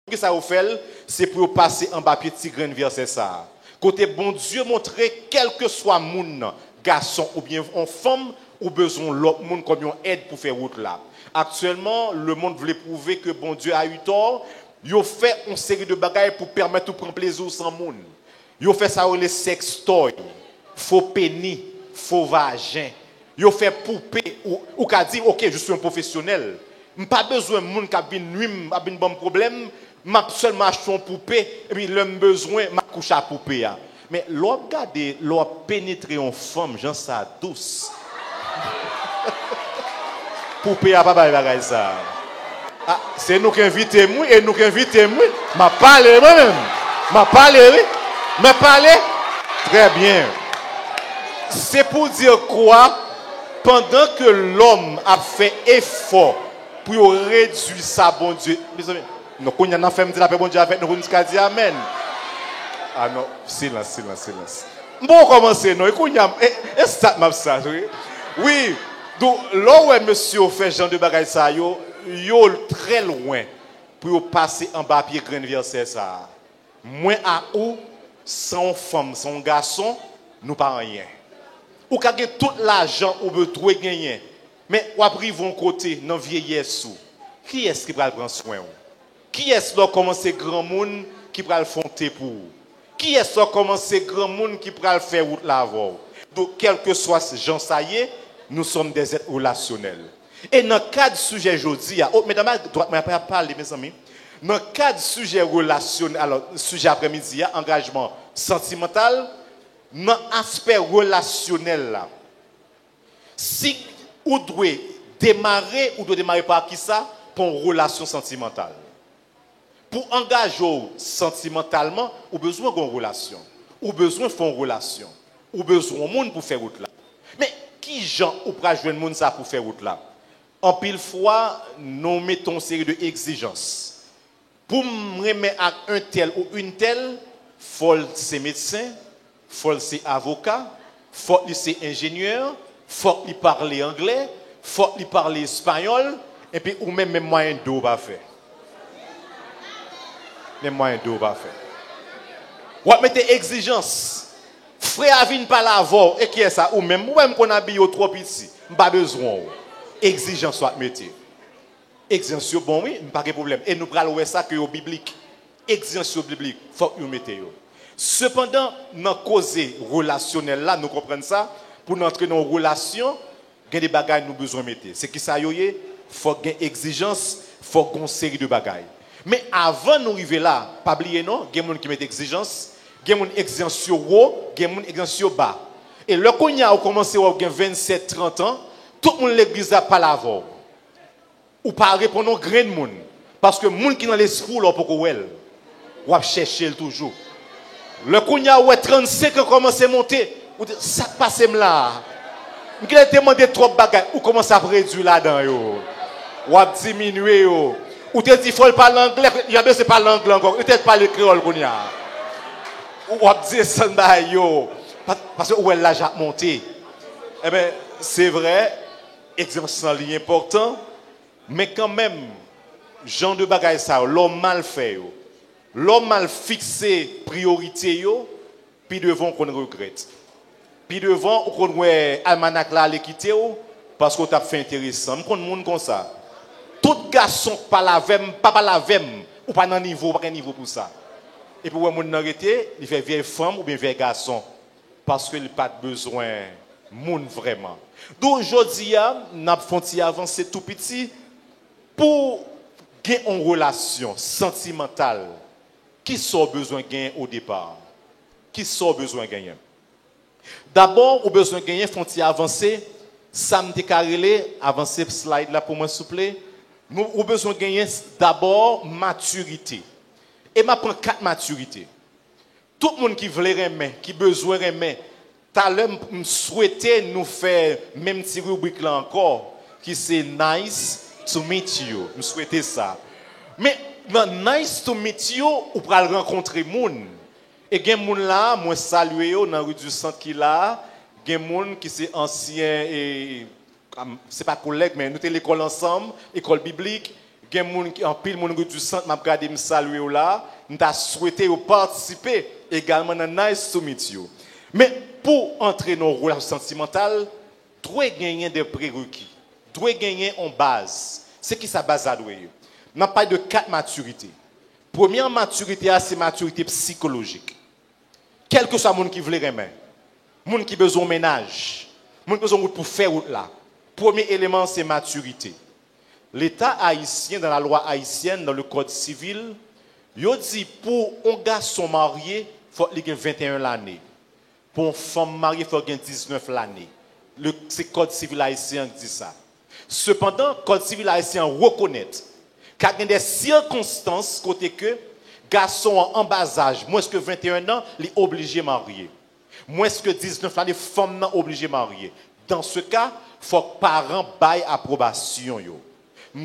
que ça vous fait, c'est pour passer en bas petit grain verset ça. Côté bon Dieu montrer quel que soit moun, garçon ou bien en femme, ou besoin l'autre monde comme une aide pour faire route là. Actuellement, le monde voulait prouver que bon Dieu a eu tort. Il a fait une série de bagages pour permettre de prendre plaisir sans monde. Il a fait ça les sextoys, faux pénis, faux vagin. Il a fait poupée ou qu'a dit OK, je suis un professionnel. Pas besoin de monde qui a nuit, a un bon problème, m'a seulement acheté une poupée et puis l'homme besoin m'a couché à poupée. Mais l'on regarde, l'on pénétrer en femme, j'en ça douce. Poupée à pas bagaille ça. Ah, c'est nous qui invitons moi et nous qui invitons moi. M'a parlé moi-même. M'a parlé oui. M'a parlé très bien. C'est pour dire quoi? Pendant que l'homme a fait effort pour réduire ça, bon Dieu. Mes amis, nous connaissons fait la paix, bon Dieu avec nous, nous avons dit Amen. Ah non, silence. Bon, commencer, non, et ça m'a ça, oui. Oui, donc là où monsieur fait Jean de bagaille ça, yo très loin pour passer en bas pied grain verset ça. Moins à où, sans femme, sans garçon, nous pas rien. Ou ka gen tout l'argent ou veut trouver gagner. Mais ou après vont côté dans vieillesse ou. Qui est-ce qui va prendre soin ou? Qui est-ce qui commencer grand monde qui va le fonter pour? Qui est-ce qui commencer grand monde qui va le faire route là avant? Donc quel que soit ce genre ça y est, nous sommes des êtres relationnels. Et dans le cadre du sujet aujourd'hui, mesdames, je vais parler mes amis. Dans le cadre du sujet relationnel, alors sujet après-midi, engagement sentimental. Dans l'aspect relationnel là, si vous devez démarrer par qui ça? Pour une relation sentimentale. Pour engager sentimentalement, vous avez besoin d'une relation. Vous avez besoin de faire une relation. Vous avez besoin de monde pour faire route là. Mais qui gens ou pour joindre monde ça pour faire route là? En pile fois, nous mettons une série d'exigences. Pour me remettre à un tel ou une telle, il faut ces médecins. Faut ser avocat, faut ser ingénieur, faut parler anglais, faut parler espagnol, et puis ou même moyen d'eau pas faire. Les moyens d'eau pas faire. Ou mettez exigence. Frère vient pas l'avant et qui est ça ou même qu'on habille trop petit, pas besoin. Exigence soit mettez. Exigence bon oui, pas de problème. Et nous prenons ça que au biblique. Exigence biblique, faut que nous mettez. Cependant, dans la cause relationnelle là, nous comprenons ça, pour entrer dans une relation, il y a des bagages que nous avons besoin de mettre. C'est qui ça, il faut qu'il y ait une exigence, il faut qu'il y ait une série de bagages. Mais avant de nous arriver là, pas oublier non, il y a des gens qui mettent exigence, il y a des gens qui exigence sur haut, il y a des gens qui exigence sur bas. Et le qu'on a commencé à avoir 27-30 ans, tout le monde l'église n'a pas la voix. Ou pas répondre aux grains de monde. Parce que les gens qui sont dans l'esprit, là, pour qu'on va chercher toujours. Le Kounya ouais 35 ans commence à monter, ou ça passe là. Il a demandé trop de bagages, ou commence à réduire là-dedans yo. Ou à diminuer yo. Ou te dit faut parler anglais, il y a c'est pas l'anglais encore, peut-être pas le créole Kounya. Ou à dire ça yo. Parce que où est l'âge a monté. Eh ben c'est vrai, exemple c'est important, mais quand même genre de bagages ça, l'homme mal fait yo. L'homme mal fixé priorité yo, puis devant qu'on regrette. Puis devant qu'on ouais almanach là les quitter parce qu'on t'a fait intéressant. M'kon monde comme ça. Tout garçon pas la vem, pas la vem ou pas dans niveau, pas niveau pour ça. Et puis ouais monde arrêté, il fait vieille femme ou bien vieille garçon parce qu'il pas besoin monde vraiment. Donc aujourd'hui, n'a font avancer tout petit pour gagner une relation sentimentale. Qui sont besoin de gagner au départ? Qui sont besoin de gagner? D'abord, au besoin de gagner, font-ils avancer? Sam décarrelé, avancer slide là pour moi, s'il vous plaît. Nous avons besoin de gagner d'abord maturité. Et je prends 4 maturités. Tout le monde qui veut remettre, qui besoin de remettre, tout à l'heure, je souhaitais nous faire même petit rubrique là encore, qui c'est nice to meet you. Je souhaitais ça. Mais nice to meet you, ou pour rencontrer moun. Et gen moun là, moi saluer yo dans rue du centre qui là, gen moun qui c'est ancien et c'est pas collègue mais nous étions l'école ensemble, école biblique, Il y a en pile monde du centre m'a regardé me saluer là, m'ta souhaité participer également dans nice to meet you. Mais pour entrer dans une relation sentimentale, doit gagner des prérequis, doit gagner en base. C'est qui sa base à douer. N'a pas de 4 maturités. Première maturité, c'est maturité psychologique. Quel que soit le monde qui veut remettre, le monde qui a besoin de ménage, le monde qui a besoin de pour faire route là. Premier élément, c'est maturité. L'État haïtien, dans la loi haïtienne, dans le code civil, il dit pour un garçon marié, il faut qu'il ait 21 l'année. Pour une femme mariée, il faut qu'il ait 19 l'année. C'est le code civil haïtien qui dit ça. Cependant, le code civil haïtien reconnaît qu'il y a des circonstances côté que garçon en bas âge, moins que 21 ans, il est obligé de marier. Moins que 19 ans, les femmes sont obligées de marier. Dans ce cas, il faut que les parents baillent approbation.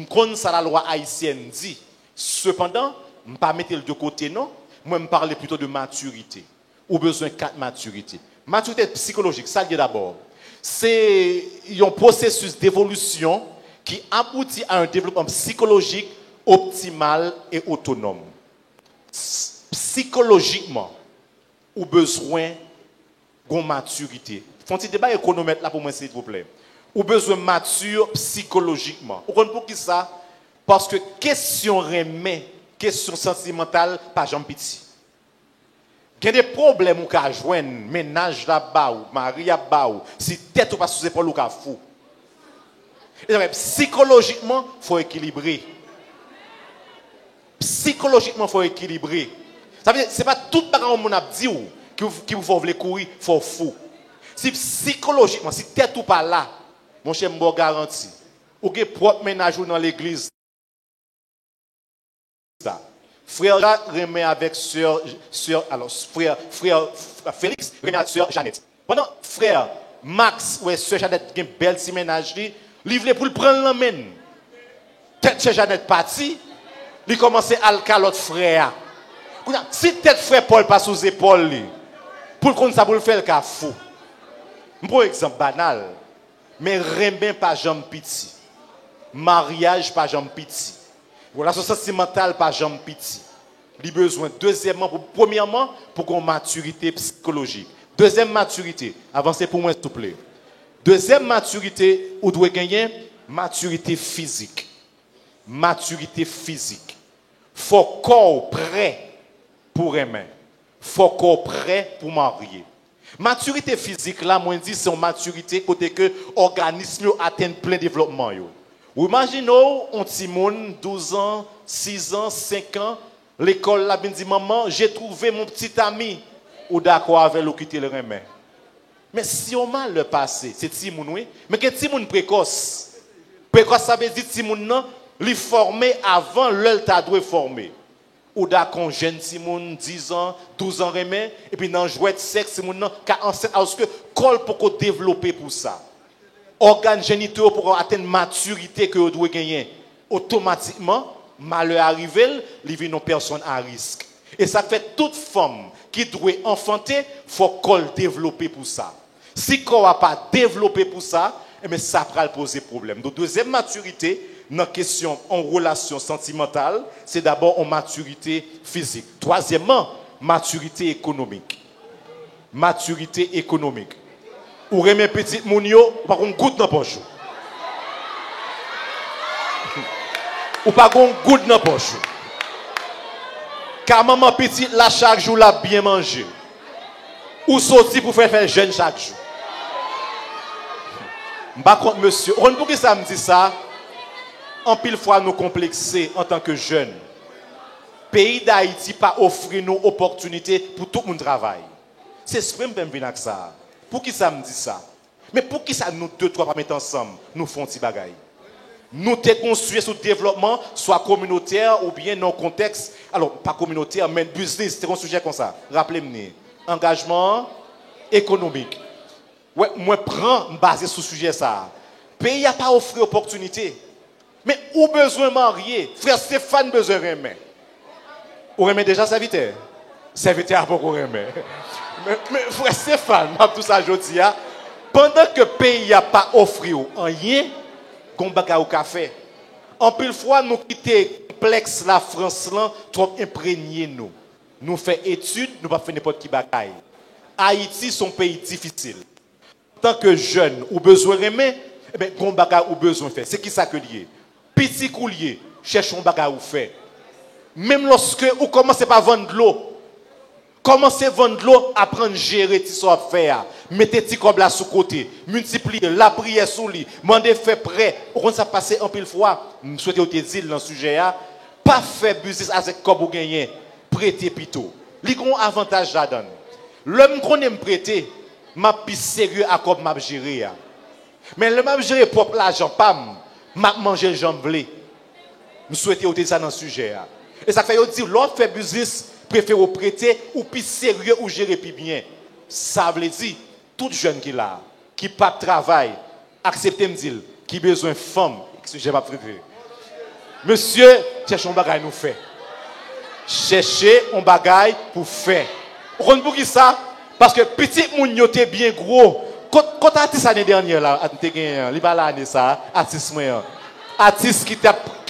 Comme ça, la loi haïtienne dit. Cependant, je ne vais pas mettre de côté, non. Moi, je parle plutôt de maturité. Ou besoin de 4 maturités. Maturité psychologique, ça dit d'abord. C'est un processus d'évolution qui aboutit à un développement psychologique optimal et autonome. Psychologiquement, ou besoin de maturité. Font un débat économètre là pour moi, s'il vous plaît. Ou besoin mature psychologiquement. Vous comprenez pour qui ça? Parce que question remet, question sentimentale, pas Jean Petit. Il y a des problèmes où vous joindre, ménage là-bas, ou mari là-bas, ou si tête ou pas sous épaule ou fou. Psychologiquement, il faut équilibrer. Psychologiquement, il faut équilibrer. Ça veut dire, ce n'est pas tout le monde qui a dit qui vous faut courir, il faut fou. Si psychologiquement, si tête ou pas là, mon cher, je garantis, ou que propre ménage dans l'église. Frère remet avec frère Félix remet avec sœur Jeannette. Pendant frère Max ou sœur Jeannette qui une belle petite ménagerie, livre pour le prendre la main. Tête sœur Jeannette parti, il commence à le l'autre frère. Si tête frère Paul passe sous épaule, pour qu'on ça pour le faire le cas fou. Pour exemple banal, mais remet pas jambe petit. Mariage pas jambe petit. Relation sentimentale pas jambe petit. Il a besoin, premièrement, pour qu'on maturité psychologique. Deuxième maturité, avancez pour moi s'il vous plaît. Deuxième maturité, vous devez gagner maturité physique. Maturité physique. Il faut corps prêt pour aimer. Il faut corps prêt pour marier. Maturité physique, là, moi, je dis, c'est une maturité côté que l'organisme atteint plein développement. Ou imaginez, un petit monde, 12 ans, 6 ans, 5 ans, l'école là, bien dit, maman, j'ai trouvé mon petit ami. Ou d'accord avec le quitter le remède. Mais si on mal le passé, c'est petit monde, oui. Mais que petit monde précoce. Précoce, ça veut dire petit monde, non, il formé avant l'heure t'a dû former. Ou d'accord, jeune petit monde, 10 ans, 12 ans remède, et puis dans jouet sexe, petit monde, non, car enceinte, parce que col pour développer pour ça. Organes génitaux pour atteindre maturité que vous devez gagner. Automatiquement, malheur arrivé, il vient une personne à risque. Et ça fait toute femme qui doit enfanter, il faut qu'elle développe pour ça. Si qu'on n'a pas développé pour ça, ça va poser problème. Donc, deuxième maturité, dans la question en relation sentimentale, c'est d'abord en maturité physique. Troisièmement, maturité économique. Maturité économique. Ou remet petit mounio, ou pas qu'on goûte dans poche. Ou pas qu'on goûte dans poche. Car maman petit là chaque jour l'a bien mangé. Ou sorti pour faire jeune chaque jour. Par contre monsieur, on pour que ça me dit ça, en pile fois nous complexer en tant que jeunes. Pays d'Haïti pas offrir nous opportunités pour tout le monde travail. C'est ce que je veux avec ça. Pour qui ça me dit ça? Mais pour qui ça nous deux, trois pas mettre ensemble, nous font petit bagaille? Nous te construire sur le développement, soit communautaire ou bien non contexte. Alors, pas communautaire, mais business, c'est un sujet comme ça. Rappelez-moi. Engagement économique. Ouais, moi, prends basé sur ce sujet ça. Pays n'a pas offert opportunité. Mais où besoin marier? Frère Stéphane besoin remet. Ou remet déjà serviteur? Serviteur a beaucoup remet. Mais frère Stéphane, tout ça je dis, pendant que le pays n'a pas offert rien, qu'on baga au café, En pile fois, nous quitter complexe la France là, trop imprégné nous. Nous faisons études, nous ne pas faire n'importe qui bagaille. Haïti, son pays difficile. En tant que jeune, ou besoin de aimer, eh bien, grand bagaille ou besoin de faire. C'est qui ça que lié? Petit coulier, cherchons bagaille ou faire. Même lorsque vous commencez par vendre de l'eau, commencez à vendre de l'eau, apprendre à gérer ce qu'on faire. Mettez petit comme là sous côté, multipliez la prière sous lui, mandez faire prêt. On ça passer en pile fois. Je souhaite vous dire dans le sujet pas faire business avec comme vous gagnez, prêter plutôt. Li gon avantage là-dedans. L'homme qu'on aime prêter, m'a plus sérieux à comme m'a gérer. Mais le m'a gérer propre l'argent, pam, m'a manger jambe vle. Je souhaite vous dire ça dans le sujet. Et ça fait dire l'autre fait business préfère prêter ou plus sérieux ou gérer plus bien. Ça veut dire tout jeune qui là, qui pas de travail, acceptez me dire qui besoin de femme, j'ai pas préféré. Monsieur, cherchez un bagage nous fait. Cherchez un bagage pour faire. Vous comprenez pour qui ça? Parce que petit moun yo te bien gros. Quand artiste l'année dernière là, il va l'année ça, artiste moi. Artiste qui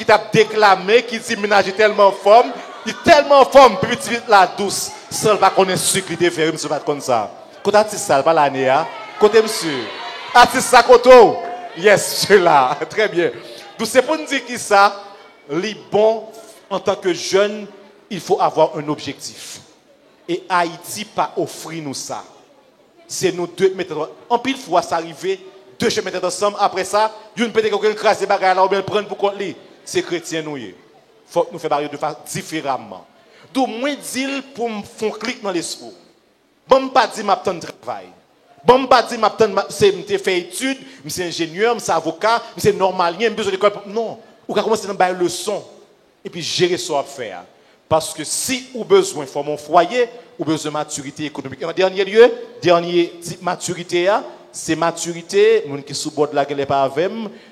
t'a déclamé, qui dit ménage tellement forme, il est tellement forme, petit la douce, seul pas connaître ce qu'il te fait, monsieur pas comme ça. Quand artiste ça, pas l'année hein. Côté monsieur. Artiste ça koto. Yes, je suis là. Très bien. Donc c'est pour nous dire qui ça, les bons en tant que jeune, il faut avoir un objectif. Et Haïti pas offrir nous ça. C'est nous deux mettre en pile fois ça arrivé, deux se mettre ensemble après ça, une peut-être quelqu'un craser bagarre là ou bien prendre pour compte lui. C'est chrétien nous y. Faut que nous faire de façon différemment. Donc moi dire pour me faire clic dans l'esprit. Bon pas dire m'attend travail. Bon pas dire m'attend c'est me fait études, c'est ingénieur, c'est avocat, c'est normalien, besoin d'école. Non, ou ka commencer dans bailler leçon et puis gérer ça à faire. Parce que si ou besoin de mon foyer, ou besoin de maturité économique. En dernier lieu, dernier type maturité, c'est maturité, moun qui sous bord la gueule pas avec,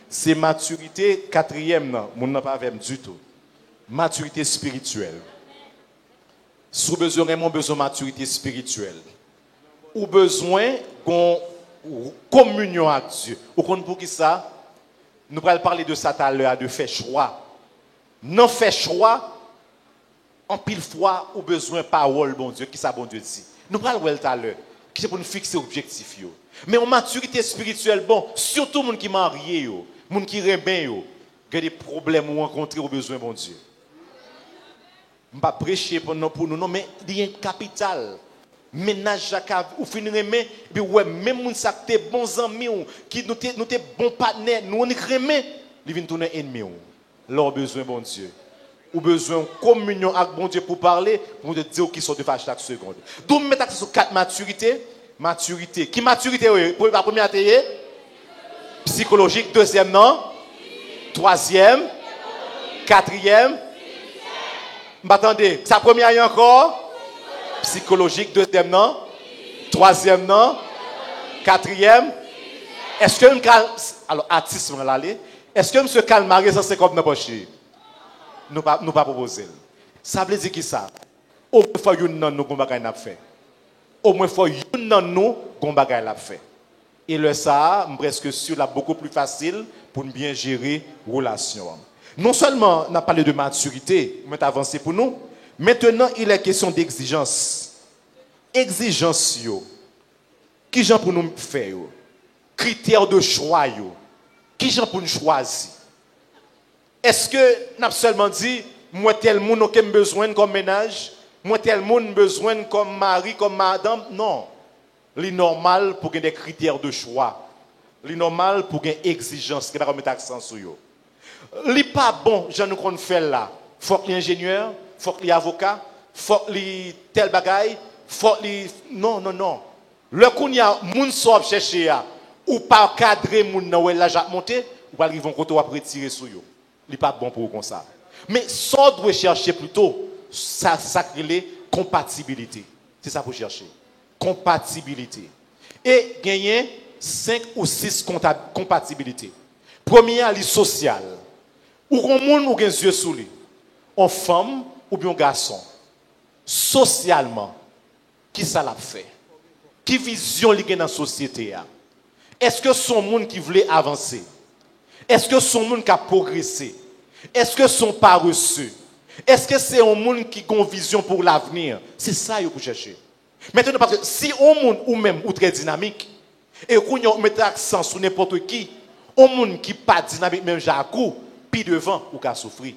c'est maturité quatrième, non, moun n'a pas avec du tout. Maturité spirituelle. Sous besoin de maturité spirituelle. Ou besoin qu'on communion avec Dieu. Ou qu'on pour qui ça? Nous allons parler de ça tout à l'heure, de faire choix. Non faire choix. En pile fois, ou besoin de parole, bon Dieu, qui ça, bon Dieu dit. Nous parlons tout à l'heure, qui c'est pour nous fixer l'objectif. Mais en maturité spirituelle, bon, surtout les gens qui marient, les gens qui rébellent, qui ont des problèmes ou rencontrer au besoin, bon Dieu. Je ne vais pas prêcher pour nous, non, mais il y a un capital. Ménage ou finir aimer, puis ouais, même les gens qui sont bons amis, qui nous sommes bons partenaires, nous on est aimés, ils viennent tourner ennemis. Leur besoin, bon Dieu. Ou besoin de communion avec bon Dieu pour parler, pour te dire qui sont de fâche chaque seconde. Donc, nous mettons sur 4 maturités. Maturité. Qui maturité, oui? Pour la première, psychologique. Deuxième, non? Troisième? Quatrième? M'attendez, sa première, il y a encore? Psychologique. Deuxième, non? Troisième, non? Quatrième? Est-ce que M. Alors, artiste, est-ce que M. Calmaré, ça c'est comme notre poche? Nous pas proposer. Ça veut dire qui ça? Au moins faut une nan nous gon bagay n'a fait. Au moins faut une nan nous gon bagay l'a fait. Et le ça, presque sûr là beaucoup plus facile pour bien gérer relation. Non seulement on a parlé de maturité, mais avancé pour nous. Maintenant, il est question d'exigence. Exigence yo. Qui gens pour nous faire yo? Critères de choix yo. Qui gens pour nous choisir? Est-ce que nous avons seulement dit, moi tel monde n'a besoin comme ménage, moi tel monde besoin comme mari, comme madame? Non. C'est normal pour qu'il y ait des critères de choix. C'est normal pour qu'il y ait des exigences qui va mettre accent sur eux. C'est pas bon, j'en ai fait là. Il faut qu'il y ait ingénieur, il faut qu'il y ait avocat, il faut qu'il y ait tel bagaille, faut qu'il y ait... Non, non, non. Le coup, il y a des gens qui chercher ou pas cadrer les gens qui ont monté, ou ils vont retirer sur eux. Il n'est pas bon pour vous comme ça. Mais ça doit chercher plutôt, ça crée compatibilité. C'est ça pour chercher. Compatibilité. Et gagner 5 ou 6 compatibilités. Première, elle est sociale. Ou un monde ou un yeux sous lui. En femme ou bien un garçon. Socialement, qui ça l'a fait? Qui vision il y a dans la société? Est-ce que son monde qui voulait avancer? Est-ce que son monde qui a progressé? Est-ce que sont paresseux? Est-ce que c'est un monde qui a une vision pour l'avenir? C'est ça que vous cherchez. Maintenant, parce que si un monde ou même ou très dynamique, et qu'on met l'accent sur n'importe qui, un monde qui n'est pas dynamique, même Jacou, puis devant, ou qu'à souffrir.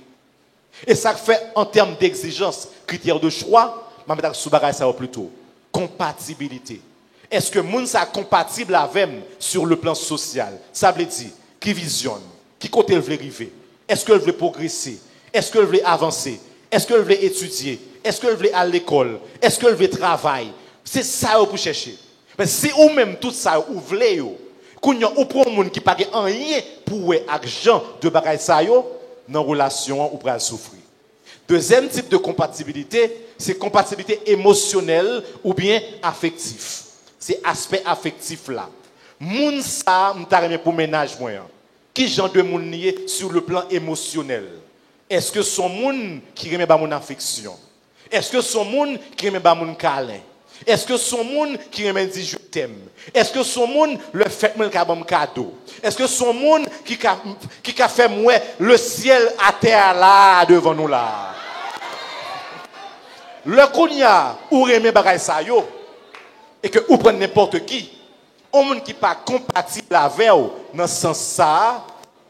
Et ça fait en termes d'exigence, critères de choix, je vais mettre sous bagage ça plutôt. Compatibilité. Est-ce que le monde est compatible avec sur le plan social? Ça veut dire, qui visionne, qui côté veut arriver? Est-ce qu'elle veut progresser? Est-ce qu'elle veut avancer? Est-ce qu'elle veut étudier? Est-ce qu'elle veut aller à l'école? Est-ce qu'elle veut travailler? C'est ça que vous cherchez. Mais si vous même tout ça, vous voulez, qu'on y a un monde qui n'a pas rien pour l'argent de bagaille ça, dans la relation, vous pouvez souffrir. Deuxième type de compatibilité, c'est compatibilité émotionnelle ou bien affective. C'est aspect affectif là. Moun ça, m'ta pour ménage moyen. Qui genre de moun lié sur le plan émotionnel? Est-ce que son moun qui remet ba mon affection? Est-ce que son moun qui remet ba mon câlin? Est-ce que son moun qui remet dit je t'aime? Est-ce que son moun le fait moi le cadeau? Est-ce que son moun qui a fait moi le ciel à terre là devant nous là? Le kounya ou remet bagay sa yo et que ou prenne n'importe qui, un monde qui pas compatible avec vous dans ce sens ça,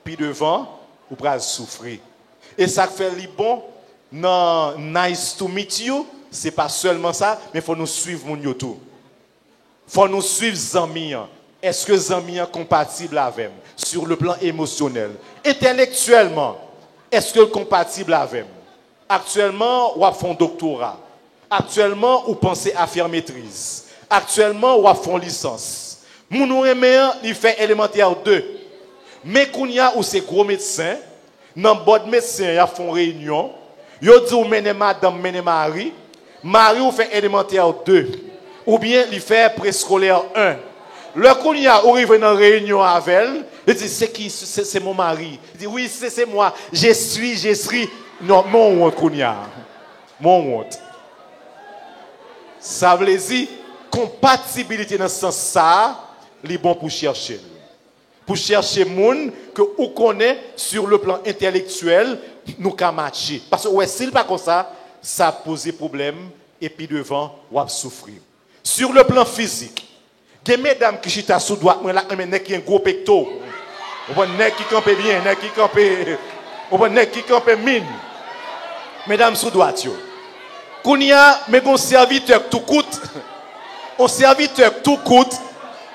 puis devant ou pral souffrir. Et ça fait li bon dans nice to meet you, c'est pas seulement ça, mais faut nous suivre mon youtube. Faut nous suivre zami. Est-ce que zami est compatible avec moi sur le plan émotionnel, intellectuellement? Est-ce que compatible avec moi? Actuellement, ou a font doctorat. Actuellement, ou pensez à faire maîtrise. Actuellement, ou a font licence. Moun remen, il fait élémentaire 2. Mais kounya ou c'est gros médecin, dans bod médecin, y a font réunion. Yo dit ou mene madame, mene Marie. Marie ou fait élémentaire 2. Ou bien il fait préscolaire 1. Le kounya ou arrive dans réunion avec elle, il dit c'est qui? C'est mon mari. Il dit oui, c'est moi. Je suis. Non, mon honte kounya. Mon honte. Ça veut dire compatibilité dans ce sens ça, les bon pour chercher. Pour chercher moun que vous connaissez sur le plan intellectuel, nous ka matcher. Parce que ouais, s'il pas comme ça, ça pose problème et puis devant, ou va souffrir. Sur le plan physique, des mesdames qui chita sous droite, moi là, mais qui un gros pecto. On voit nèg qui campe bien, nèg qui campe, on voit nèg qui campe mine. Mesdames sous droite yo. Kounia, mais gon serviteur tout coûte. On serviteur tout coûte,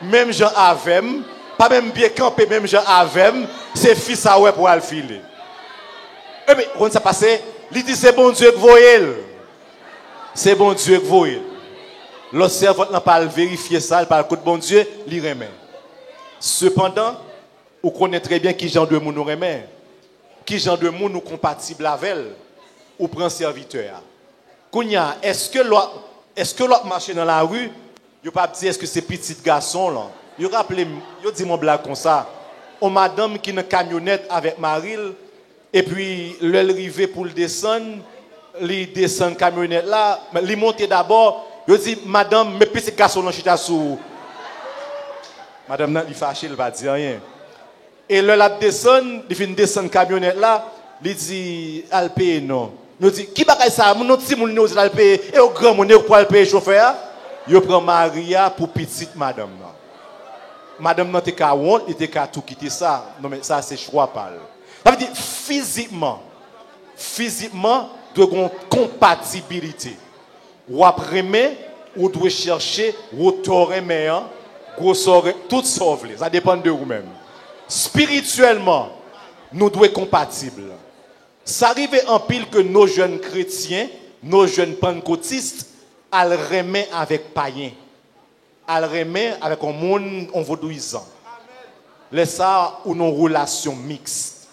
même Jean Avem, pas même bien campé, même Jean Avem, c'est fils à ouais pour aller filer. Eh bien, quand ça passe, il dit c'est bon Dieu que vous voyez. C'est bon Dieu que vous voyez. Le cerveau n'a pas vérifié ça, il parle de bon Dieu, il remet. Cependant, vous connaissez très bien qui genre de monde nous remet. Qui genre de monde nous compatible avec elle, ou prend serviteur. Kounia, est-ce que l'autre marche dans la rue, il pas dit est-ce que c'est petit garçon là? Il rappelle, il dit mon blague comme ça. On madame qui est dans camionnette avec Maril et puis l'arrivée pour le descendre, il descend camionnette là, il monte d'abord, il dit madame, mes petits garçons là chita sous. Madame là, il fâché, il va dire rien. Et le la descend, il fait descendre camionnette là, il dit Alpé non. Il dit qui bagaille ça, mon petit moun nous Alpé et au grand monde pour Alpé chauffeur. Il prend Maria pour petite madame là. Madame n'a pas honte, il était qu'à tout quitter ça. Non mais ça c'est choix pas. Ça veut dire physiquement, doit avoir une compatibilité. Ou après ou doit chercher ou t'aurais meilleur, tout sauve. Ça dépend de vous-même. Spirituellement, nous devons être compatibles. Ça arrive en pile que nos jeunes chrétiens, nos jeunes pentecôtistes, elles remettent avec païens. Elles remettent avec un monde en vaudouisant. Laisse ça ou une relation mixte.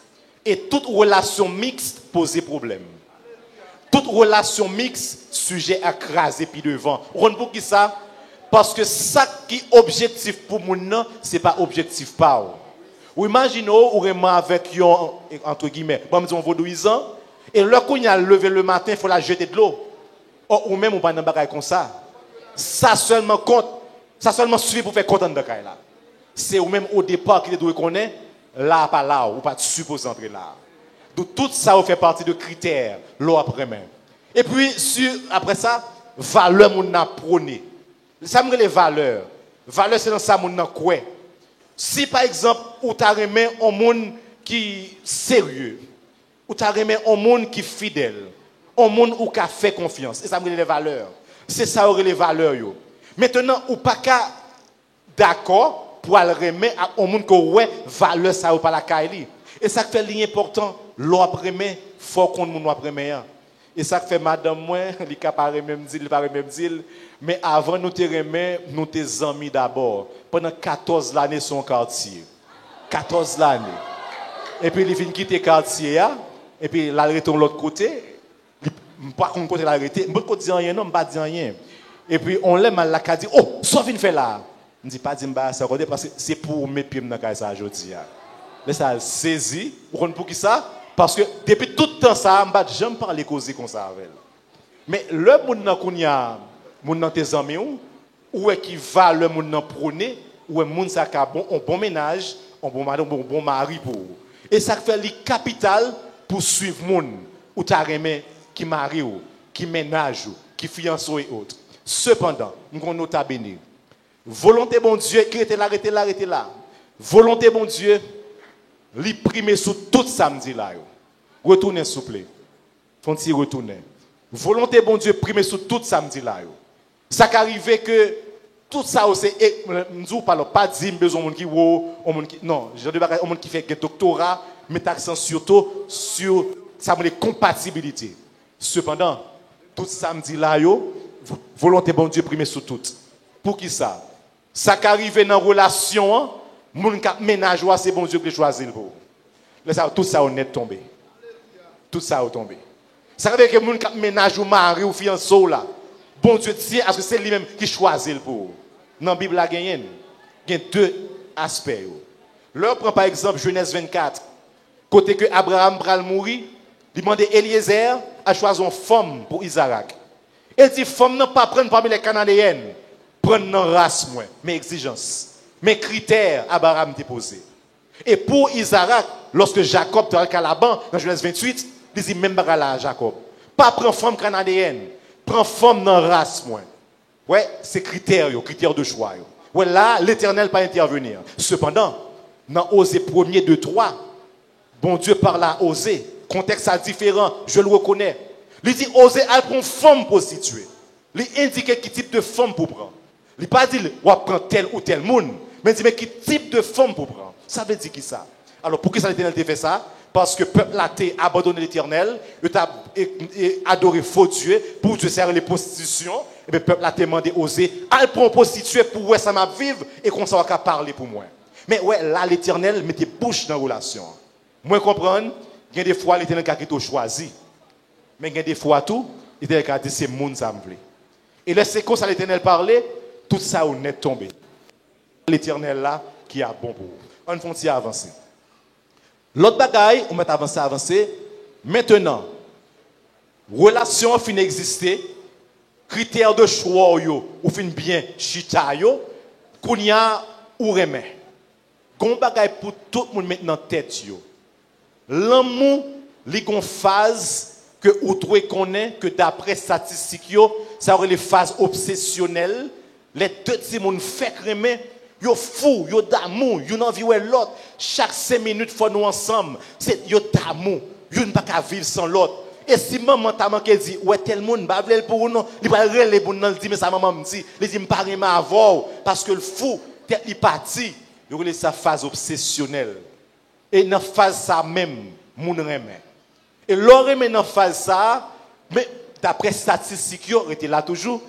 Et toute relation mixte pose problème. Toute relation mixte, sujet à craser puis devant. On pour qui ça? Parce que ça qui est objectif pour nous, ce n'est pas objectif pas. Ou imaginez, ou vraiment avec yon, entre guillemets, bon, disons vaudouisant, et le coup il a levé le matin, il faut la jeter de l'eau. Ou même, on pas dans bagaille comme ça. Ça seulement compte, ça seulement suffit pour faire content de bagaille là. C'est ou même au départ qu'il doit connaître, là, pas là, ou pas supposé entrer là. Donc tout ça fait partie de critères, l'eau après main. Et puis, après ça, valeur mon a prôné. Ça me les valeurs. Valeur, c'est dans ça mon a quoi. Si par exemple, ou t'as remis un monde qui sérieux, ou t'as remis un monde qui fidèle, un monde où qu'a fait confiance, et ça me les valeurs. C'est ça aurait les valeurs yo. Maintenant, ou pas qu'à d'accord pour le remettre à un monde qui ouais valeur ça ou pas la caille. Et ça fait l'important, l'eau après main, faut qu'on nous après main. Et ça fait madame moi, li ka pas même dire, pas même dire, mais avant nous te remet, nous te amis d'abord. Pendant 14 années son quartier. 14 années. Et puis il vient quitter quartier et puis il retourne l'autre côté. Pas qu'on côté l'arrêter, moi côté dire rien non, pas dire rien. Et puis on l'aime à la ca dit "Oh, ça vient faire là." On dit pas dire ça parce que c'est pour mettre pied dans ca ça aujourd'hui. Mais ça saisi, pour qui ça? Parce que depuis tout le temps ça, je n'ai jamais parlé causer comme ça avec elle. Mais le monde qu'on y a, monde dans tes amis ou est qui va le monde dans prôner ou est monde ça a bon un bon ménage, un bon mari pour. Et ça fait le capital pour suivre monde ou ta remet qui marie ou qui ménage ou qui fiance et autres. Cependant, nous avons nota béni. Volonté bon Dieu qui était là. Volonté bon Dieu li primer sous tout samedi là. Retournez s'il vous plaît. Font-y retourner. Volonté bon Dieu primer sous tout samedi là. Ça qu'arrive que tout ça c'est nous parlons pas dire besoin monde qui non, je dis pas monde qui fait un doctorat met accent surtout sur ça les compatibilité. Cependant, tout samedi là volonté bon Dieu primer sous tout. Pour qui ça? Ça qu'arrive dans relation moun k'ap ménage c'est bon Dieu qui choisit pour. Là tout ça on est tombé. Tout ça est tombé. Ça veut dire que moun k'ap ménage ou mari ou fiancé là. Bon Dieu dit parce que c'est lui-même qui choisit pour. Dans la Bible il y a deux aspects. Là prend par exemple Genèse 24. Côté que Abraham pral mourir, il demande Eliezer à choisir une femme pour Isaac. Il dit femme non pas prendre parmi les Cananéennes, prendre dans race moins, mais exigence. Mes critères, Abraham déposé. Et pour Isaac, lorsque Jacob était à Laban, dans Genèse 28, il dit même pas là Jacob. Pas prendre femme canadienne, prends femme dans race moins. Ouais, c'est critères de choix. Ouais, là, l'Éternel pas intervenir. Cependant, dans Osée 1er, 2, 3, bon Dieu parle à Osée. Contexte est différent, je le reconnais. Il dit Osée, elle prend femme prostituée. Il indique quel type de femme pour prendre. Il pas dit on va prendre tel ou tel monde. Mais il dit, mais quel type de femme pour prendre? Ça veut dire qui ça? Alors, pour qui ça l'Éternel a fait ça? Parce que le peuple a abandonné l'Éternel, il a adoré faux Dieu, pour Dieu servir les prostitutions, et le peuple a demandé oser, elle prend prostituée pour où ça m'a vivre, et qu'on s'en va parler pour moi. Mais ouais, là, l'Éternel mettait bouche dans la relation. Moi, comprendre, il y a des fois, l'Éternel a choisi. Mais il y a des fois, tout, l'Éternel a dit, c'est monde ça me plaît. Et là, c'est comme ça l'Éternel parlait, tout ça, on est tombé. L'Éternel là qui a bon pour vous. On va avancer. L'autre bagaille, on va avancer. Maintenant, relation fin exister, critères de choix ou fin bien chita yo, kounya ou remet. Gon bagaille pour tout le monde maintenant tête yo. L'amour, li gon phase que ou trouvé connaît que d'après statistiques yo, ça aurait les phases obsessionnelles, les deux petits monde fait remet. Yo fou, yo d'amour, yo n'envie ouais l'autre. Chaque 5 minutes faut nous ensemble. C'est yo d'amour, yo ne pas qu'à vivre sans l'autre. Et si maman t'a manqué dit ouais tel monde pas vle pour nous, il va reler pour nous dit mais sa maman me dit, il dit me pas aimer avant parce que le fou tête il parti, yo relé sa phase obsessionnelle. Et dans phase ça même, moun remet. Et l'aurait mais dans phase ça, mais d'après statistiques yo était là toujours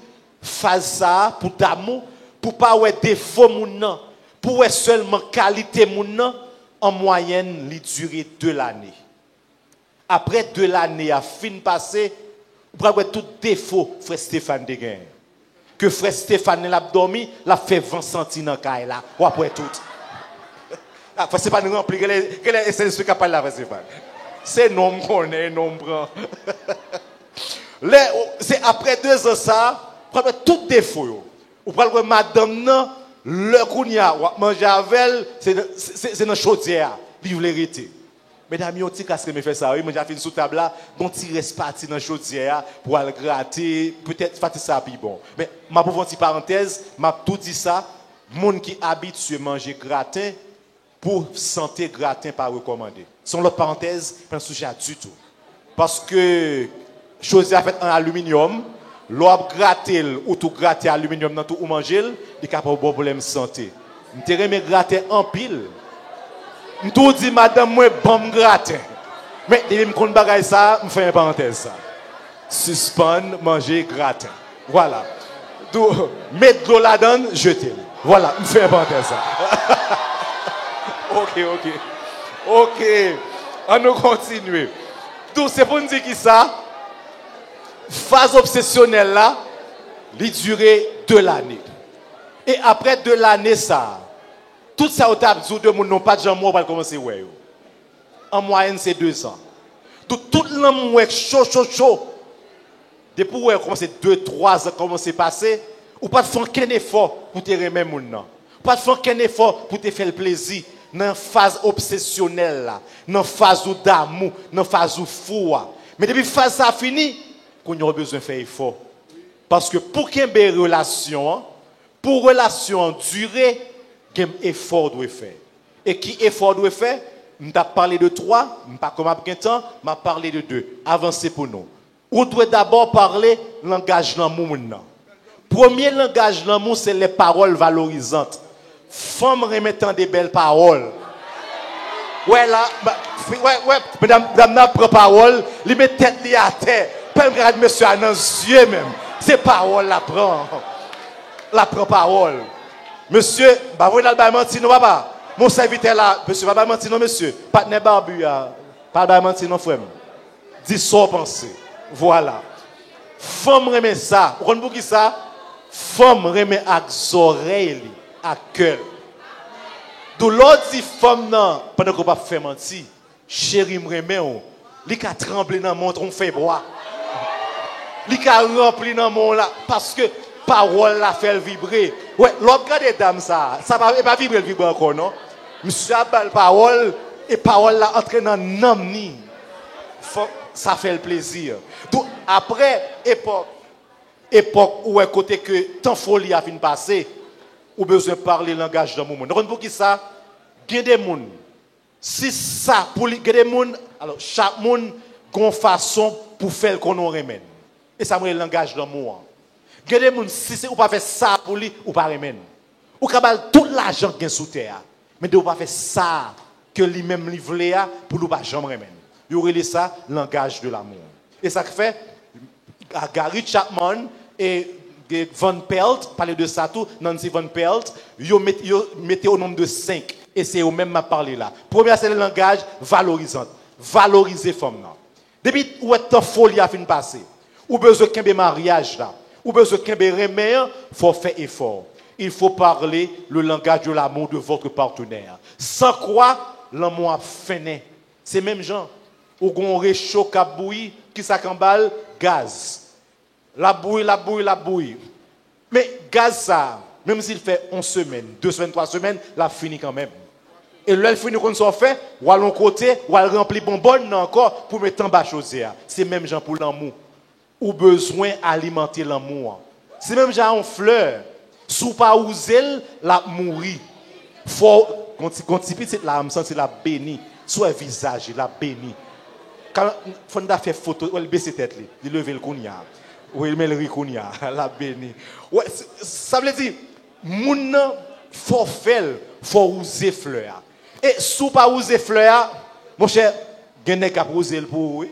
phase ça pour d'amour. Pour pas ouais défaut moun nan, pour ouais seulement qualité moun nan, en moyenne, li durée 2 l'année. Après 2 l'année a fin passé, pour ouais tout défaut frère Stéphane de gain. Que frère Stéphane l'a dormi, l'a fait 20 centimes dans caille là, ou après tout. Ah, c'est pas nous remplir quel est ce capable là frère Stéphane. C'est nom connaît, nom prend. C'est après 2 ans ça, pour tout défaut yo. Ou pral madame nan le kounya ou manger avec c'est dans chaudière, li vérité. Mesdames, on dit qu'est-ce que me fait ça? Oui, moi j'ai fait sous table là, bon tirer parti dans chaudière pour aller gratter, peut-être faire ça puis bon. Mais ma pour une petite parenthèse, m'a tout dit ça, monde qui habitué manger gratin pour santé gratin pas recommandé. Son l'autre parenthèse, pas un sujet du tout. Parce que chaudière fait en aluminium, l'on gratter ou tout gratter aluminium dans tout ou manger, il capable de problème santé. M'téré me gratter en pile. M'tou dit madame moi bon gratin. Mais depuis me connait bagay ça, me fait une parenthèse ça. Suspendre manger gratin. Voilà. Donc mettre de l'eau là-dedans, jeter. Voilà, me fait une parenthèse ça. OK. On nous continue. Donc c'est pour nous dire qui ça phase obsessionnelle là, il durait 2 années. Et après 2 années ça, tout ça au table de monde n'ont pas de gens pour commencer ouais. En moyenne c'est 2 ans. Tout l'homme chaud. Depuis ouais commencer 2-3 ans commencer passer, ou pas de faire aucun effort pour te remettre moun nan. Pas de faire aucun effort pour te faire le plaisir dans phase obsessionnelle là, dans phase d'amour, dans phase fou. Mais depuis phase ça fini, qu'on a besoin de faire effort. Parce que pour qu'il y ait une relation, pour relation durer, il y a un effort doit faire. Et qui effort doit faire? Je vais parler de 3, je ne vais pas comme après temps, je vais parler de 2. Avancez pour nous. On doit d'abord parler langage l'amour. Premier langage l'amour, c'est les paroles valorisantes. Femme remettant des belles paroles. Ouais là, mesdames, n'a pas parole, il met tête à terre. Pas regarder monsieur à nos yeux même. C'est parole la prend. La prend parole. Monsieur, bah vous n'allez pas mentir non papa. Mon serviteur là, monsieur va pas mentir non monsieur. Partenaire barbu pas mentir non frère. Dis sans penser. Voilà. Femme remet ça. Vous comprenez qui ça? Femme remet avec oreilles, à cœur. D'où l'autre dit femme non, pendant qu'on pas faire mentir. Chérie me remet on. Li ka trembler dans mon on fait bois. Li ka rempli dans mon là parce que parole la fait vibrer. Ouais, l'autre regarde dame ça va vibrer le vibrer encore non. Monsieur a belle parole et parole là entre dans nam ni. Ça fait le plaisir. Donc après époque où est côté que tant folie a fini passer, ou besoin de parler langage dans mon monde. Donc pour qui ça, il y a des gens. Si ça pour les des gens, alors chaque monde a une façon pour faire qu'on nous remène. Et ça me le langage dans moi. Il y a des gens si c'est ou pas faire ça pour lui ou pas remène. Ou capable tout l'argent gain sous terre. Mais de pas faire ça que lui-même livré pour nous pas jamais remène. Il y aurait ça langage de l'amour. Et ça fait Gary Chapman et Van Pelt, parler de ça tout, Nancy Van Pelt, ils mettez au nombre de 5. Et c'est eux-mêmes qui parlé là. Premier, c'est le langage valorisant. Valoriser les femmes. Depuis où est ta folie à fin de passer, ou besoin de mariage là, ou besoin de remède, il faut faire effort. Il faut parler le langage de l'amour de votre partenaire. Sans quoi, l'amour a fini. C'est même gens. Ou gon réchaud qui bouilli, qui s'accambale, gaz. La bouille. Mais gaz ça, même s'il fait 1 semaine, 2 semaines, 3 semaines, la finit quand même. Et là, il finit qu'on s'en fait, ou à l'on côté, ou à remplir bonbonne encore pour mettre en bas chaudière. C'est même gens pour l'amour. Ou besoin d'alimenter l'amour. C'est même gens en fleur. Sous pas ouser la mourir. Faut quand petite là, me sentir la béni, soit visage la béni. Quand faut faire photo, elle baisse tête li, il lever le kounya. Ou il met le rikounia, la béni. Ouais, ça veut dire moun faut faire, faut oser fleur. Et sous pas oser fleur, mon cher, gagner cap oser pour oui.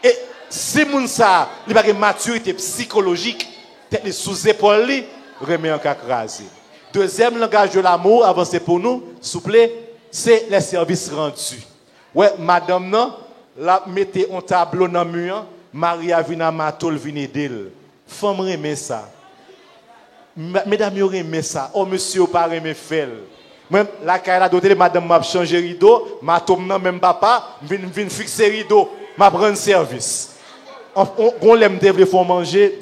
Et si moun ça, il pas une maturité psychologique, tête sous épaule li, remet en crasé. Deuxième langage de l'amour, avancez pour nous, s'il vous plaît, c'est les services rendus. Ouais, madame non, la mettez un tableau dans le mur, Maria vina matol vini d'elle. Femme remet ça. Mesdames yo remet ça. Oh monsieur pas remet fait. Même la caille doté madame m'a changer rideau, ma tom nan même papa, vinn fixer rideau, m'a prendre service. On l'aime devrait faut manger,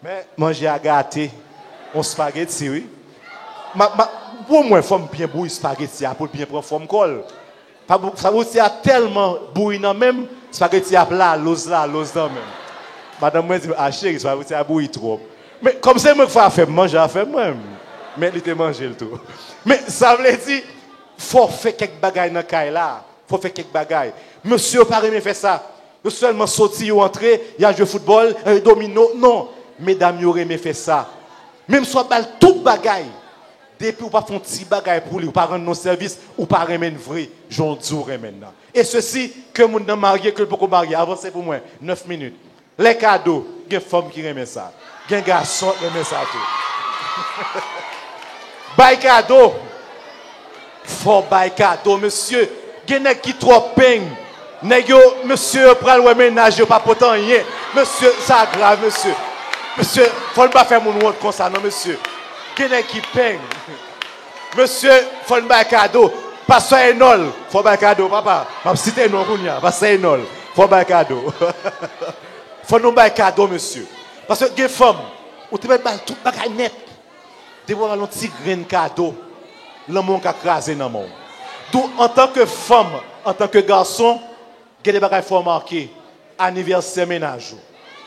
mais manger à gâter. On spaghetti oui. Pour moi femme bien bouille spaghetti pour bien prendre forme colle. Ça vous a tellement bouillant même, spaghetti à plat, l'os là même. Madame moi dit ah chérie, ça vous a bouilli trop. Mais comme c'est moi qui fais faire manger à faire moi. Mais il te manger le tout. Mais ça veut dire faut faire quelques bagailles dans caille là. Faut faire quelques bagailles. Monsieur pas aimer faire ça. Vous seulement sortir ou entrer, il y a jouer football, domino. Non, mesdames, vous aimez faire ça. Même soit balle toute bagaille. Depuis ou pas font petit bagaille pour lui, ou pas rendre nos services, ou pas remettre vrai, j'en dis maintenant. Et ceci, que mon n'a marié, que le beaucoup marié, avancez pour moi, 9 minutes. Les cadeaux, il y a des femmes qui aiment ça. Il y a des garçons qui aiment ça tout. Bail cadeau. Faut bail cadeau, monsieur. Il y a des qui trop peignent. Monsieur, pral ou ménage, pas pourtant rien. Monsieur, ça grave, monsieur. Monsieur, faut pas faire mon honte comme ça, non, monsieur. Quelqu'un qui peigne. Monsieur, faut un cadeau. Pasteur Enol, faut un cadeau, papa. Je vais citer non, Pasteur Enol, faut un cadeau. Faut nous un cadeau, monsieur. Parce que les femmes, ou tu peux tout bagage net. Tu vois un petit grain cadeau. L'amour qui a crasé dans le monde. Donc, en tant que femme, en tant que garçon, il y a des bagages faut marquer. Anniversaire ménage,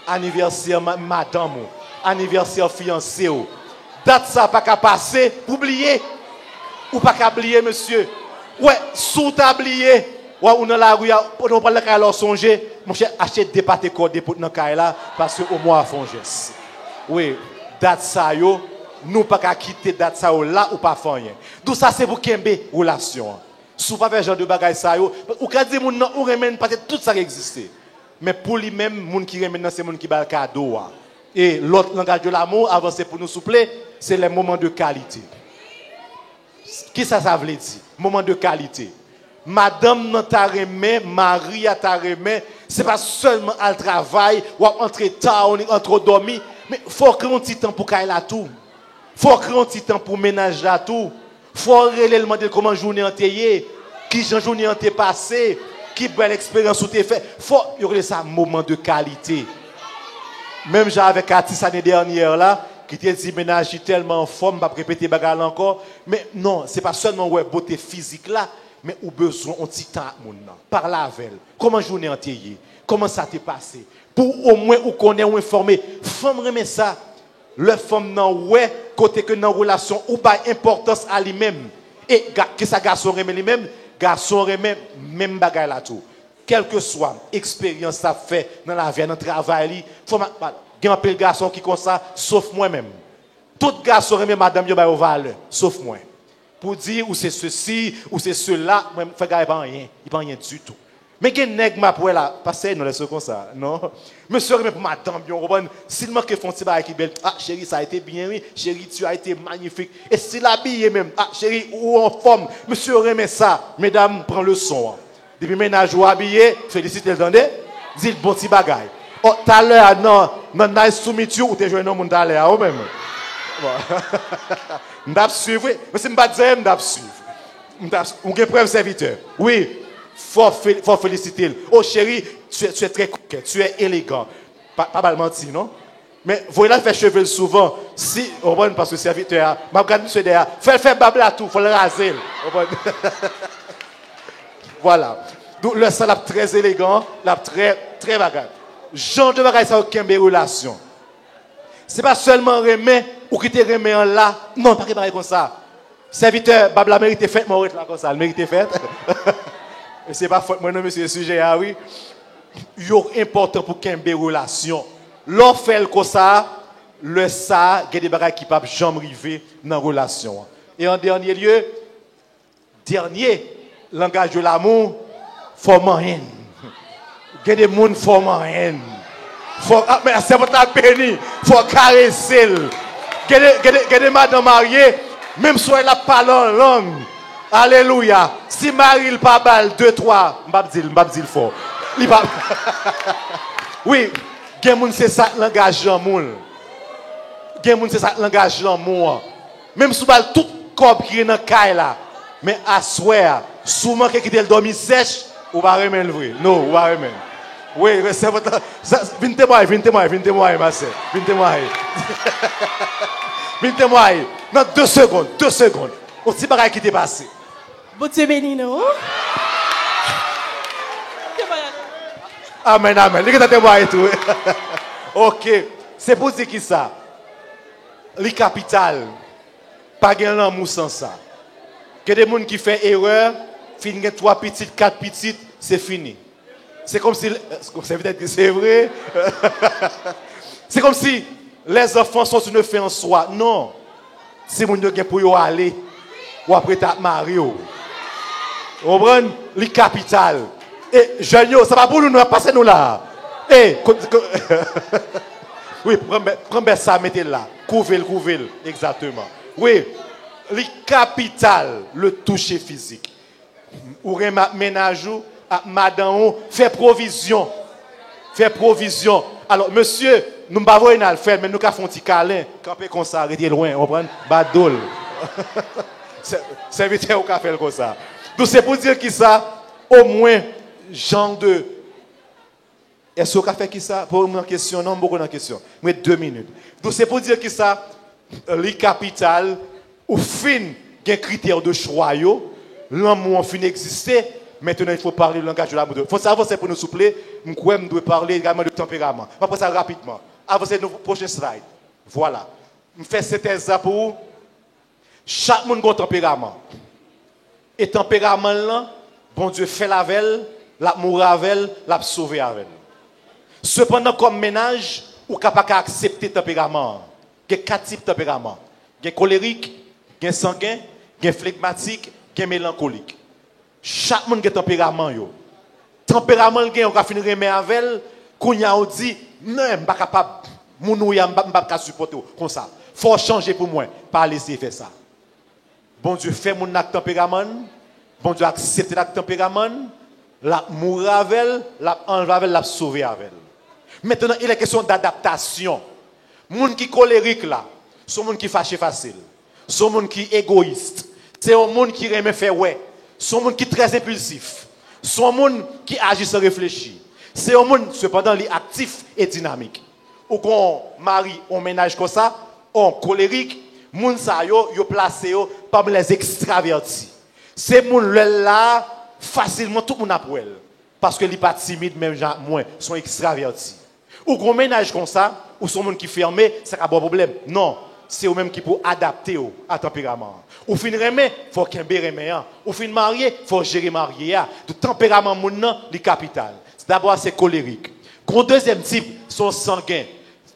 anniversaire madame, anniversaire fiancé. Date ça pas qu'à passer, pour oublier. Ou pas qu'à oublier, monsieur. Ouais, sous tablier. Ouais, on a la rue, on parle de alors songer. Mon cher, achète des pâtes cordées pour dans caille là, parce que au moins font geste. Oui, date ça yo, nous pas qu'à quitter date ça là ou pas faire rien. Tout ça c'est pour kembe relation. Sous pas faire genre de bagaille ça yo, ou ka dire moun nan ou remène peut-être tout ça qui existait. Mais pour lui même moun qui remène c'est moun qui ba cadeau. Et l'autre langage de l'amour, avancer pour nous souffler, c'est les moments de qualité. Qui ça veut dire? Moment de qualité. Madame n'a ta remè, Marie a ta remè, c'est pas seulement al travail, ou entre tard, entre dormir, mais il faut créer un petit temps pour qu'elle a tout. Il faut créer un petit temps pour ménager la tout. Il faut réellement demander comment journée entière, qui journée entière passée, qui belle expérience ou t'es fait. Il faut y avoir ça moment de qualité. Même j'avais Cathy l'année dernière là, qui t'a dit ménage tellement en forme, pas répéter bagarre encore. Mais non, c'est pas seulement ouais beauté physique là, mais ou besoin un petit temps par la veille. Comment journée entière, comment ça t'est passé, pour au moins ou connaître ou informer. Femme remet ça, le femme non ouais côté que dans relation ou pas importance à lui-même et que ça garçon remet lui-même, garçon remet même bagarre là tout. Quelle que soit l'expérience ça fait dans la vie, dans le travail, faut il y a un peu de garçons qui comme ça, sauf moi-même. Tout garçon remet madame yo ba au valeur, sauf moi. Pour dire ou c'est ceci ou c'est cela, moi fait gars pas rien, il pas rien du tout. Mais que nèg m'a pour là, passer non laisse comme ça, non. Monsieur remet pour madame bien comprendre, s'il manque font petit bail qui belle. Ah chérie, ça a été bien oui, chérie, tu as été magnifique. Et s'il habillé même, ah chérie, ou en forme, monsieur remet ça. Mesdames, prend le son. Depuis ménage ou habillé, félicitez le tendez, dites bon petit bagaille. Oh, tout à l'heure, non, nice to meet you, ou t'es joué non, mon tout à l'heure, ou même. M'dap suivre, mais c'est m'pas dire m'dap suivre. On a preuve serviteur. Oui, faut féliciter. Oh chérie, tu es très coquette, tu es élégant. Pas mal menti, non? Mais voyez là faire cheveux souvent. Si on va parce que serviteur, m'a regarde monsieur derrière, fait babla tout, faut le raser. Voilà. Donc le salade très élégant, la très bagarre. Genre de bagaille ça aucun relation. C'est pas seulement remet ou qui te remet en là. Non, pas que comme ça. Serviteur, babla mérite fête, moi là comme ça, mérite fête. Et c'est pas faute moi non monsieur sujet ah oui. Yo important pour qu'un belle relation. L'on fait comme ça, le ça, il y a des bagages qui peuvent jamais arriver dans la relation. Et en dernier lieu, langage de l'amour, forme rien. Il y a des gens qui forment rien. Mais c'est pour ta béni, il faut caresser. Il y a des madames mariées, même si elle n'a pas la langue. Alléluia. Si Marie n'a pas balle, 2, 3, je ne vais pas dire fort. Oui, il y a des gens qui c'est ça le langage de l'amour. Il y a des gens qui c'est ça le langage de l'amour. Même si elle tout corps qui est dans le caille là. Mais à soir, souvent que tu dormi sèche, ou va remettre le vrai. Non, ou va remettre. Oui, c'est votre. Viens témoigner, ma sœur. Viens témoigner. Non, 2 secondes. On ne sait pas ce qui t'est passé. Bon Dieu béni, non? Amen, amen. Et tout. Ok. C'est pour dire qui ça? Les capitales. Pas de l'amour sans ça. Que des gens qui font erreur, finissent 3 petites, 4 petites, c'est fini. C'est comme si. C'est peut-être que c'est vrai. C'est comme si les enfants sont une fin en soi. Non. C'est mon Dieu pour y aller. Ou après t'as marié. Vous comprenez? Les capitales. Et jeunes, ça va pour nous, nous passer nous là. Et. Oui, prends ça, mettez là. Couvrez-le. Exactement. Oui. Les capitales, le toucher physique. Ou ménage à madame, fait provision. Alors, monsieur, nous ne pouvons pas le faire, mais nous avons fait un câlin. Camper comme ça, arrêtez loin, on prend badol. C'est vite au café comme ça. Donc, c'est pour dire que ça, au moins, genre de. Est-ce qu'on a fait qui ça? Pour une question, non, beaucoup de questions. Mais 2 minutes. Donc, c'est pour dire que ça, les capitales, au fin, il y a un critère de choix, l'amour fin exister. Maintenant, il faut parler le langage de l'amour. Il faut savoir, c'est pour nous souffler. Je dois parler également de tempérament. On va passer ça rapidement. Avancez nos prochains slides. Voilà. Je fais cette thèse pour vous. Chaque monde a un tempérament. Et tempérament, là, bon Dieu fait la veille, la mourir avec, la sauver avec. Cependant, comme ménage, vous êtes capable d'accepter le tempérament. Il y a 4 types de tempérament. Il y a colérique, il y a sanguin, il y a flegmatique, il y a mélancolique. Chaque monde a un tempérament. Tempérament, il y a un finir avec, quand il dit, non, je ne suis pas capable, je ne suis pas capable de supporter comme ça. Il faut changer pour moi, pas laisser faire ça. Bon Dieu fait mon acte tempérament, bon Dieu accepte l'acte tempérament, la mourir avec, la enlever avec, la sauver avec. Maintenant, il est question d'adaptation. Les gens qui sont colériques là, sont les gens qui fâchent facile, sont les gens qui sont égoïstes, c'est les gens qui aiment faire ouais, sont les gens qui sont très impulsifs, sont les gens qui agissent sans réfléchir. C'est les gens, cependant, les actifs et dynamiques. Ou qu'on marie, on ménage comme ça, on colérique, les gens yo placé parmi les extravertis. Ces gens là, facilement, tout le monde a pour elle. Parce que les pas timides, même moins, sont extravertis. Ou qu'on ménage comme ça, ou sont gens qui fermés, ça n'a pas de problème. Non, c'est eux-mêmes qui peuvent adapter à tempérament. Ou fin remet, il faut qu'il y ait un ou fin marié, il faut gérer marié. Le tempérament maintenant, les capital. D'abord, c'est colérique. Le deuxième type, sont sanguins.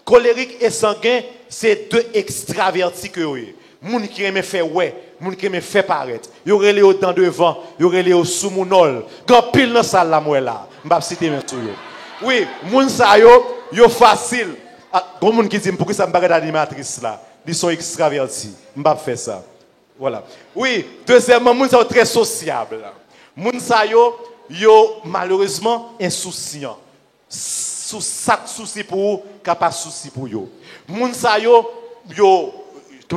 Colérique et sanguin, c'est 2 extravertis que vous avez. Moun qui aime faire ouais, moun qui aime faire paraître. Yo relé au dans devant, yo relé au sous mounol. Grand pile dans salle là moi là. M'pa citer même tout yo. Oui, moun sa yo facile. Gon moun qui dit pourquoi ça me paraît d'animatrice là. Ils sont extravertis. M'pa faire ça. Voilà. Oui, deuxièmement, moun sa très sociable. Moun sa yo malheureusement insouciant. Sous chaque souci pour vous, capable souci pour yo. Moun sa yo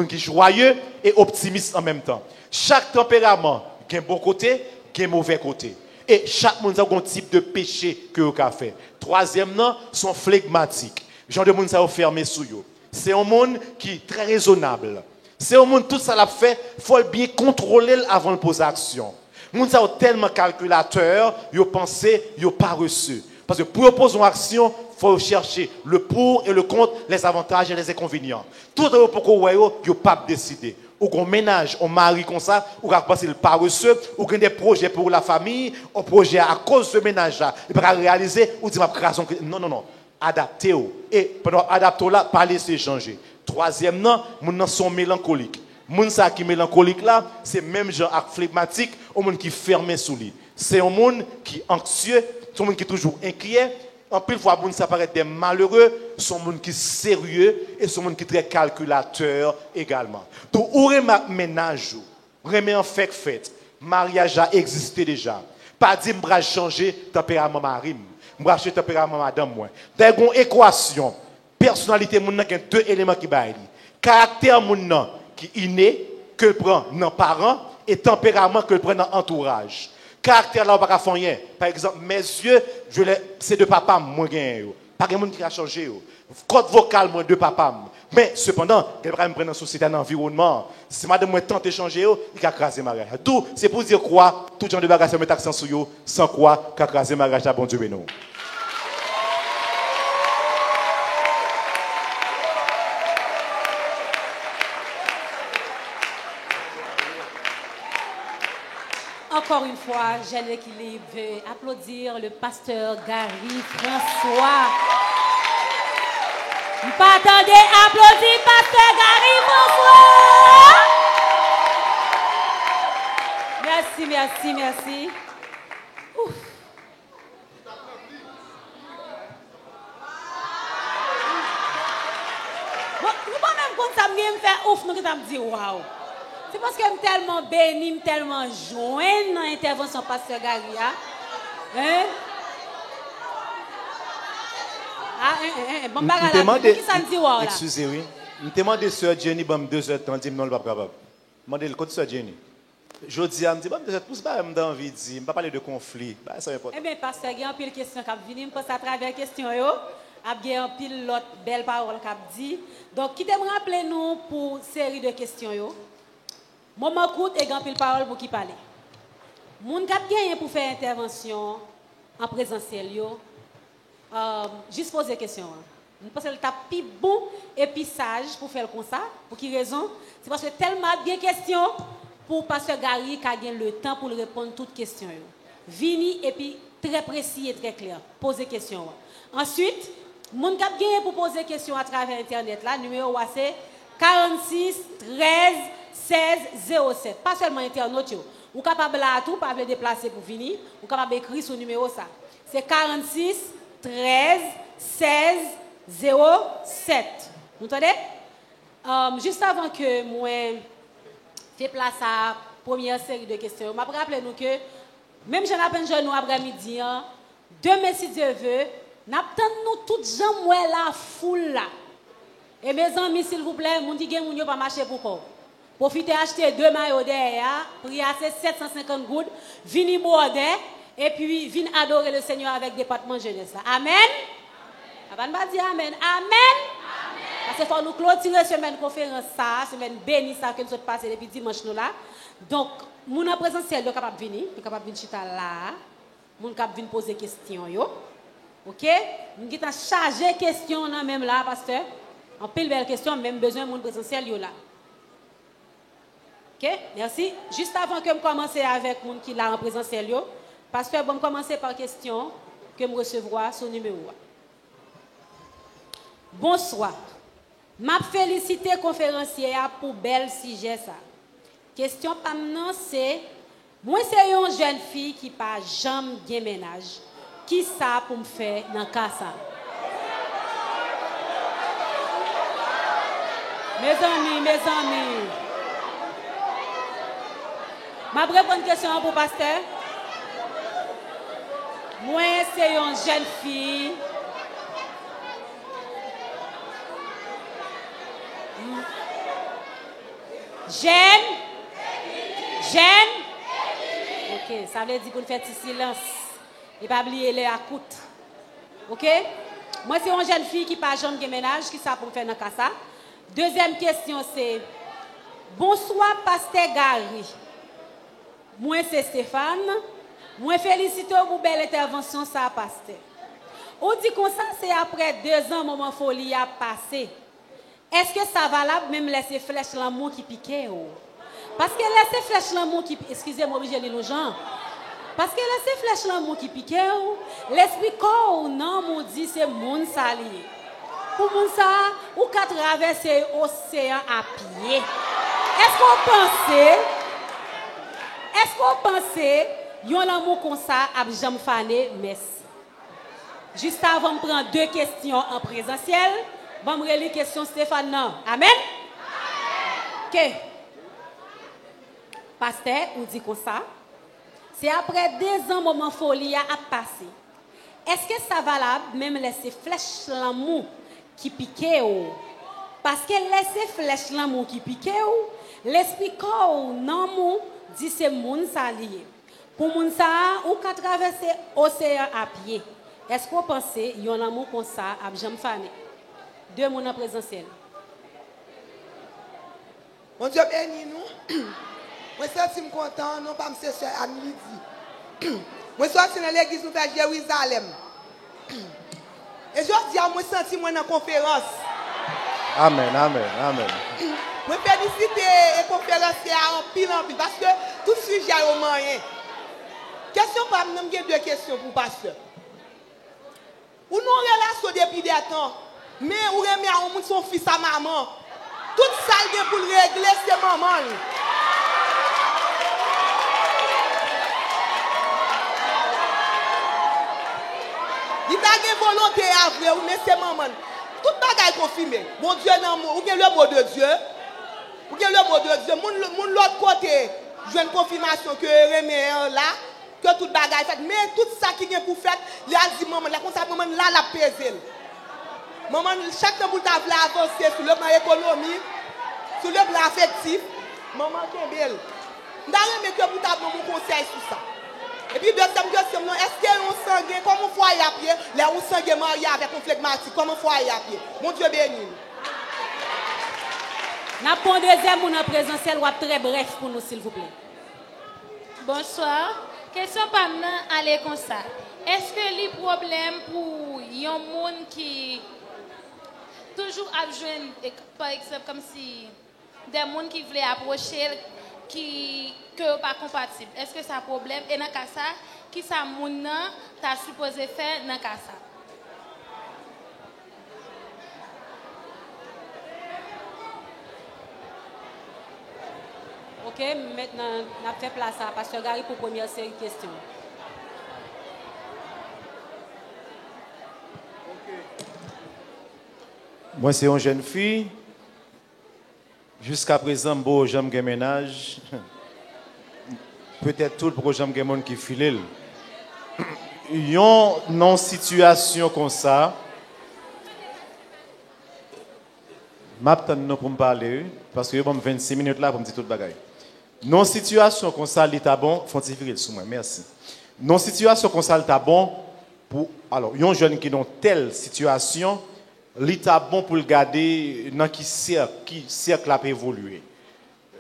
qui joyeux et optimiste en même temps. Chaque tempérament a un bon côté, a un mauvais côté. Et chaque monde a un type de péché que vous avez fait. Troisièmement, sont flegmatiques. Genre de monde ça fermé sous eux. C'est un monde qui est très raisonnable. C'est un monde tout ça l'a fait, faut bien contrôler avant de poser action. Monde ça tellement calculateur, yo pensé, yo pas reçu. Parce que pour poser une action, il faut chercher le pour et le contre, les avantages et les inconvénients. Tout le monde pour que pas décider. Ou qu'on ménage, on marie comme ça, ou qu'on passe le paresseux, ou qu'on a des projets pour la famille, un projet à cause de ménage là, il peut réaliser, ou dit ma création. Non. Adaptez-vous. Et pendant adapter là, pas laisser changer. Troisièmement, les gens sont mélancoliques. Les gens qui sont mélancoliques là, c'est même genre flegmatique, au monde qui ferme sous lui. C'est un monde qui est anxieux, c'est un monde qui est toujours inquiet. En plus, fois, ça paraît des malheureux, sont des gens qui sont sérieux et sont des gens qui sont très calculateurs également. Donc, où remet ménage, remet en fait, mariage a existé déjà. Pas dire que je vais changer tempérament marim, je vais changer tempérament madame. Dans une équation, personnalité, il y a 2 éléments qui baillent. Caractère qui est inné, que le prend dans parents, et tempérament que le prend dans entourage. Caractère là, on ne peut pas faire rien. Par exemple, mes yeux, c'est de papa, moi, pas de monde qui a changé. Code vocal, moi, de papa. Mais cependant, il va me prendre en société, un environnement. Si madame moi tente de changer, il a crasé ma rage. Tout, c'est pour dire quoi? Tout genre de bagages, mettre accent sur eux, sans quoi, qu'a crasé ma rage, bon Dieu, non. encore une fois, j'ai l'équilibre. Veut applaudir le pasteur Gary François. Vous pas attendez, applaudissez pasteur Gary François. Merci, merci, merci. Ouf. Bon, nous pas même quand ça me fait ouf, nous qui me dit waouh. C'est parce que je suis tellement béni, tellement joint dans l'intervention pasteur Garia. Hein? Bon, qui ça me dit waouh là? Excusez-moi. Je me demande de Sœur Jenny, 2 heures de temps, je ne suis pas capable. Je me demande de Sœur Jenny. Je dis, je me dis, je ne suis pas envie de dire, je ne vais pas parler de conflit. Eh bien, pasteur, il y a un peu de questions qui viennent, je passe à travers les questions. Il y a un peu l'autre belle parole qui dit. Donc, qui t'aime rappeler nous pour une série de questions? Moment court et grand pile parole pour qui parler. Moun k'ap gagné pour faire intervention en présentiel juste poser question. Nous pensons que le plus bon et puis sage pour faire comme ça. Pour quelle raison? C'est parce que tellement bien question pour pasteur Gary qui a le temps pour répondre à toutes questions. Vini et puis très précis et très clair. Poser question. Ensuite, moun k'ap gagné pour poser question à travers internet là, numéro c'est 46 13 16 07. Pas seulement internaute. Ou capable là tout, pas déplacer pour venir. Ou capable écrire sur numéro ça. C'est 46 13 16 07. Vous entendez? Juste avant que moi fais place à la première série de questions, je rappelle nous que même si on jeune nous après-midi, demain si Dieu veut, nous attendons toutes gens moi la foule là. Et mes amis, s'il vous plaît, mon dit que vous ne pas marcher pour quoi. Profitez acheter 2 maillots derrière, prix assez 750 gouttes, venez border et puis venez adorer le Seigneur avec département jeunesse. Amen. Amen. Amen. Dire amen. Amen. Parce qu'il faut nous clôturer semaine conférence ça, semaine bénie ça que nous sommes passés depuis dimanche nous là. Donc, mon en présentiel est capable de venir, capable de venir chita là, mon capable de venir poser question yo. OK? Nous avons chargé question même là pasteur. En pile belle question, même besoin de mon présentiel yo là. OK? Merci. Juste avant que je commence avec mon qui là en présentiel yo, pasteur, bon commencer par question que me recevoir son numéro. Bonsoir. M'a félicité conférencier pour bel sujet ça. Question pas maintenant c'est moi c'est une jeune fille qui pas jamais bien ménage. Qui ça pour me faire dans cas ça? Mes amis. Ma répondre question pour pasteur. Moi c'est une jeune fille. Jeune. OK, ça veut dire qu'on fait un silence. Et pas oublier les écoutes. OK? Moi, c'est une jeune fille qui n'a pas jamais de ménage, qui ça pour faire dans ça. Deuxième question, c'est bonsoir, pasteur Gary. Moi, c'est Stéphane. Moi, félicite pour une belle intervention, ça, pasteur. On dit comme ça, c'est après 2 ans, moment folie a passé. Est-ce que ça valable même laisser flèche l'amour qui piquait? Parce que laisser flèche l'amour qui piquait, excusez-moi, j'ai les gens. Parce que laisser flèche l'amour qui piquait, l'esprit corps, non, mon dit, c'est mon sali. Pour mon ça, ou qu'à traverser l'océan à pied. Est-ce qu'on pensait, yon l'amour comme ça, a jamais fané, merci. Juste avant de prendre 2 questions en présentiel, je vais me relire question Stéphane. Amen. OK. Pasteur, on dit comme ça. C'est après 2 ans, moment folie a passé. Est-ce que ça valable même laisser flèche l'amour qui piquait parce que laisser flèche l'amour qui piquait l'esprit corps non dit c'est moun salié. Pour moun ça ou qu'à traverser océan à pied. Est-ce qu'on pensait yon amour comme ça a jamais fané? 2 moun en présentiel. Mon Dieu béni nous. Moi je suis content, non pas monsieur à midi. Moi je suis dans l'église de Jérusalem. Et je dis à moi senti moi dans conférence. Amen. Moi féliciter et conférencier en pile parce que tout sujet au moyen. Question pas, j'ai deux questions pour pasteur. Ou nous relation depuis des temps, mais ou remet à un son fils à maman. Tout ça il pour le régler c'est maman. Il a une volonté à vrai, mais c'est maman. Tout bagaille confirmé. Mon Dieu non, ou bien le mot de Dieu. Ou bien le mot de Dieu. Mon l'autre côté, j'ai une confirmation que remet là. Que tout bagaille fait, mais tout ça qui vient pour faire, il a dit maman, là comme ça maman là la pèse. Maman chaque temps pour t'avoir avancer sur le plan économique, sur le plan affectif, maman Kembel. D'ailleurs mais que pour t'avoir mon conseil sur ça. Et puis deuxième question, est-ce qu'on sanguin comment foyer à pied, là on sanguin marié avec un phlegmatique, comment foyer à pied. Mon Dieu béni. N'a pas un deuxième ou en présentiel ou très bref pour nous s'il vous plaît. Bonsoir. Question pas aller comme ça. Est-ce que les problèmes pour un monde qui toujours a besoin, par exemple, comme si des gens qui veulent approcher qui que pas compatible. Est-ce que c'est un problème et dans cas ça, qui ça monde t'a supposé faire dans cas ça? Ok, maintenant, on a fait place à Pasteur Gary pour la première série de questions. Moi, c'est une jeune fille. Jusqu'à présent, bon, j'aime le ménage. Peut-être tout le programme qui monde qui file. Il y a une situation comme ça. Je m'attends pour me parler parce que j'ai 26 minutes là pour me dire tout le bagage. Non situation comme ça, l'état bon, faut tirer sur moi. Merci. Non situation comme ça, l'état bon pour alors, il y a un jeune qui dans telle situation, l'état bon pour le garder dans qui cercle a évoluer.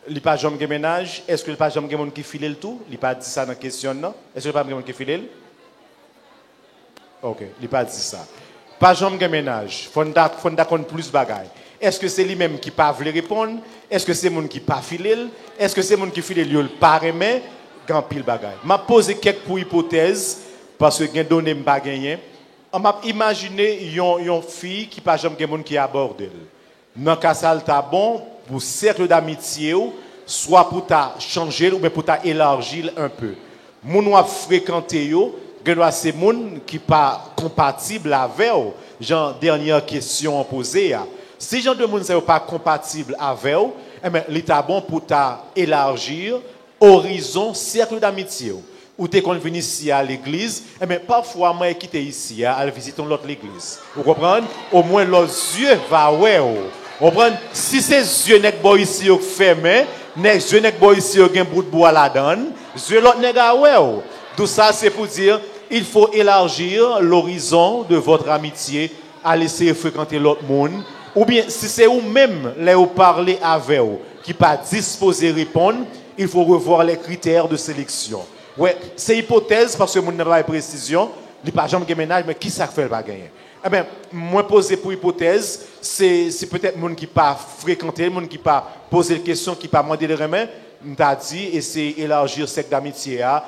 Il pas jamais ménage, est-ce que il pas jamais monde qui file le tout? Il pas dit ça dans question non? Est-ce que il pas monde qui file? OK, il pas dit ça. Pas jamais ménage, faut d'accord plus bagaille. Est-ce que c'est lui-même qui pas veut répondre? Est-ce que c'est moun qui pas filé? Est-ce que c'est moun qui filé lui pas remet? Grand pile bagaille. M'a posé quelques hypothèses parce que gen donné m'pa gagné. On m'a imaginé yon fille qui pas jamais gen moun qui aborde elle. Dans cas ça ta bon pour cercle d'amitié ou soit pour ta changer ou bien pour ta élargir un peu. Moun ou fréquenter yo, gen c'est moun qui pas compatible avec ou. Genre dernière question posée a. Si gens de monde ne sont pas compatibles avec eux, eh bien, l'état bon pour élargir horizon, cercle d'amitié. Ou tu es venu ici à l'église, eh bien, parfois, moi, quitte ici, à visiter l'autre l'église. Vous comprenez? Au moins, leurs yeux vont voir. Vous comprenez? Si ces yeux n'est pas ici fermés, les yeux n'est pas ici un bout de bois à la donne, les yeux l'autre n'est pas voir. Tout ça, c'est pour dire, il faut élargir l'horizon de votre amitié, à laisser fréquenter l'autre monde. Ou bien, si c'est vous-même, là où parlez avec vous, qui pas disposé à répondre, il faut revoir les critères de sélection. Ouais, c'est hypothèse parce que mon n'a pas de précision, il n'y a pas jamais de ménage, mais qui ça fait pas gagner? Eh bien, moi poser pour hypothèse, c'est peut-être monde qui pas fréquenté, monde qui pas posé des questions, qui pas demandé les remèdes. M'ta dit essayer d'élargir cercle d'amitié à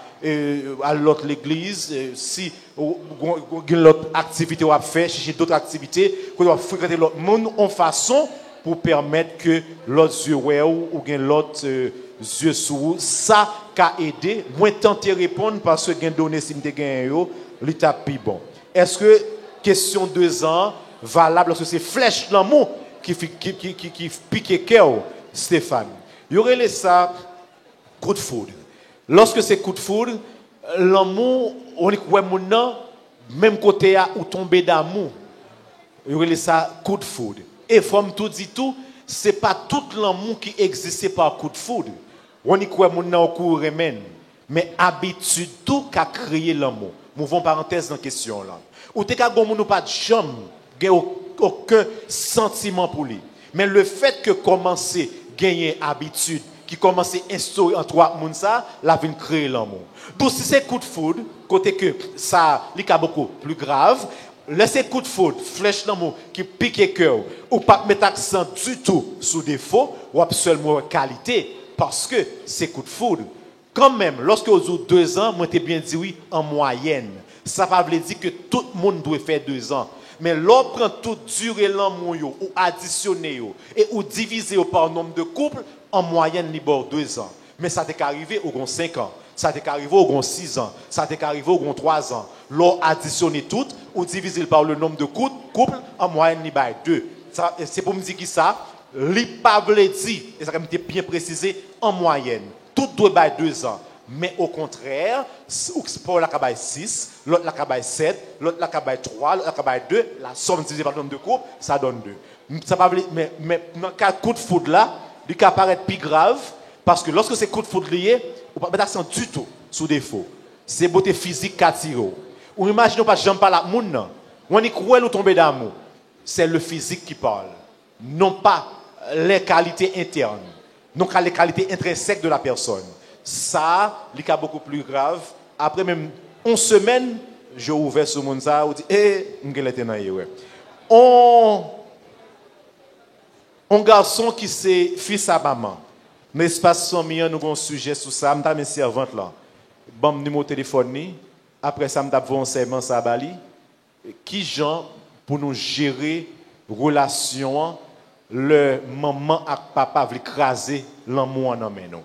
l'autre l'église si l'autre activité ou à faire chercher d'autres activités qu'on doit fréquenter l'autre monde en façon pour permettre que l'autre yeux ou gain l'autre yeux sous ça qu'a aidé moins tenter répondre parce que gain donné si m'te gain yo l'état plus bon. Est-ce que question 2 ans valable lorsque c'est flèche l'amour qui pique cœur Stéphane? Il y aurait ça coup de foudre. Lorsque c'est coup de foudre, l'amour, on est quoi mon même côté à ou tomber d'amour. Il y aurait ça coup de foudre. Et comme tout dit tout, c'est pas tout l'amour qui existe par coup de foudre. On est quoi mon au cours remène, mais habitude tout qu'a créé l'amour. Mouvons parenthèse dans question là. Ou t'es qu'à gon nous pas de jambe, aucun sentiment pour lui. Mais le fait que commencer gagner habitude qui commence à instaurer en trois moun ça la vie créer l'amour. Donc si c'est coup de foudre côté que ça li ka beaucoup plus grave, laisser coup de foudre flèche l'amour qui pique cœur ou pas mettre accent du tout sur défaut ou seulement qualité parce que c'est coup de foudre Quand même, lorsque vous avez 2 ans, moi, t'ai bien dit oui, en moyenne. Ça ne veut pas dire que tout le monde doit faire 2 ans. Mais l'on prend toute durée l'amour ou additionner et ou diviser par nombre de couples, en moyenne, il y a 2 ans. Mais ça t'est arrivé au 5 ans. Ça t'est arrivé au 6 ans. Ça t'est arrivé au 3 ans. L'on additionner tout ou diviser par le nombre de couples, en moyenne, il y a 2. C'est pour me dire que ça, l'ipable dit, et ça a bien précisé, en moyenne. Tout doit être 2 ans. Mais au contraire, pour la cabaye 6, l'autre la cabaye 7, l'autre la cabaye 3, l'autre la cabaye 2, la somme divisée par le nombre de couples, ça donne 2. Ça pas, mais dans le cas de coup de foudre là, il peut apparaître plus grave, parce que lorsque c'est coup de foudre lié, on ne peut pas mettre accent du tout sur défaut. C'est beauté physique qui attire. Ou imaginez pas, j'aime pas la moun, on est cruel ou tomber d'amour. C'est le physique qui parle, non pas les qualités internes, non pas les qualités intrinsèques de la personne. Ça, c'est beaucoup plus grave. Après même 11 semaines, j'ai ouvert ce monde ça, on dit, un garçon qui c'est fils à maman. L'espace familial, nous avons un sujet sur ça. Je suis une servante là. Bon, numéro de téléphone. Après ça, je vais un serment à Bali. Qui gens pour nous gérer relation, le maman et papa veulent écraser l'amour dans nous.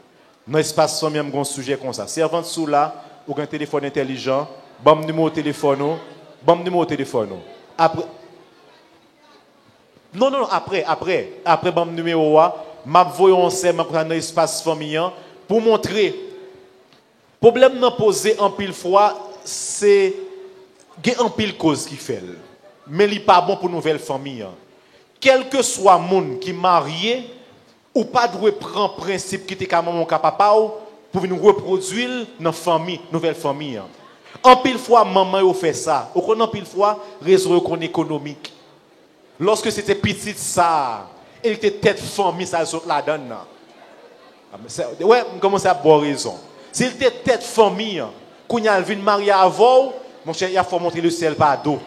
Dans l'espace familial, nous avons un sujet comme ça. Servante sous là, ou un téléphone intelligent. Bon, numéro de téléphone. Bon, numéro de téléphone. Après. Non, après, bon numéro A, m'a voyé un serment dans l'espace familial pour montrer. Le problème non posé en pile fois, c'est qu'il y a en pile cause qui fait. Mais il n'est pas bon pour une nouvelle famille. Quel que soit le monde qui est marié, ou pas doit prendre le principe qui était maman ou papa pour nous reproduire dans la famille, nouvelle famille. En pile fois, maman a fait ça. En pile fois, réseau économique. Lorsque c'était petit ça, il était tête famille, ça autres la donne. Ouais, comment ça a raison. S'il était tête famille, quand il a vu marier avant, mon cher, il a fait monter le ciel par dos.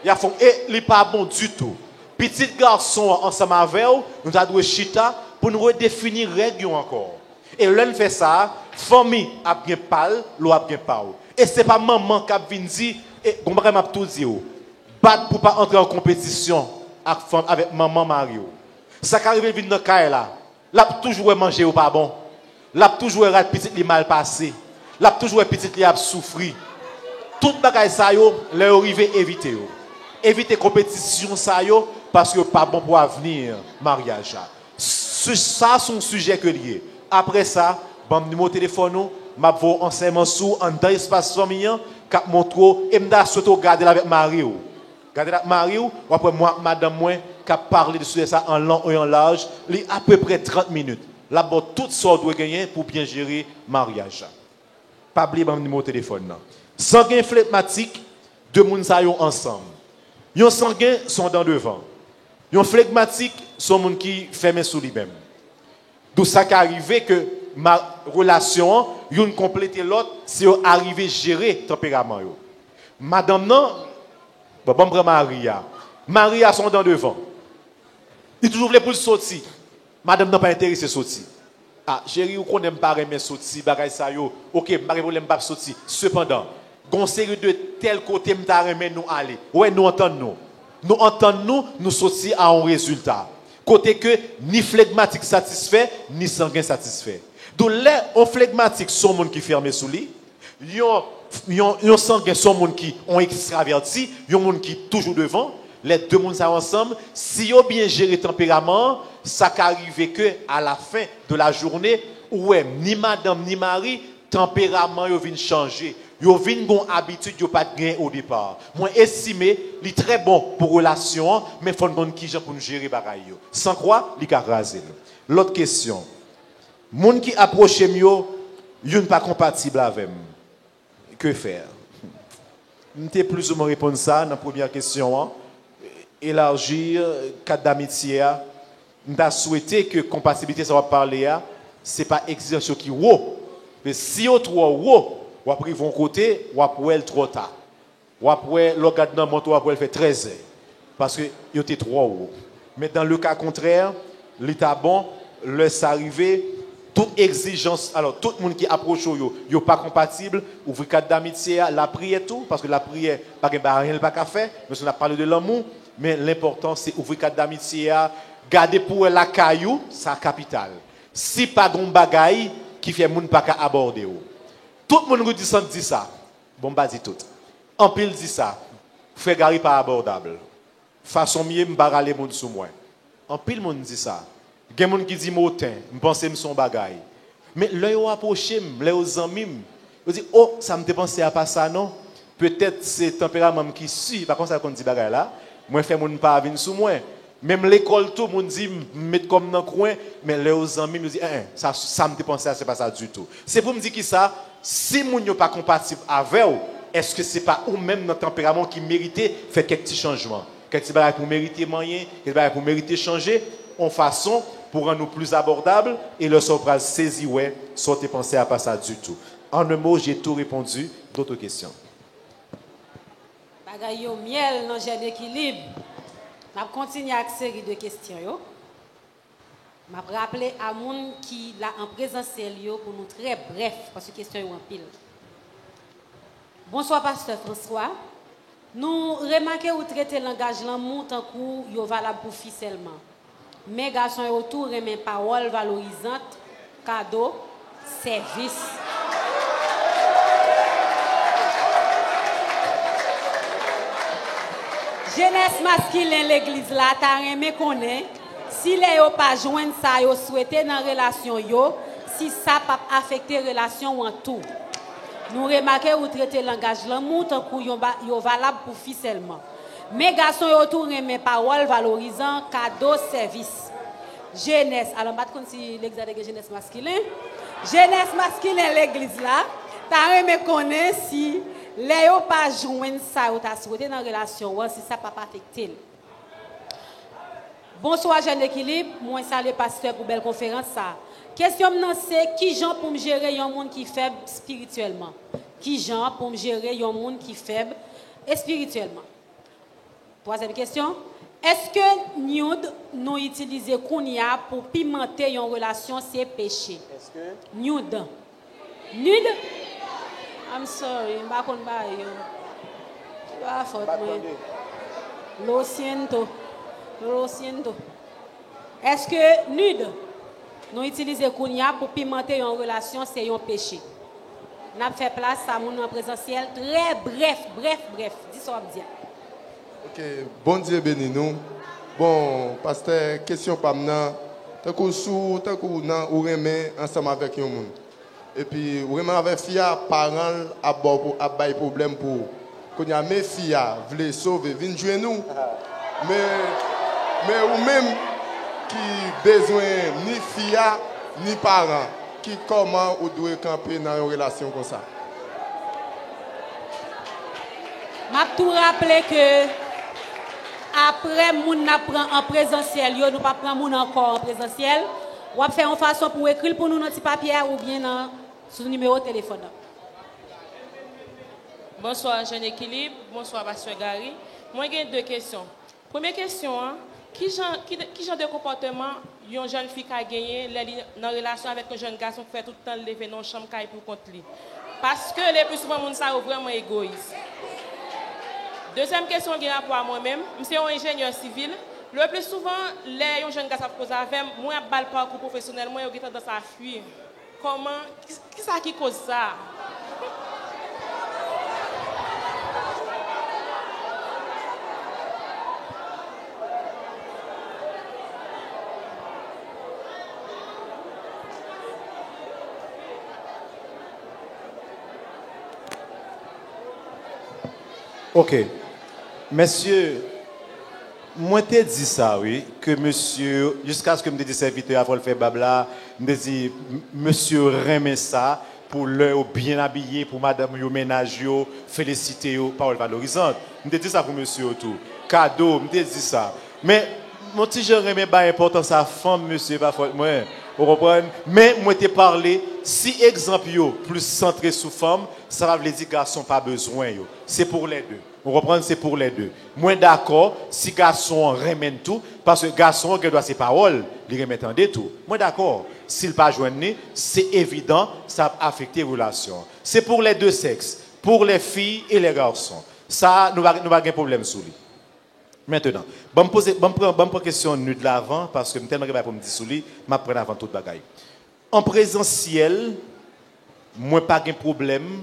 Il a fait, et il n'est pas bon du tout. Petit garçon ensemble avec nous avons chita pour nous redéfinir les règles encore. Et l'un fait ça, famille a bien pâle, l'eau a bien pâle. Et ce n'est pas maman qui a dit, et on va tout dire. Battre pour ne pas entrer en compétition avec maman Mario. Ça qui arrive dans le cas là. Là, toujours manger ou pas bon. Là, toujours rat petit li mal passé. Là, toujours petit li a souffri. Tout bagay ça yo, les arrivé éviter yo. Éviter compétition ça yo parce que pas bon pour avenir mariage. Ça son sujet que lié. Après ça, bon numéro téléphone nous, m'a vo enseignement sous en dans espace familial cap montre et m'da souhaite regarder avec Mario. Regardez la Mario, ou après moi, madame moi, qui a parlé de ça en long et en large, il y a à peu près 30 minutes. Là-bas, toutes sortes doivent gagner pour bien gérer le mariage. Pas oublier mon numéro de téléphone. Sanguin phlegmatique, deux personnes ensemble. Les sanguins sont dans devant. Les phlegmatiques sont les gens qui ferment sous lui-même. D'où ça qui arrive que ma relation, une complète l'autre, si on arrive à gérer le tempérament. Madame, non. Bon, Maria. Maria sont dans devant. Il toujours voulu pour sortir. Madame n'a pas intéressé sortir. Ah, chérie, ou qu'on n'aime pas aimer sortir, bagay ça yo. OK, pas problème pas sortir. Cependant, gon série de tel côté m'ta remet nous aller. Ouais, nous entendons nous. Nous entendons nous sortir à un résultat. Côté que ni phlegmatique satisfait, ni sanguin satisfait. Donc là, on phlegmatique sont monde qui ferme sous lui. Yon sanguin sont monde qui ont extraverti, yon monde qui toujours devant. Les deux mondes ensemble, si yo bien géré tempérament, ça qu'arrive que à la fin de la journée, ouais, ni madame ni mari, tempérament yo vient changer. Yo vient gon habitude yo pas gain au départ. Moi estimé, li très bon pour relation, mais faut gon qui pour nous gérer bagaille yo. Sans quoi, li ka raser. L'autre question. Moun qui approche mieux, yon pas compatible avec moi. Que faire? Je plus ou moins répondre ça dans la première question. Élargir le cadre d'amitié. Je souhaité que la compatibilité, ça va parler, ce n'est pas exigence qui est haut. Mais si vous êtes trop haut, vous avez pris vos côté, vous avez trop tard. Vous avez le cadre dans mon toit, vous faire 13 heures. Parce que vous êtes trop haut. Mais dans le cas contraire, l'état bon, laisse arriver, toute exigence, alors tout le monde qui approche yo pas compatible, ouvrir cadre d'amitié, la prière tout, parce que la prière, pas rien pas qu'à faire, mais on a parlé de l'amour, mais l'important c'est ouvrir cadre d'amitié, garder pour la caillou, ça capital. Si pas gon bagaille qui fait moun pas qu'à aborder ou. Tout le monde dit ça. Bon bah dit tout. En pile dit ça. Frère Gary pas abordable. Façon mieux m'barale moun sous moi. En pile monde dit ça. Gen moun qui dit motin, m'pense me son bagaille. Mais l'œil approché, l'œil amis, vous dit oh, ça me pensé à pas ça non. Peut-être c'est tempérament qui suit, par contre ça qu'on dit bagaille là. Moi fait moun pas venir sous moi. Même l'école tout monde dit mettre comme dans coin, mais les amis me dit ça me pensé à c'est pas ça du tout. C'est pour me dire qui ça, si moun yo pas compatible avec ou, est-ce que c'est pas ou même notre tempérament qui méritait faire quelques petits changements, quelques petits bagages pour mériter moyen, quelques bagages pour mériter changer en façon pour rendre nous plus abordables et le sopral saisi ouais, sortez penser à pas ça du tout. En un mot, j'ai tout répondu. D'autres questions? Bagay yo miel dans jeune équilibre. Je continue avec une série de questions. Je vais rappeler à moun qui là en présentiel pour nous très bref parce que question est en pile. Bonsoir pasteur François. Nous remarquons ou traiter le langage l'amour tant que yo valable pour filles seulement. Mais garçons autour remet parole valorisante, cadeau, service. Jeunesse masculine l'église là ta remé connaît si les yo pas joindre ça yo souhaiter dans relation yo si ça pas affecter relation en tout. Nous remarquer ou traiter langage l'amour tant que yo valable pour filles seulement. Mais garçons yo tout remé parole valorisant cadeau service. Jeunesse alors pas comme si l'examen de jeunesse masculine. Jeunesse masculine l'église là ta remé connaît si les yo pas joindre ça ou ta souhaité dans relation si ça pas affecter. Bonsoir jeune équilibre, moi salue pasteur pour belle conférence ça. Question maintenant c'est qui gens pour me gérer un monde qui faible spirituellement. Qui gens pour me gérer un monde qui faible spirituellement. Troisième question, est-ce que nous utilisons kounia pour pimenter une relation c'est péché? Est-ce que nude I'm sorry, je ne sais pas. Lo siento. Est-ce que nude, nous utilisons kounia pour pimenter une relation, c'est un péché? Nous avons fait place à mon présentiel très bref. Dis ça bien. Ok, bon Dieu béni nous. Bon, pasteur, question pas maintenant. Tant que ou remet ensemble avec un monde. Et puis, vraiment, avec FIA, parents à bord pour abailler problème pour. Quand il y a mes filles, veulent sauver, viennent jouer nous. Mais ou même qui besoin ni FIA, ni parents, qui comment ou doit camper dans une relation comme ça. Je tout rappeler que après, moun apprend en présentiel, nous pas prendre moun encore en présentiel. On va faire une façon pour écrire pour nous dans petit papier ou bien dans sur le numéro de téléphone. Bonsoir, jeune équilibre. Bonsoir, pasteur Gary. Moi, j'ai deux questions. Première question, qui genre de comportement une jeune fille qui a gagné dans la relation avec un jeune garçon qui fait tout le temps lever dans la chambre pour contre lui? Parce que les plus souvent, les gens sont vraiment égoïstes. Deuxième question, qui est pour moi-même. Je suis un ingénieur civil. Le plus souvent, les jeunes garçons qui posent avec moi, je ne parcours professionnel, moi, je suis tendance à fuir. Comment? Qui cause ça? Ok. Messieurs, moi t'ai dit ça, oui, que monsieur, jusqu'à ce que me dit serviteur après le faire babla, me dit monsieur remet ça pour l'heure bien habillé, pour madame yo ménage yo, féliciter yo, parole valorisante. Me dit ça pour monsieur autour. Cadeau, me dit ça. Mais mon petit je remets pas important sa femme monsieur pas faute moi. Vous comprenez? Mais moi t'ai parlé si exemple yo plus centré sur femme, ça veut dire garçon pas besoin yo. C'est pour les deux. On reprend, c'est pour les deux. Moi d'accord, si garçon remène tout, parce que garçon qui doit ses paroles, il remet en tout. Moi d'accord, s'il pas joindre, c'est évident, ça a affecté les relations. C'est pour les deux sexes, pour les filles et les garçons. Ça, nous n'avons pas de problème sur lui. Maintenant, je vais poser une question de l'avant, parce que je suis tellement pour me dire sur lui, je vais prendre avant toute bagaille. En présentiel, moi pas de problème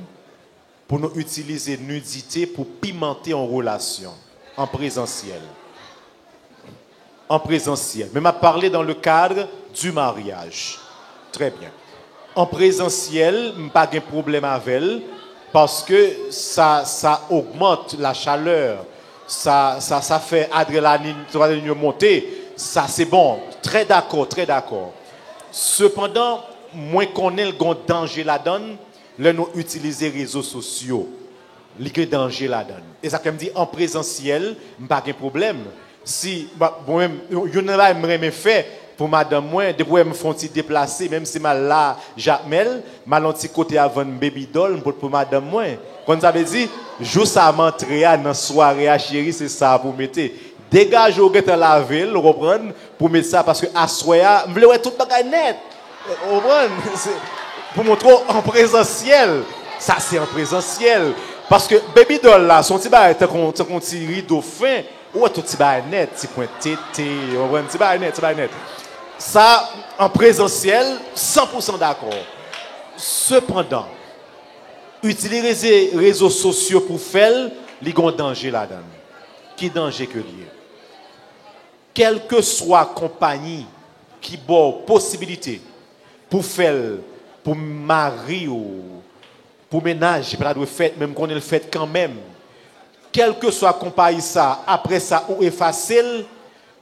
pour nous utiliser nudité pour pimenter en relation. En présentiel. En présentiel. Mais je parlé dans le cadre du mariage. Très bien. En présentiel, je n'ai pas de problème avec elle, parce que ça augmente la chaleur. Ça fait adrénaline monter. Ça, c'est bon. Très d'accord, très d'accord. Cependant, moi, qu'on ait le danger là-dedans, là, nous utilisons les réseaux sociaux. Le danger là-dedans. Et ça, comme dit, en présentiel, pas de problème. Si, moi-même, je n'ai pas fait pour madame, moi, de pouvoir me faire déplacer, même si je là, Jacmel, je suis côté avant baby doll pour madame, moi. Quand ça veut dire, je ça m'entrer dans la soirée, chérie, c'est ça pour mettre. Dégage au gars la ville, reprendre, pour mettre ça, parce que à soir, je veux tout le monde net. Pour montrer en présentiel. Ça, c'est en présentiel. Parce que baby doll là, son petit bail, t'as qu'on petit rideau fin, ou tout petit bail net, petit point tété, petit bail net. Ça, en présentiel, 100% d'accord. Cependant, utiliser les réseaux sociaux pour faire, il y a un danger là-dedans. Qui danger que lié? Quelle que soit la compagnie qui a possibilité pour faire, pour marier ou pour ménage, pour faire, même qu'on ait le fait quand même, quelle que soit la compagnie ça, après ça, ou effacer,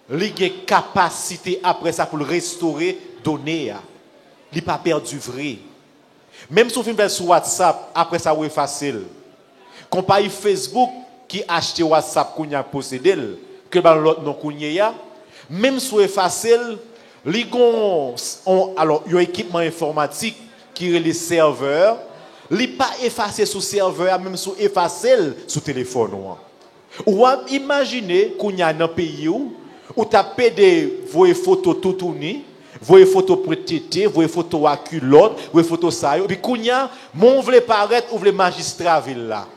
il y a une capacité après ça pour le restaurer, donner. Il n'a pas perdu vrai. Même si on fait sur WhatsApp, après ça, ou effacer. Compagnie Facebook qui a acheté WhatsApp, qu'on a possédé, que l'autre non qu'on y a, même si on effacer, il y a un équipement informatique qui est les serveurs. Il n'est pas effacé sur le serveur, même si effacé sur le téléphone. Ou imaginez qu'on y a un pays où tu as des photos tout tournées, des photos pour tété, des photos à culotte, des photos ça. Et puis qu'on y a, mon voulait paraître ou le magistrat ville là.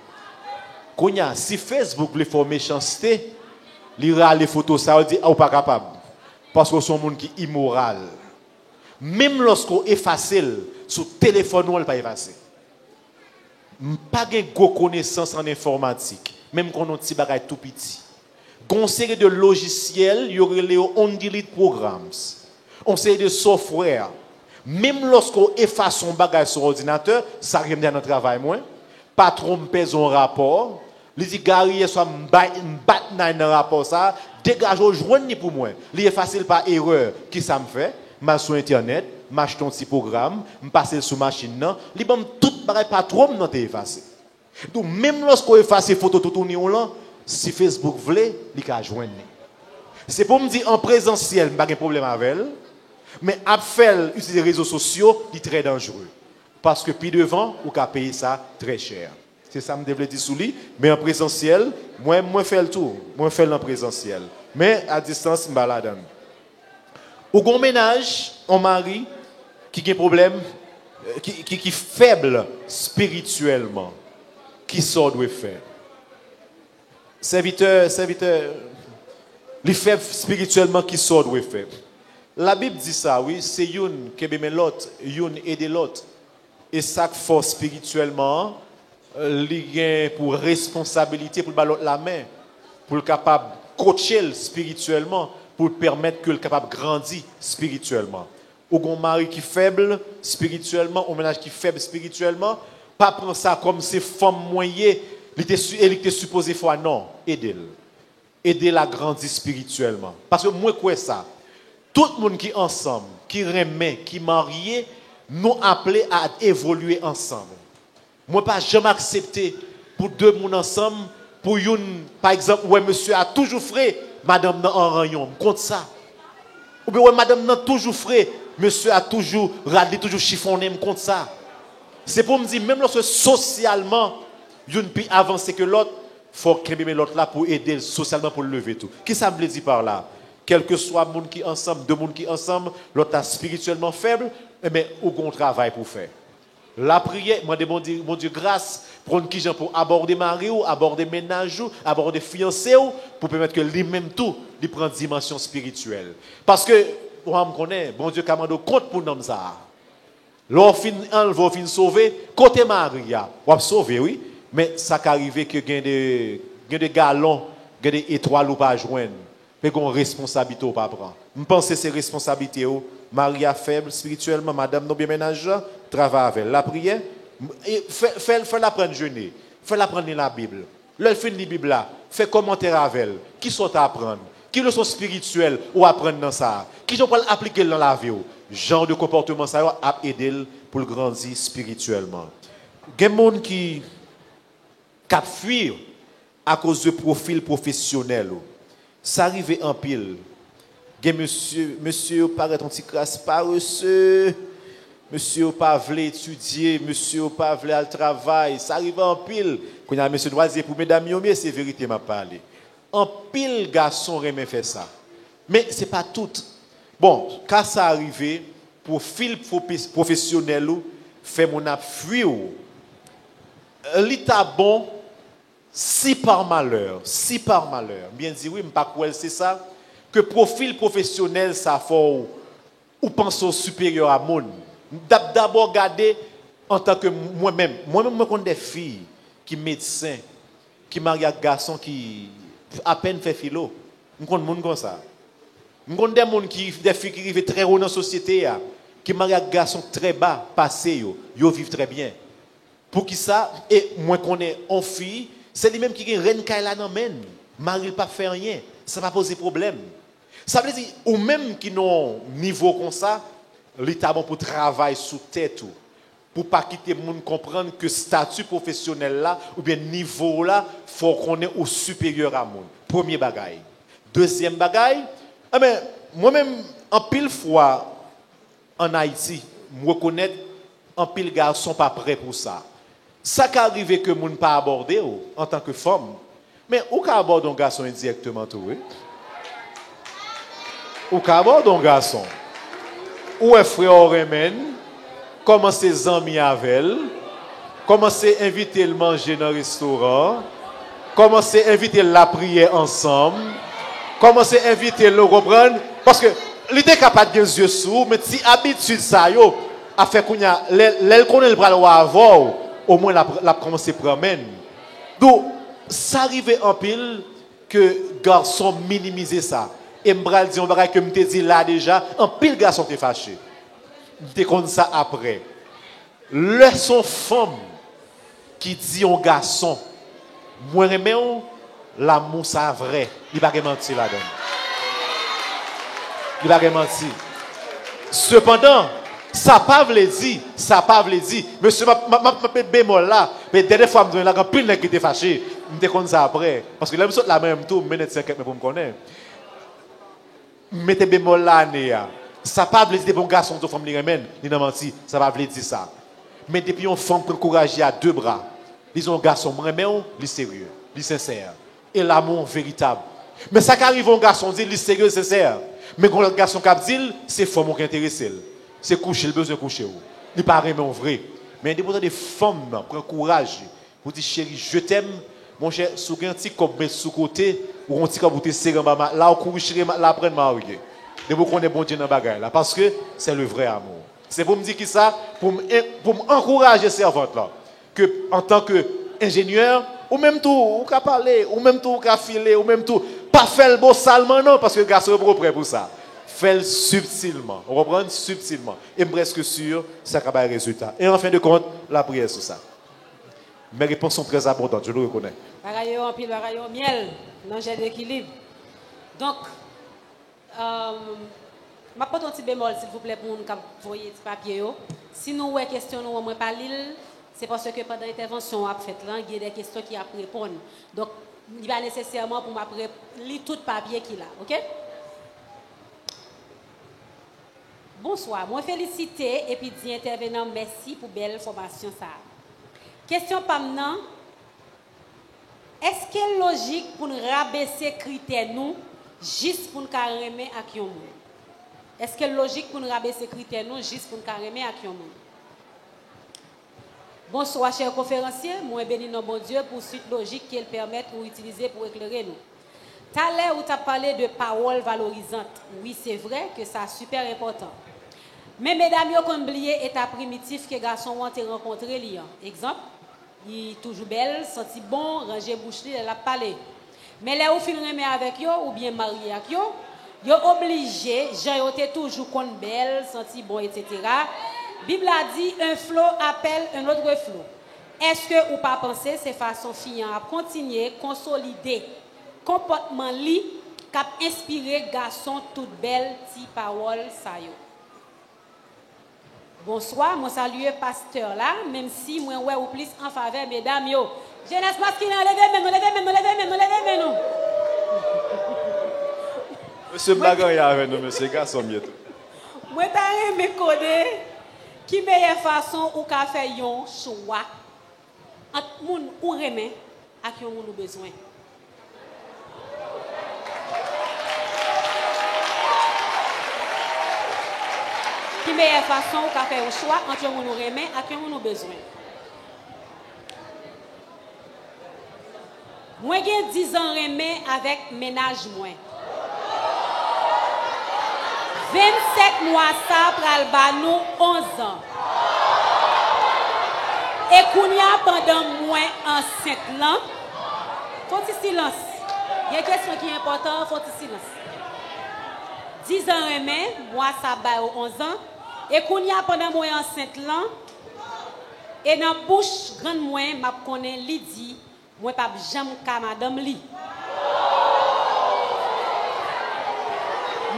Qu'on y a, si Facebook veut faire méchanceté, il y a les photos ça, on dit, ah, pas capable. Parce que c'est un monde qui est immoral. Même lorsqu'on efface sur le téléphone, on ne peut pas effacer. Pas de connaissance en informatique, même quand on a un petit bagage tout petit. On série de logiciels, il y aurait les on-delete programs. On série de software. Même lorsqu'on efface son bagage sur l'ordinateur, ça revient dans notre travail moins. Patron me pèse un rapport. Il dit Gary, soit m'bat dans le rapport ça, dégage au joindre pour moi. Il est facile par erreur. Qui ça me fait? Je sur internet, m'achète un petit programme, me passe sur machine là, li bam tout bagay patron nan te effacer. Donc même lorsqu'on efface photo tout tourner là, si Facebook voulait, il ka joindre. C'est pour me dire en présentiel, pas de problème avec elle, mais à faire utiliser les réseaux sociaux, c'est très dangereux parce que puis devant, ou ka payer ça très cher. C'est ça me devait dire sous lui, mais en présentiel, moi fais le tour, moi fais en présentiel. Mais à distance, je balade. Ou gon ménage, on mari qui a un problème, qui est faible spirituellement, qui sort doit faire. Serviteur, les faibles spirituellement qui sort doit faire. La Bible dit ça, oui, c'est une qui aime l'autre, une aider l'autre. Et ça fort spirituellement, il pour responsabilité pour l'autre la main, pour le capable coacher spirituellement, pour permettre que le capable grandisse spirituellement. Ou un mari qui est faible spirituellement, un ménage qui est faible spirituellement, pas prendre ça comme ces femmes moyennes, il était supposé faire non, aider la grandir spirituellement. Parce que moi quoi ça, tout le monde qui est ensemble, qui remet, qui est marié, nous appelés à évoluer ensemble. Moi pas jamais accepté pour deux personnes ensemble, pour une, par exemple, ouais monsieur a toujours frais, madame nan en rayon, compte ça. Ou bien ouais madame nan toujours frais, monsieur a toujours radé, toujours chiffonné, compte ça. C'est pour me dire, même lorsque socialement, une plus avancée que l'autre, faut qu'il y ait l'autre là pour aider socialement pour le lever tout. Qui ça me dit par là? Quel que soit le monde qui ensemble, deux mondes qui ensemble, l'autre est spirituellement faible, mais au bon travail pour faire. La prière, moi demande mon Dieu grâce pour qui gens pour aborder mari ou aborder ménage ou aborder fiancé ou pour permettre que lui-même tout lui prend dimension spirituelle. Parce que on me connaît, bon Dieu commande compte pour nous ça. L'on fin enlever, fin sauver, côté Maria, on va sauver oui, mais ça qu'arrive que gain de galons, gain des étoiles ou pas joindre. Mais qu'on responsabilité ou pas prendre. Je pense que c'est responsabilité ou Maria faible spirituellement, madame non bien ménagère, travaille avec elle. La prière, fait la prendre jeûner, fait la prendre la Bible. Le fin la Bible là, fait commentaire avec elle. Qui sont à apprendre? Qui le sont spirituels ou apprendre dans ça? Qui sont pour appliquer dans la vie? Genre de comportement ça a aider pour grandir spirituellement. Il y a des gens qui fuient à cause de profil professionnel. Ça arrive en pile. Monsieur paraît un petit classe paresseux. Monsieur pas voulu étudier, monsieur pas voulu aller travail. Ça arrive en pile. Quand il y a monsieur Noisier pour mesdames, c'est vérité m'a parlé. En pile garçon remet faire ça. Mais c'est pas tout. Bon, quand ça arrive pour fil professionnel fait mon appui. L'état bon si par malheur, bien dit oui, pas quoi c'est ça que profil professionnel ça faut ou pense au supérieur à monde. D'abord regarder en tant que moi-même je connais des filles qui médecins qui marient un garçon qui à peine fait philo. Je connais des monde comme ça. Je connais des filles qui vivent très haut dans la société qui marient un garçon très bas passé yo vivent très bien. Pour qui ça et moi connais en fille c'est lui-même qui est reine Kaila dans men. Marie pas fait rien. Ça va poser problème. Ça veut dire, ou même qui n'ont niveau comme ça, l'État bon pour travailler sous tête pour pas quitter le monde comprendre que statut professionnel là ou bien niveau là faut qu'on est au supérieur à monde. Premier bagaille. Deuxième bagaille, moi-même en pile fois en Haïti, je reconnais en pile garçon pas prêt pour ça. Ça qui arrive que moun pas abordé en tant que femme. Mais ou ka aborde un garçon indirectement tout oui. Ou ka aborde un garçon. Ou est frère remène, comment ses amis avec comment c'est inviter le manger dans le restaurant, comment c'est inviter la prière ensemble, comment c'est inviter le reprendre parce que l'idée capable de yeux sous mais si habitude ça yo a fait qu'on a l'elle connaît le bras avant au moins la commencer promène. Donc ça arrive en pile que garçon minimiser ça. Et m'bral dit on va que me te dit là déjà en pile garçon t'es fâché. T'es comme ça après. Le son femme qui dit un garçon moi remets l'amour ça vrai, il va pas mentir là-dedans. Il va pas mentir. Cependant ça pas veut dire, monsieur m'a bémol là, mais dernière fois me donne là quand pile nèg qui était fâché, me comme ça après parce que là me saute la même tout, me net 5 pour me connaître. Mettez bémol là néa. Ça pas veut dire bon garçon de femme li remène, ni n'a menti, ça pas veut dire ça. Mais depuis on femme pour encourager à deux bras. Ils ont un garçon remène, li sérieux, li sincère et l'amour véritable. Mais ça qui arrive un garçon dit li sérieux sincère, mais quand le garçon cap dit c'est femme qui intéresse. C'est coucher, le besoin de coucher. Il n'est pas vraiment vrai. Mais il y a des femmes qui prennent courage. Vous dites, chérie, je t'aime. Mon cher, si vous avez un petit comme sous côté, ou un petit comme vous êtes serré, là, vous courez, chérie, là, prendre marier. Et vous connaissez bon Dieu dans la bagaille, là, parce que c'est le vrai amour. C'est pour me dire qui ça, pour m'encourager servante là. Que, en tant qu'ingénieur, ou même tout, ou qu'à parler, ou même tout, ou qu'à filer, ou même tout, pas faire le beau salement, non, parce que le garçon est prêt pour ça. Fait subtilement, on reprend subtilement. Et presque sûr, ça va avoir un résultat. Et en fin de compte, la prière sur ça. Mes réponses sont très abondantes, je le reconnais. Bagaille en pile, bagaille en miel, dans j'ai d'équilibre. Donc, ma porte un petit bémol, s'il vous plaît, pour nous voyez ce papier. Si nous avons des questions, nous ne pas lire, c'est parce que pendant l'intervention à fait là, il y a des questions qui a répondre. Donc, il va nécessairement pour m'après lire tout papier qu'il a, ok? Bonsoir, moi féliciter et puis dire intervenant merci pour belle formation ça. Question pas maintenant. Est-ce est-ce qu'il est logique pour nous rabaisser critères nous juste pour nous remettre à qui on monde? Est-ce qu'il est logique pour nous rabaisser critères nous juste pour nous remettre à qui on monde? Bonsoir, chers conférenciers. Moi, béni nos bon Dieu pour suite logique qu'il permet ou utiliser pour éclairer nous. Tout à l'heure, où tu as parlé de paroles valorisantes. Oui, c'est vrai que c'est super important. Mais mesdames, vous avez oublié l'état primitif que les garçons ont rencontré. Exemple, il est toujours belle, senti bon, ranger bouche, elle a parlé. Mais là, où finirez avec eux ou bien marié avec eux, vous êtes obligé, j'ai été toujours belle, senti bon, etc. Bible a dit un flot appelle un autre flot. Est-ce que vous pas pensé ces façons filles à continuer consolider comportement li cap inspirer garçon toute belle ti parole ça yo. Bonsoir, moi salue pasteur là, même si moi ouais ou plus en faveur mesdames yo. Jeunesse masculine, levez nous. Monsieur Bagan avec nous, monsieur garçon mieux tout. Moi t'ai aimé coder qui meilleure façon ou ka faire yon choix entre moun ou remet à qui on moun besoin. Qui meilleure façon ou ka faire un choix entre moun ou remet à qui on moun besoin. Moi j'ai 10 ans remet avec ménage moins. 27 mois ça pral ba nous 11 ans. Et kounya pendant moins enceinte là, faut un silence. Il y a une question qui est importante, faut un silence. 10 ans remet, moi ça ba 11 ans. Et kounya pendant moins enceinte là, et dans bouche grande moins m'a connaît li dit, moi pas jamais ka madame li.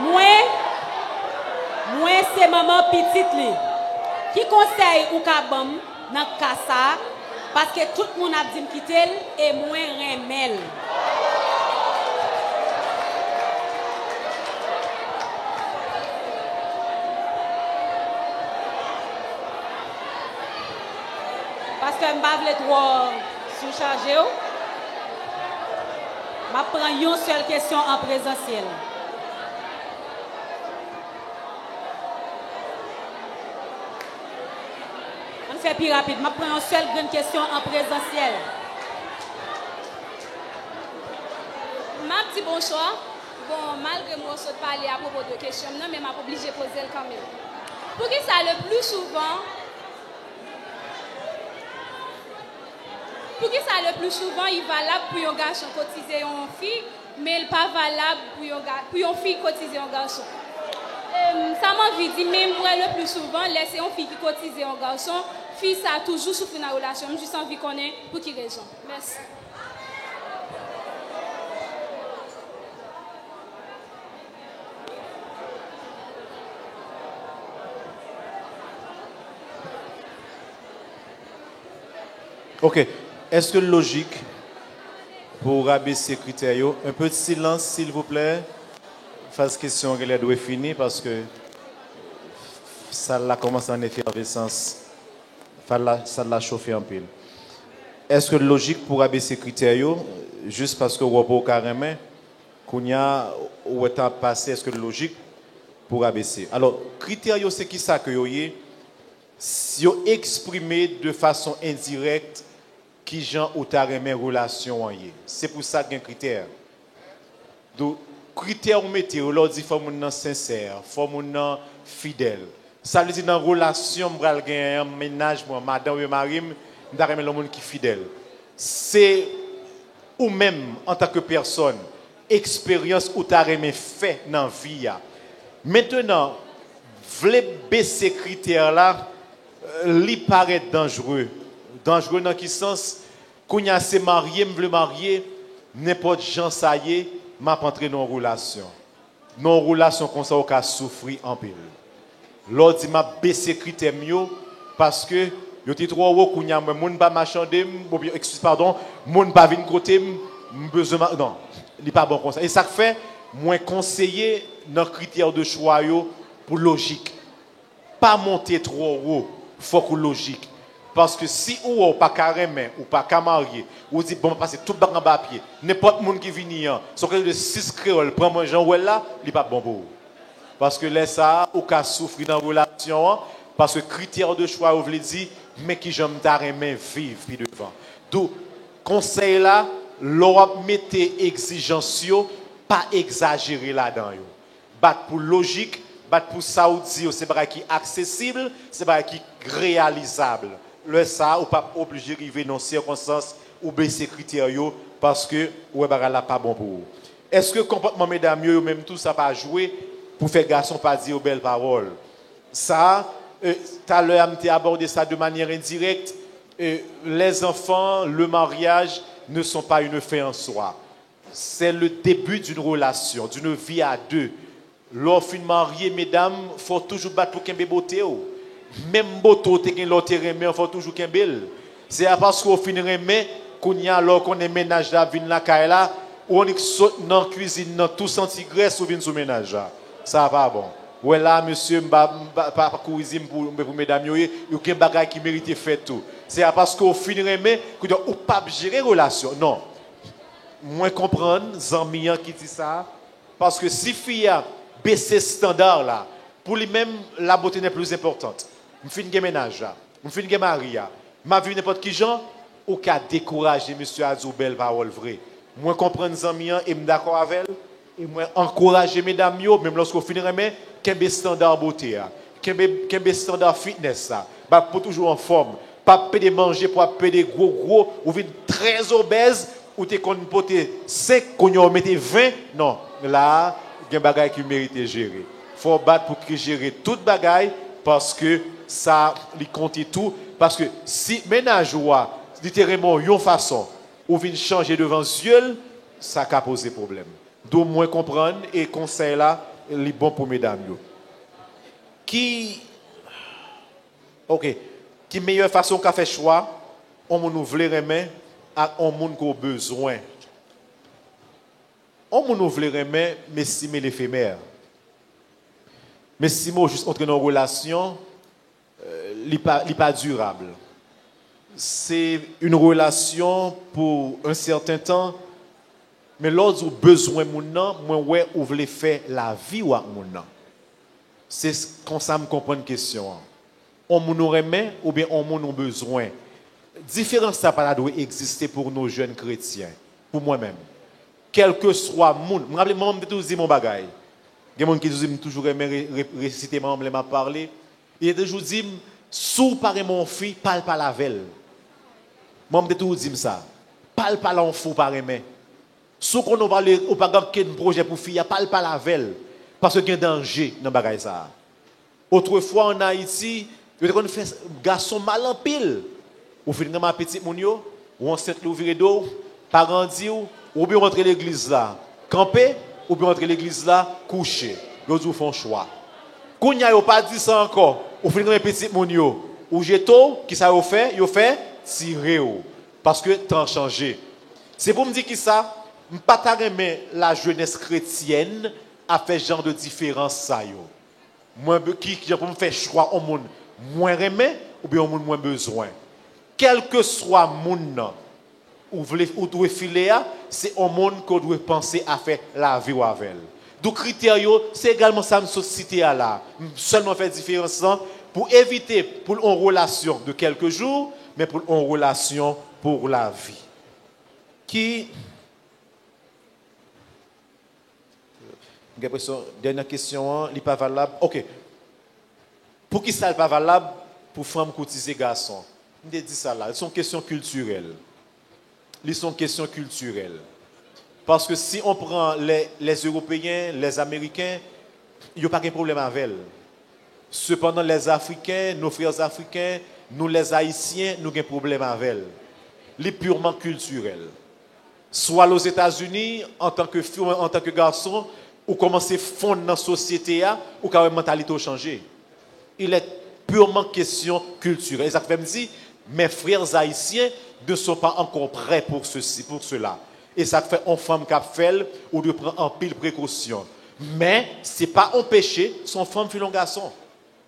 Moi c'est maman petite li. Qui conseille ou ka bam dans casa parce que tout le monde a dit me quitter et moi remel. Parce que m'pa vle trop surcharger. M'a prend une seule question en présentiel. Fait plus rapide. Je prends une seule grande question en présentiel. Ma petit bonsoir. Bon, malgré moi, je parler à propos de questions, mais je suis obligée de poser quand même. Pour qui ça le plus souvent, il est valable pour un garçon cotiser une fille, mais il n'est pas valable pour une fille cotiser un garçon. Ça m'a envie de dire, mais moi, le plus souvent, laisser une fille qui cotise un garçon, fille, ça a toujours souffert dans la relation. Je juste envie de connaître pour qui raison. Merci. Ok. Est-ce que logique pour abaisser ces critères? Un peu de silence, s'il vous plaît. Phase question qu'elle doit finir parce que ça l'a commencé en effervescence. Ça l'a chauffé en pile. Est-ce que logique pour abaisser ces critères juste parce que vous avez carrément qu'on y a ou est passé, est-ce que logique pour abaisser? Alors, critères c'est qui ça que vous avez? Si vous exprimez de façon indirecte qui gens ou ta remet relation c'est pour ça qu'il y a un critère. Donc critères mettez vous leur dit faut mon sincère, faut mon fidèle. Ça veut dire dans relation bral gain ménage moi madame et mari m'da remet le monde qui fidèle. C'est ou même en tant que personne expérience ou ta remet fait dans vie. Maintenant vle baisser critères là li paraît dangereux. Dangereux dans quel sens? Quand y a se marié, me veut marier, n'importe gens ça y est, m'a entré dans une relation. Dans une relation comme ça, on a souffrir en pile. L'autre dit m'a baissé critères mieux parce que yo ti trop haut qu'on y a moun pas marchander, excuse pardon, moun pas venir côté besoin non, il pas bon comme ça. Et ça fait moins conseiller dans critères de choix yo pour logique. Pas monter trop haut, faut que logique. Parce que si ou pas carrément ou pas qu'à marier, ou dit bon passer tout bac en bas pied, n'importe monde qui vient, son que de 6 créoles prend manger ou là, il pas bon pour vous. Parce que là ça ou ka souffrir dans relation parce que critère de choix vous voulez dire mais qui j'aime t'arrêter vivre puis devant. Donc conseil là, l'on mettez exigence pas exagérer là-dedans yo. Battre pour logique, battre pour saoudi, c'est pas qui accessible, c'est pas qui réalisable. Le ça ou pas obligé d'arriver dans circonstances ou baisser critères parce que ouais là pas bon pour vous. Est-ce que comportement mesdames yo même tout ça pas jouer pour faire garçon pas dire belles paroles. Ça tout à l'heure on a abordé ça de manière indirecte. Les enfants, le mariage ne sont pas une fin en soi. C'est le début d'une relation, d'une vie à deux. Lorsqu'on est marié, mesdames, il faut toujours battre pour qu'il y ait beauté. Même beauté, il faut toujours qu'il y ait. C'est parce qu'on finit remet qu'on y a alors qu'on est ménage là, vient la caille là, ou on est dans la cuisine, dans tout senti graisse ou vient sous ménage là. Ça va pas bon. Ouais là, monsieur, pas cuisine pour mesdames, il y a des bagages qui méritent faire tout. C'est parce qu'on finit remet qu'on ne peut pas gérer la relation. Non. Moi, comprendre, Zamian qui dit ça, parce que si fille a baissé standard là, pour lui-même, la beauté n'est plus importante. Je fais un ménage, je fais un mari, ma vie n'importe qui gens, ou qu'à décourager monsieur à dire belle parole vraie. Moi, comprendre Zamian et me d'accord avec elle, et moi, encourager mesdames, même lorsqu'on finit remet, qu'il y ait standard beauté, qu'il y ait standard fitness, pour toujours en forme, pas payer manger pour payer gros, ou vite très obèse, ou tu es qu'on pote 5, qu'on mette 20, non. Là, il y a des bagages qui méritent gérer. Il faut battre pour gérer toute bagaille parce que ça, il compte tout. Parce que si ménage ou littéralement une façon, ou vient changer devant yeux, ça peut poser problème. Donc, moins comprendre et conseil là, il est bon pour mesdames. Qui meilleure façon qu'a fait choix, on nous veut remettre à un monde qui a besoin. On nous veut remettre, mais si l'éphémère. Mais si moi juste entrer dans une relation, il n'est pas durable. C'est une relation pour un certain temps, mais lorsque vous avez besoin de mon moi vous voulez faire la vie ou mon c'est comme ça me comprend une question. On nous remet ou bien on nous besoin. Différence ça pas doit exister pour nos jeunes chrétiens, pour moi-même. Quel que soit monde, me rappelle moi toujours dit mon bagaille. Il y a des gens qui disent toujours réciter moi m'a parler. Il a toujours dit sous parler mon fille, parle pas la velle. Moi me toujours dit ça. Parle pas l'enfant par aimer. Sous qu'on parle ou pas un projet pour fille, parle pas la velle parce qu'il y a danger dans bagaille ça. Autrefois en Haïti, on fait garçon mal en pile. Ou finir ma petite mounio, ou on s'est l'ouvrir d'eau, parents dit ou bien rentrer l'église là, camper, ou bien rentrer l'église là, coucher. Ils font choix. Quand il n'y a pas dit ça encore, ou finir ma petite mounio, ou jeto, qui ça vous fait? Vous fait tirer parce que temps changé. C'est pour me dire que ça, je ne pas la jeunesse chrétienne a fait genre de différence ça yo. Moi qui pour me faire choix au monde moins remet ou bien au monde moins besoin. Quel que soit monde ou doit filer, c'est au monde qu'on doit penser à faire la vie avec elle. Donc critère c'est également ça me société là. Seulement faire différence pour éviter pour une relation de quelques jours, mais pour une relation pour la vie. Qui dernière question, il n'est pas valable. OK. Pour qui ça n'est pas valable pour femmes cotiser garçons? Je dis ça là, ils sont questions culturelles. Ils sont questions culturelles. Parce que si on prend les Européens, les Américains, il n'y a pas de problème avec elles. Cependant, les Africains, nos frères africains, nous les Haïtiens, nous avons un problème avec elles. Les purement culturels. Soit aux États-Unis, en tant que fille, en tant que garçon, ou commencer à fondre dans la société, ou quand même mentalité changer. Il est purement question culturelle. Et ça fait me dire, mes frères haïtiens ne sont pas encore prêts pour ceci, pour cela. Et ça fait une femme qui a fait ou de prendre en pile précaution. Mais ce n'est pas un péché, son femme fait un garçon.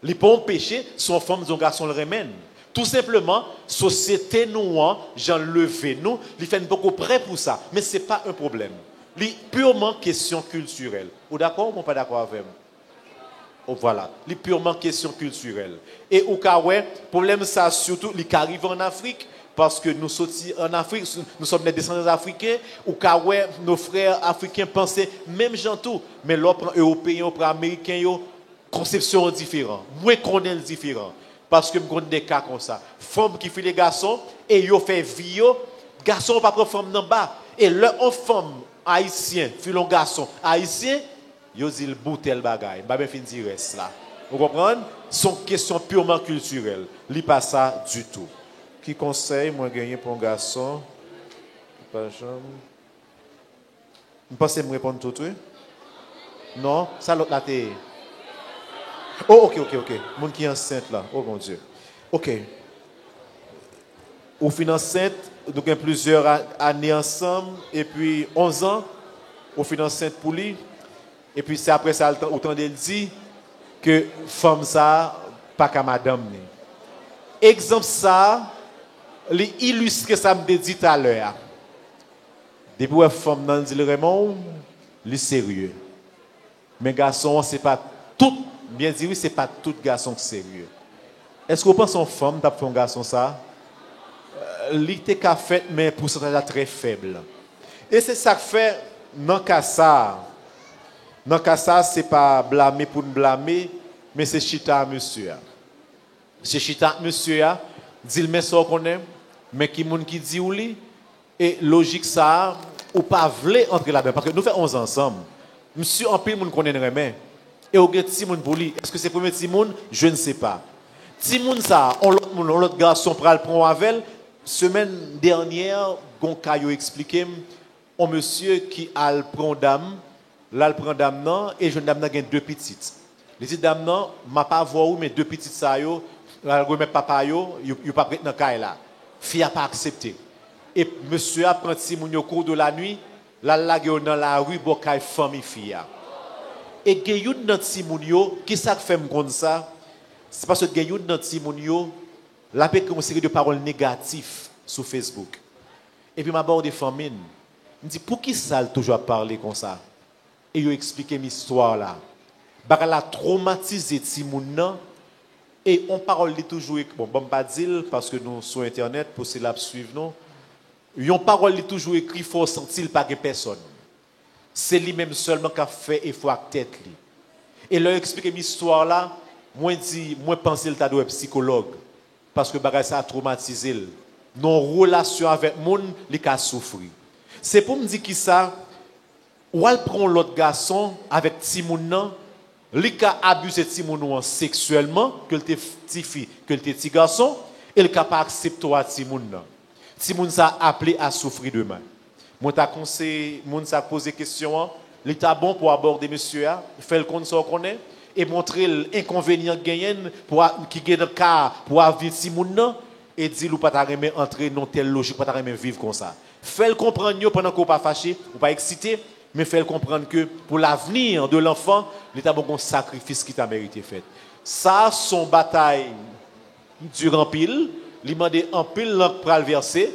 Les pas un péché, son femme, son garçon le remène. Tout simplement, société nous, j'en levé nous, il fait beaucoup prêt pour ça. Mais ce n'est pas un problème. C'est purement question culturelle. Vous d'accord ou pas d'accord avec moi? Oh, voilà. C'est purement question culturelle. Et au cas où, problème ça surtout, il arrive en Afrique, parce que nous sommes en Afrique, nous sommes des descendants africains, au cas où nos frères africains pensaient même gens tout, mais l'autre européen, l'autre américain, conception différente. Moi, qu'on est différent. Parce que je connais des cas comme ça. Femmes qui font les garçons, et ils font vie, garçons pas prendre femme en bas. Et leur femme haïtien, filon garçon haïtien, ils disent le bout tel bagaille. Pas bien fini reste là. Vous comprenez? Sont questions purement culturelles. Li pas ça du tout. Qui conseille moi gagner pour un garçon? Pas jamais. Vous pensez me répondre tout de suite? Non, ça l'autre là t'es. Oh, ok. Moun qui est enceinte là. Oh mon Dieu. Ok. Au fin enceinte, nous avons plusieurs années ensemble, et puis 11 ans, au fin enceinte pour lui. Et puis c'est après ça, autant de dit que femme ça, pas qu'à madame. Exemple ça, illustre ça me dit tout à l'heure. Depuis que femme nan dit le Raymond, il est sérieux. Mais garçon, c'est pas tout. Bien dit, oui, ce n'est pas tout garçon sérieux. Est-ce que vous pensez qu'une femme tape un garçon ça? L'été qu'a fait, mais pourcentage très faible. Et c'est ça que fait, dans le cas ça, ce n'est pas blâmer pour nous blâmer, mais c'est chita à monsieur. C'est chita à monsieur, dit le message qu'on aime, mais qui moun qui dit ou li, et logique ça, ou pas vle entrer là-dedans, parce que nous faisons 11 ensemble. Monsieur, en pile, moun connaît remè. Et au get Timoun pour lui. Est-ce que c'est premier Timoun? Je ne sais pas. Timoun ça, on l'autre garçon pral prend avec. Semaine dernière, Gonkayo expliqué un monsieur qui a le prend dame, là le prend dame non et jeune dame n'a deux petites. Les petites dames non, m'a pas voir où mais deux petites ça yo, là remet papa yo pas prêt dans caille là. Fille a pas accepté. Et monsieur a prend Timoun au cours de la nuit, là dans la rue bo caille famille fille. Et Gayoud dans Timounio, qui ça fait comme ça? C'est parce que Gayoud dans Timounio, la paix une série de paroles négatives sur Facebook. Et puis, ma barre de famine, je me dis, pour qui ça toujours parler comme ça? Et il explique l'histoire là. Bah, la traumatisé Timoun, et on parle toujours, bon, pas dire parce que nous sur Internet, pour cela suivre nous, on parle toujours écrit, il faut sentir pas que personne. C'est lui-même seulement qui a fait effort avec tête. Et leur expliquer l'histoire là, moi pense qu'il t'a doué psychologue parce que bagay ça a traumatisé. Non relation avec monde, il a souffert. C'est pour me dire qui ça ou elle prend l'autre garçon avec Timoun, il a abusé Timoun sexuellement que le petit fille, que le petit garçon, et il a pas accepté Timoun. Timoun ça appelé à souffrir demain. Moi, ta conseil, moun sa posé question, l'état bon pour aborder monsieur, faire le compte qu'on connaît et montrer l'inconvénient gagnant pour qui gagne dans cas pour vivre si moun et dire ou pas ta remet entrer dans telle logique, pas ta remet vivre comme ça. Fait le comprendre pendant qu'on pas fâché ou pas excité, mais fait le comprendre que pour l'avenir de l'enfant, l'état bon un sacrifice qui t'a mérité fait. Ça son bataille durant pile, il m'a demandé en pile pour le verser.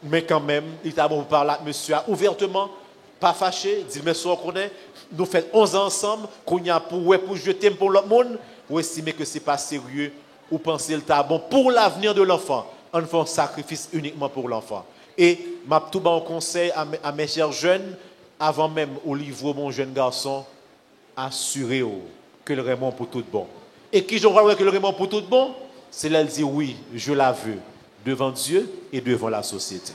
Mais quand même, il t'a bon parler monsieur ouvertement, pas fâché, dit mais ça qu'on est, nous faisons 11 ans ensemble, qu'on y a pour jeter pour l'autre monde, ou estimer que c'est pas sérieux, ou penser le t'a bon pour l'avenir de l'enfant. On fait un sacrifice uniquement pour l'enfant. Et m'a tout bon conseil à mes chers jeunes, avant même au livre mon jeune garçon, assurez-vous que le Raymond pour tout bon. Et qui je vois que le Raymond pour tout bon, c'est là elle dit oui, je la veux. Devant Dieu et devant la société.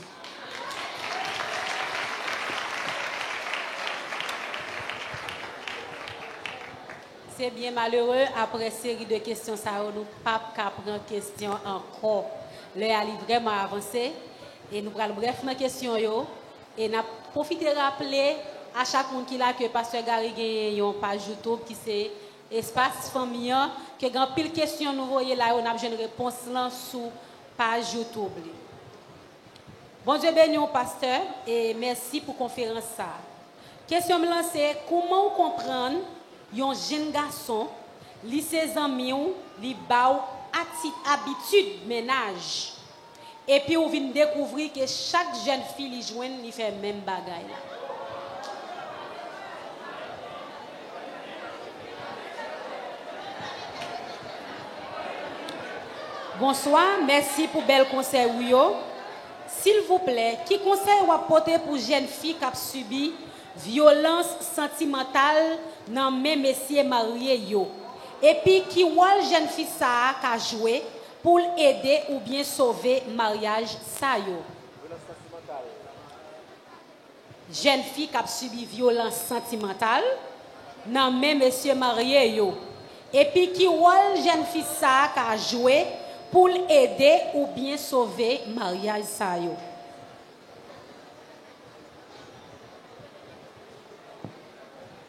C'est bien malheureux, après série de questions, ça nous pas prendre question encore. L'heure a vraiment avancé et nous allons brièvement question yo et nous profiter de rappeler à chaque monde qui là que pasteur Gary gagne une page YouTube qui c'est espace famille que grand pile question nous voyez là on a une réponse là sur page YouTube. Bon Dieu béni au pasteur et merci pour la conférence. Question me lancer, comment comprendre un jeune garçon, li ses amis, li ba habitude ménage. Et puis, on vient découvrir que chaque jeune fille, il joue, il fait le même bagaille. Bonsoir, merci pour bel conseil. S'il vous plaît, qui conseil vous apporter pour jeunes filles qui ont subi violence sentimentale dans même messieurs mariés yo? Et puis qui voit jeune fille ça qui a joué pour aider ou bien sauver mariage ça yo? Jeune fille qui a subi violence sentimentale dans même messieurs mariés yo. Et puis qui voit jeune fille ça qui a joué pour aider ou bien sauver mariage ça yo.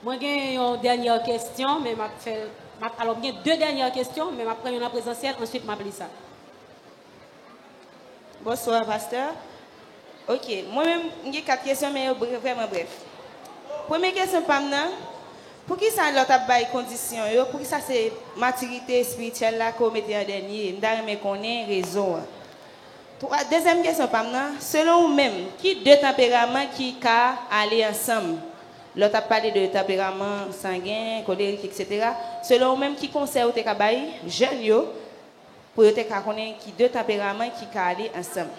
Moi j'ai une dernière question mais alors bien deux dernières questions mais après une présentielle ensuite m'appeler ça. Bonsoir pasteur. OK, moi-même j'ai 4 questions mais vraiment bref. Première question pamna. Pour qui ça l'autre bail condition yo, pour qui ça c'est maturité spirituelle là qu'on mettait en dernier, m'dare me connaît raison. Deuxième question pamna, selon vous-même, qui deux tempéraments qui ca aller ensemble? L'autre a parlé de tempérament sanguin, colérique etc. Selon vous-même qui conseille ou te ka bail jeune yo pour te ka connaître qui deux tempéraments qui ca aller ensemble.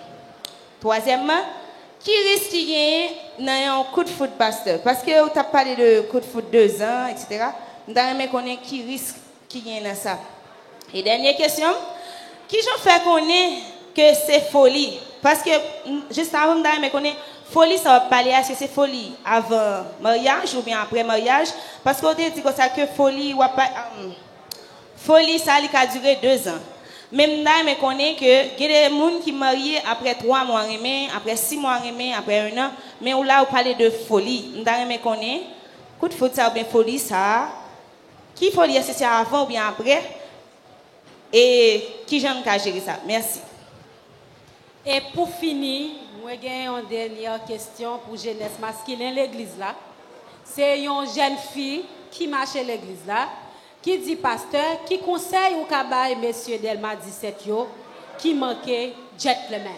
Troisièmement, qui risque de gagner dans un coup de foot, pasteur? Parce que tu as parlé de coup de foot 2 ans, etc. Nous avons connaître qui risque de gagner dans ça. Et dernière question, qui j'en fait connaître que c'est folie? Parce que juste avant, nous avons connaître folie, ça va parler est-ce que c'est folie avant mariage ou bien après mariage? Parce qu'on dit que ça que folie, folie, ça a duré 2 ans. Même là, je connais que il y a des gens qui sont mariés après 3 mois, après 6 mois, après 1 an. Mais là, on parle de folie. Je connais. Coup de foot, ça ou bien folie, ça. Qui folie, est-ce que c'est avant ou bien après? Et qui j'aime qu'à gérer ça? Merci. Et pour finir, j'ai une dernière question pour jeunesse masculine l'église là. C'est une jeune fille qui marche à l'église là. Qui dit pasteur, qui conseille au cabaye, messieurs Delma 17 yo, qui manquait gentleman.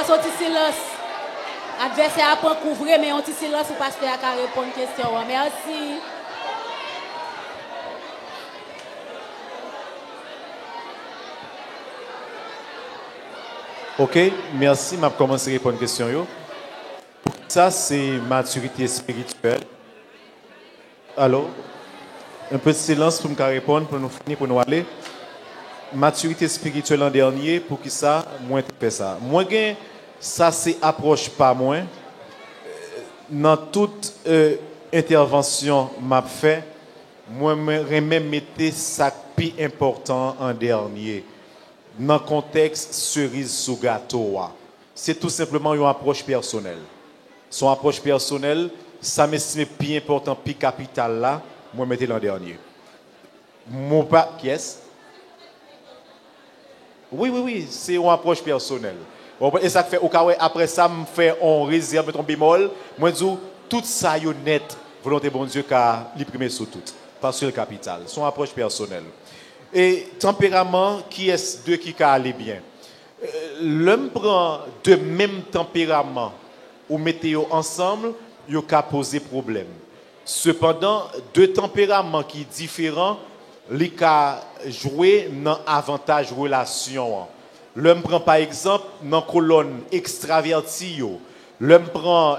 Anti-silence. Adversaire a pas couvrir, mais anti-silence, ou pasteur a répondre à la question. Merci. OK, merci. Je vais commencer à répondre à la question. Ça, c'est maturité spirituelle. Alors, un peu de silence pour me répondre, pour nous finir, pour nous aller. Maturité spirituelle en dernier, pour qui ça, moi, je fais ça. Moi, ça, c'est approche pas moins. Dans toute intervention m'a fait, moi, je mettre ça plus important en dernier. Dans le contexte cerise sous gâteau. C'est tout simplement une approche personnelle. Son approche personnelle, ça m'estime plus important, plus capital là, moi, je mettre l'an dernier. Mon pas, qui est-ce? Oui, c'est une approche personnelle. Et ça fait, après ça, je fais un réserve, un bémol. Moi, je dis, tout ça est net, volonté bon Dieu, car l'imprimer sur tout, pas sur le capital. Son approche personnelle. Et tempérament, qui est deux qui aller bien? L'homme prend de même tempérament ou mettez ensemble, il peut poser problème. Cependant, deux tempéraments qui sont différents, les cas jouer dans avantage relation. L'homme prend par exemple dans colonne extravertie, l'homme prend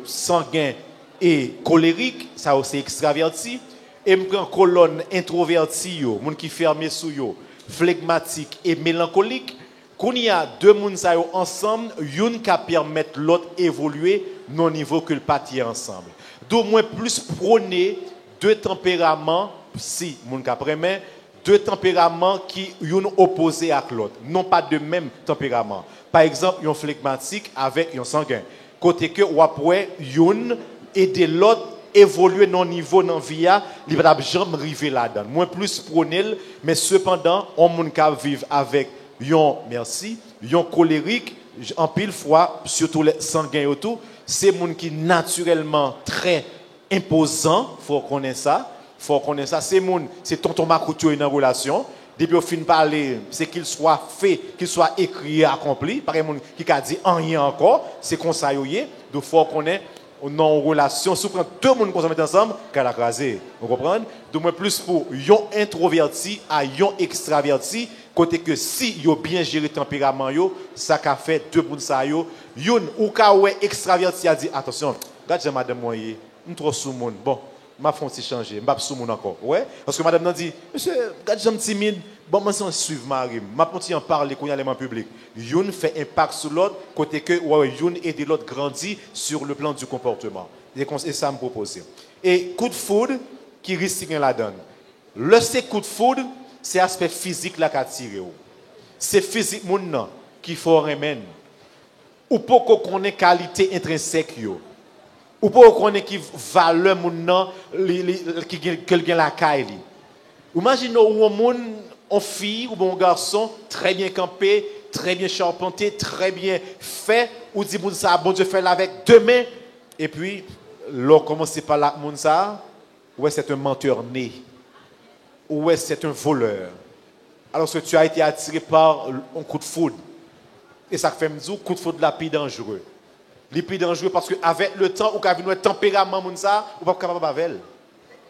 sanguin et colérique, ça aussi extraverti, et me prend colonne introvertie, monde qui fermé sous yo, flegmatique et mélancolique. Quand il y a deux monde ça ensemble, une qui permet l'autre évoluer non niveau que le parti ensemble. Donc moins plus prôner deux tempéraments si mon cas premier deux tempéraments qui sont opposés à l'autre, non pas de même tempérament. Par exemple, un phlegmatique avec un sanguin. Côté que ou après une et de l'autre évoluer dans niveau dans vie, il va jamais arriver là-dedans. Moins plus prôner, mais cependant, on monde qui vivre avec un merci, un colérique, en pile fois, surtout les sanguins et tout, c'est monde qui naturellement très imposant, faut connaître ça. Faut connaître ça. C'est tonton Makoutou une relation. Depuis au fin de parler, c'est qu'il soit fait, qu'il soit écrit et accompli. Par exemple, qui a dit rien encore, c'est comme ça. Donc, faut connaître nos relations. Si on prend deux personnes qui sont ensemble, qu'elle a crasé. Vous comprenez? Donc, plus pour un introverti à un extraverti, côté que si yo bien géré tempérament, ça a fait deux personnes. Yon ou ka ouais extraverti a dit attention, regarde madame moyen, on trop sous monde. Bon. Je vais faire changer, je vais sous mon encore. Ouais? Parce que madame a dit, monsieur, regarde, j'aime timide, bon, moi, je suis Marie. Je vais en parler quand il y a en public. Youn fait impact sur l'autre, côté que Youn et de l'autre grandit sur le plan du comportement. Et ça me propose. Et coup de foudre qui risque de la donne. Le coup de foudre, c'est l'aspect physique là qui a tiré. C'est physique qui faut remettre. Ou pour qu'on ait qualité intrinsèque. Ou pour qu'on ait qui valeur qui gagne la caille. Imaginez un fille ou un garçon très bien campé, très bien charpenté, très bien fait, ou dit ça bon Dieu fait avec deux mains et puis l'on commence par la ça, ouais c'est un menteur né. Ou ouais c'est un voleur. Alors que tu as été attiré par un coup de foudre. Et ça fait me dire coup de foudre la plus dangereux. Les plus dangereux parce qu'avec le temps, ou qu'avec un tempérament, ou pas capable avec elle.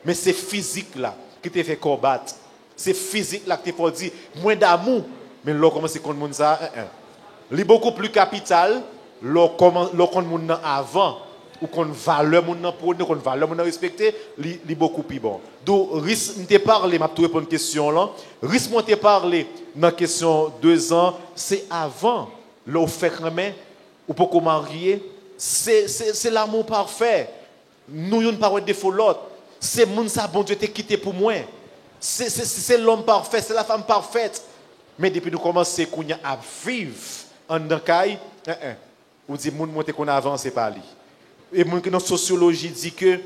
Mais c'est physique là qui te fait combattre. C'est physique là qui te fait dire moins d'amour. Mais l'on commence contre moun ça. C'est beaucoup plus capital. L'on contre moun avant. Ou qu'on valeur moun pour nous, qu'on valeur moun respecter. C'est beaucoup plus bon. Donc, risque, je t'ai parlé, je vais répondre à une question là. Risque, je t'ai parlé dans la question 2 ans. C'est avant. L'on fait quand même. Ou pour qu'on marier. C'est l'amour parfait. Nous, n'avons pas de défaut l'autre. C'est moun ça, bon Dieu, t'es quitté pour moi. C'est l'homme parfait, c'est la femme parfaite. Mais depuis nous commençons à vivre en dankaï, on dit moun monte qu'on avance pas lui. Et moun que dans sociologie dit que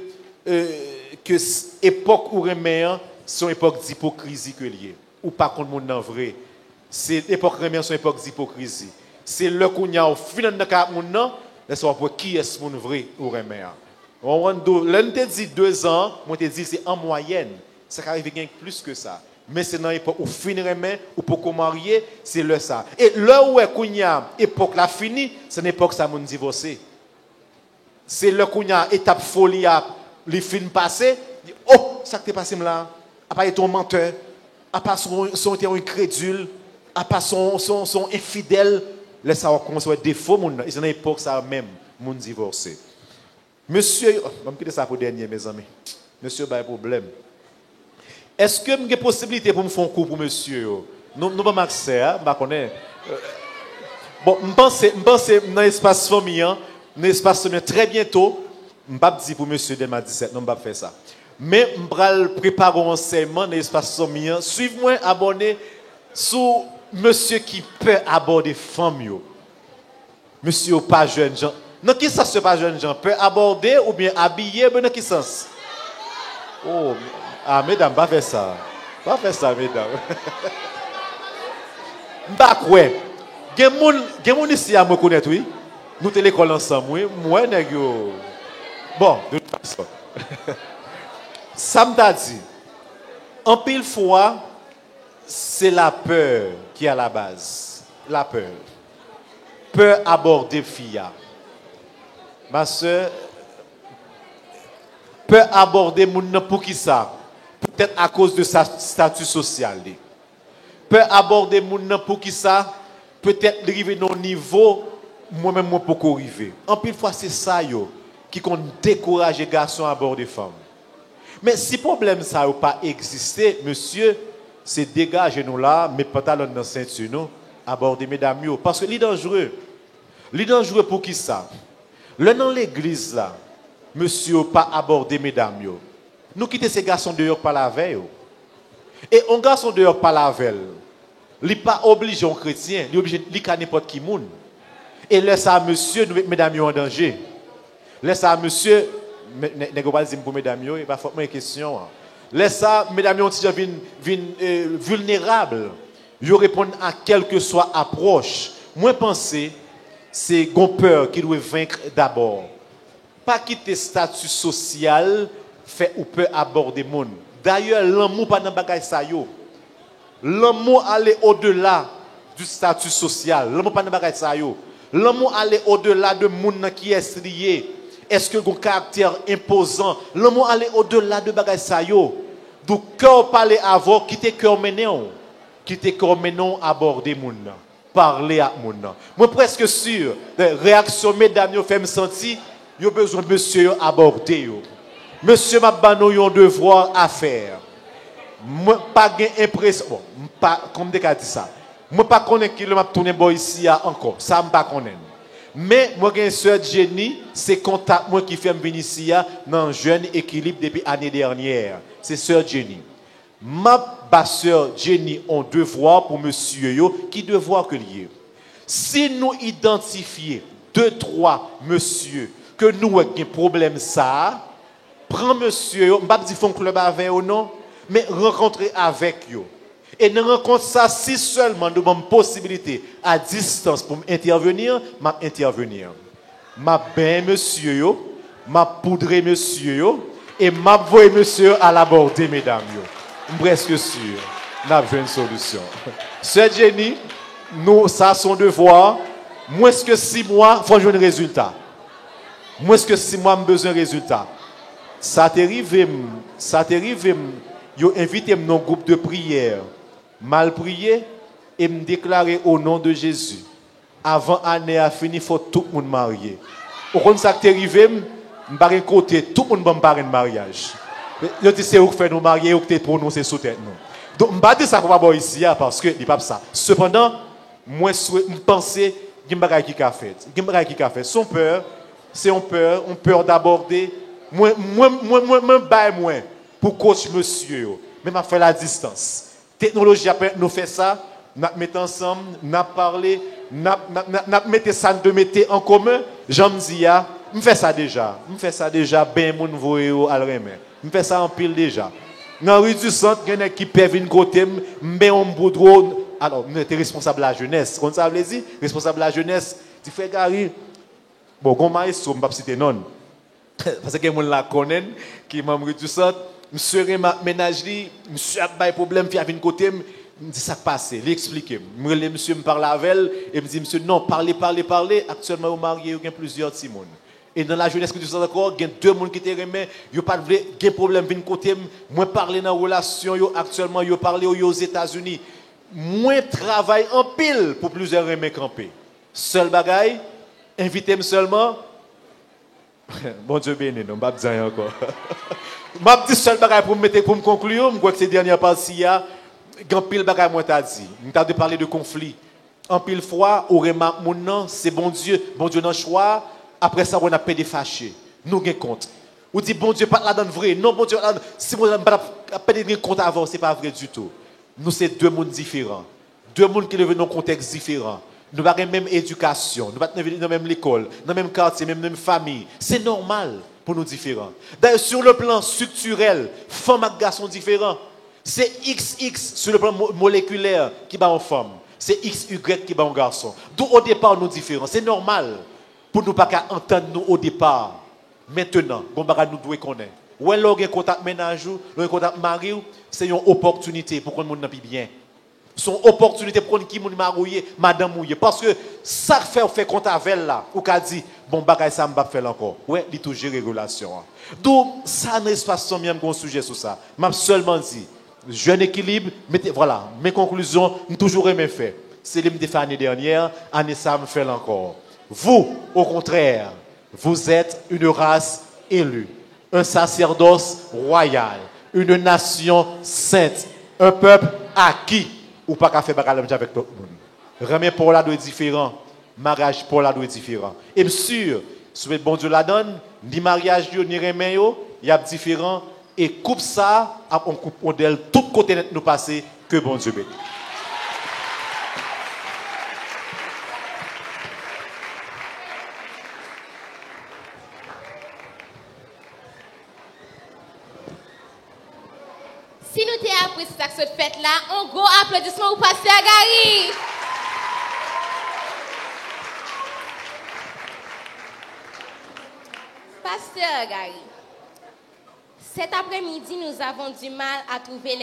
époque où remet son époque d'hypocrisie que lié. Ou pas contre moun nan vrai. C'est époque remet son époque d'hypocrisie. C'est le qu'on y a au final de moun nan. Laisse-moi pour qui est-ce mon vrai ou remet. L'un te dit 2 ans, moi te dit c'est en moyenne. Ça arrive bien plus que ça. Mais c'est dans l'époque où fin remet ou pour qu'on marier, c'est le ça. Et là où est qu'on y a époque la fini, c'est une époque ça mon divorcé. C'est là qu'on y a étape folie à les films passés. Oh, ça qui t'est passé là. À part ton menteur, à part son incrédule, à part son infidèle. Laisse savoir comment ça va défaut mon c'est une époque ça même mon divorcé. Monsieur, on va quitter ça pour dernier mes amis. Monsieur pas de problème. Est-ce que j'ai possibilité pour me faire un coup pour monsieur non pas Maxé hein, pas connaît. Bon, je pense dans l'espace famille, dans l'espace famille très bientôt, je pas dire pour monsieur demain 17, non pas faire ça. Mais je vais préparer un enseignement dans l'espace famille. Suivez-moi abonné sur monsieur qui peut aborder femme. Monsieur pas jeune gens. Dans quel sens ce pas jeune gens peut aborder ou bien habiller, mais dans quel sens? Oh, ah mesdames, pas faire ça. Pas faire ça, mesdames. Bah ouais. Gen moun ici à me connaître oui. Nous te l'école ensemble oui. Moi nèg yo. Bon, de toute façon. Ça m'a dit. En pile fois c'est la peur qui est à la base. La peur. Peur aborder fille. Ma soeur, peur aborder moun pour qui ça? Peut-être à cause de sa statut social. Peur aborder moun pour qui ça? Peut-être arriver dans un niveau moi-même moi pour arriver. En pile fois c'est ça yo qui compte décourager les garçons à aborder femmes. Mais si problème ça n'a pas existé, monsieur, c'est dégager nous là, mes pantalons dans ceinture nous, aborder mesdames yo parce que c'est dangereux. C'est dangereux pour qui ça? Le dans l'église là, monsieur pas aborder mesdames yo. Nous quitter ces garçons dehors par la veille. Et un garçon dehors pas la velle. Il n'est pas obligé un chrétien, il est obligé de n'importe qui monde. Et laisse à monsieur, mesdames, en danger. Laisse à monsieur, ne pas dire pour mesdames, il n'y a pas forcément une question. Laisse à mesdames, vulnérables. Ils répondent à quelle que soit approche. Moi, penser, c'est qu'on peur qui doit vaincre d'abord. Pas quitter statut social, fait ou peut aborder le monde. D'ailleurs, l'amour pas dans bagage ça yo. L'amour aller au-delà du statut social. L'amour pas dans bagage ça yo. L'amour aller au-delà de monde qui est lié. Est-ce que un caractère imposant? L'amour aller au-delà de bagage ça yo. Du cœur parler avant, quitter cœur menon. Quitter cœur menon aborder monde. Parler à monde. Moi presque sûr, les réactions mesdames yo fait me sentir, yo besoin de monsieur aborder yo. Monsieur Mabano, il y a un devoir à faire. Moi, pas impression. Bon, pas, comme des cas dit ça. Moi, pas connaître qui le m'a tourné ici encore. Ça, je ne pas connaître. Mais, moi, j'ai une soeur Jenny, c'est contact moi qui fait venir ici dans un jeune équilibre depuis l'année dernière. C'est soeur Jenny. Ma soeur Jenny a un devoir pour monsieur yo, qui devoir que lié. Si nous identifions 2-3 monsieur que nous avons un problème ça, prends monsieur, je ne vais pas dire club avec ou non, mais rencontrer avec eux. Et dans rencontre ça, si seulement nous avons une possibilité à distance pour intervenir, je intervenir. Je bien monsieur, je poudrer monsieur, et je vais monsieur à l'aborder, mesdames. Je suis presque sûr, nous avons une solution. Sœur Jenny, nous, ça son devoir. Moins que 6 mois, il faut jouer un résultat. Moins que 6 mois, j'ai besoin de résultat. Ça t'arrive, yo invité dans un groupe de prière, mal prié, et me déclarer au nom de Jésus. Avant l'année à finir, il faut tout le monde marier. Au contraire, ça t'arrive, je vais côté, tout le monde va me parler de mariage. Je dis, c'est où que nous marier, où que tu prononcé sous tête. Donc, je ne vais pas dire ça qu'on va voir ici, parce que ce n'est pas ça. Cependant, moi, je pense qu'il y a un bagage qui a fait. Son peur, c'est une peur d'aborder. Moi, pour coach monsieur, mais m'a fait la distance. Technologie nous fait ça, nous mettons ensemble, nous parlé, nous mettons ça de mettre en commun. J'en dis je fais ça déjà, ben mon voyo à l'remer. Je fais ça en pile déjà. Dans rue du centre, il y a qui peuvent une côté, mais on boudron. Alors, nous sommes responsables de la jeunesse. Comme ça veut dire, responsable de la jeunesse, tu fais Gary. Bon, comme maestro, je ne vais pas citer non. Parce que les gens la connaissent, qui m'a dit tout ça, monsieur Réma ménagerie, monsieur a des problèmes, puis il y a une côté, me dit ça passe, il explique. Monsieur me parle avec elle, et me dit, monsieur, non, parlez. Actuellement, au marié, il y a plusieurs Simon. Et dans la jeunesse que tu sais encore, il y a 2 personnes qui te remettent, il n'y a pas de problème, une côté, moi parler dans la relation, actuellement, il parler aux États-Unis. Moi travaille en pile pour plusieurs remettre camper. Seul bagaille, invitez-moi seulement. Bon Dieu béni, non, je ne vais pas dire encore. Je dis seul bagaille pour me conclure, je crois que ces dernières parties, il y a un pile bagaille moi t'a dit. On t'a de parler de conflit. En pile fois, au remarque mon nom, c'est bon Dieu dans le choix. Après ça, on a pédé fâché. Nous avons compte. On dit bon Dieu pas là dans le vrai. Non, bon Dieu là, si on n'a pas pédé compte avant, c'est pas vrai du tout. Nous c'est 2 mondes différents. 2 mondes qui vivent dans un contexte différent. Nous n'avons pas la même éducation, nous n'avons pas dans la même école, dans le même quartier, même dans la même famille. C'est normal pour nous différents. D'ailleurs, sur le plan structurel, femmes et garçons sont différents. C'est XX sur le plan moléculaire qui va en femme. C'est XY qui va en garçon. D'où au départ, nous différents. C'est normal pour nous pas entendre nous au départ. Maintenant, nous devons connaître. Ou alors, un contact ménage, un contact mari, c'est une opportunité pour qu'on ne soit bien. Son opportunité pour qu'on qui moun marouiller madame mouiller parce que ça fait compte avec elle là ou qu'a dit bon bagay ça m'pa faire encore ouais il toujours régulation donc ça n'est pas son même un sujet sur ça m'a seulement dit jeune équilibre mettez voilà mes conclusions toujours aimé fait c'est les me fait l'année dernière année ça me fait encore vous au contraire vous êtes une race élue un sacerdoce royal une nation sainte un peuple acquis ou pas qu'à faire bagarre avec tout le monde. Remet pour là doit être différent, mariage pour là doit être différent. Et bien sûr, si le bon Dieu la donne, ni mariage ni remet il y a différent, Et coupe ça, on coupe modèle, tout côté nous passer, que bon Dieu bénisse. Si nous t'avons appris cette fête-là, un gros applaudissement au pasteur Gary. Pasteur Gary, cet après-midi, nous avons du mal à trouver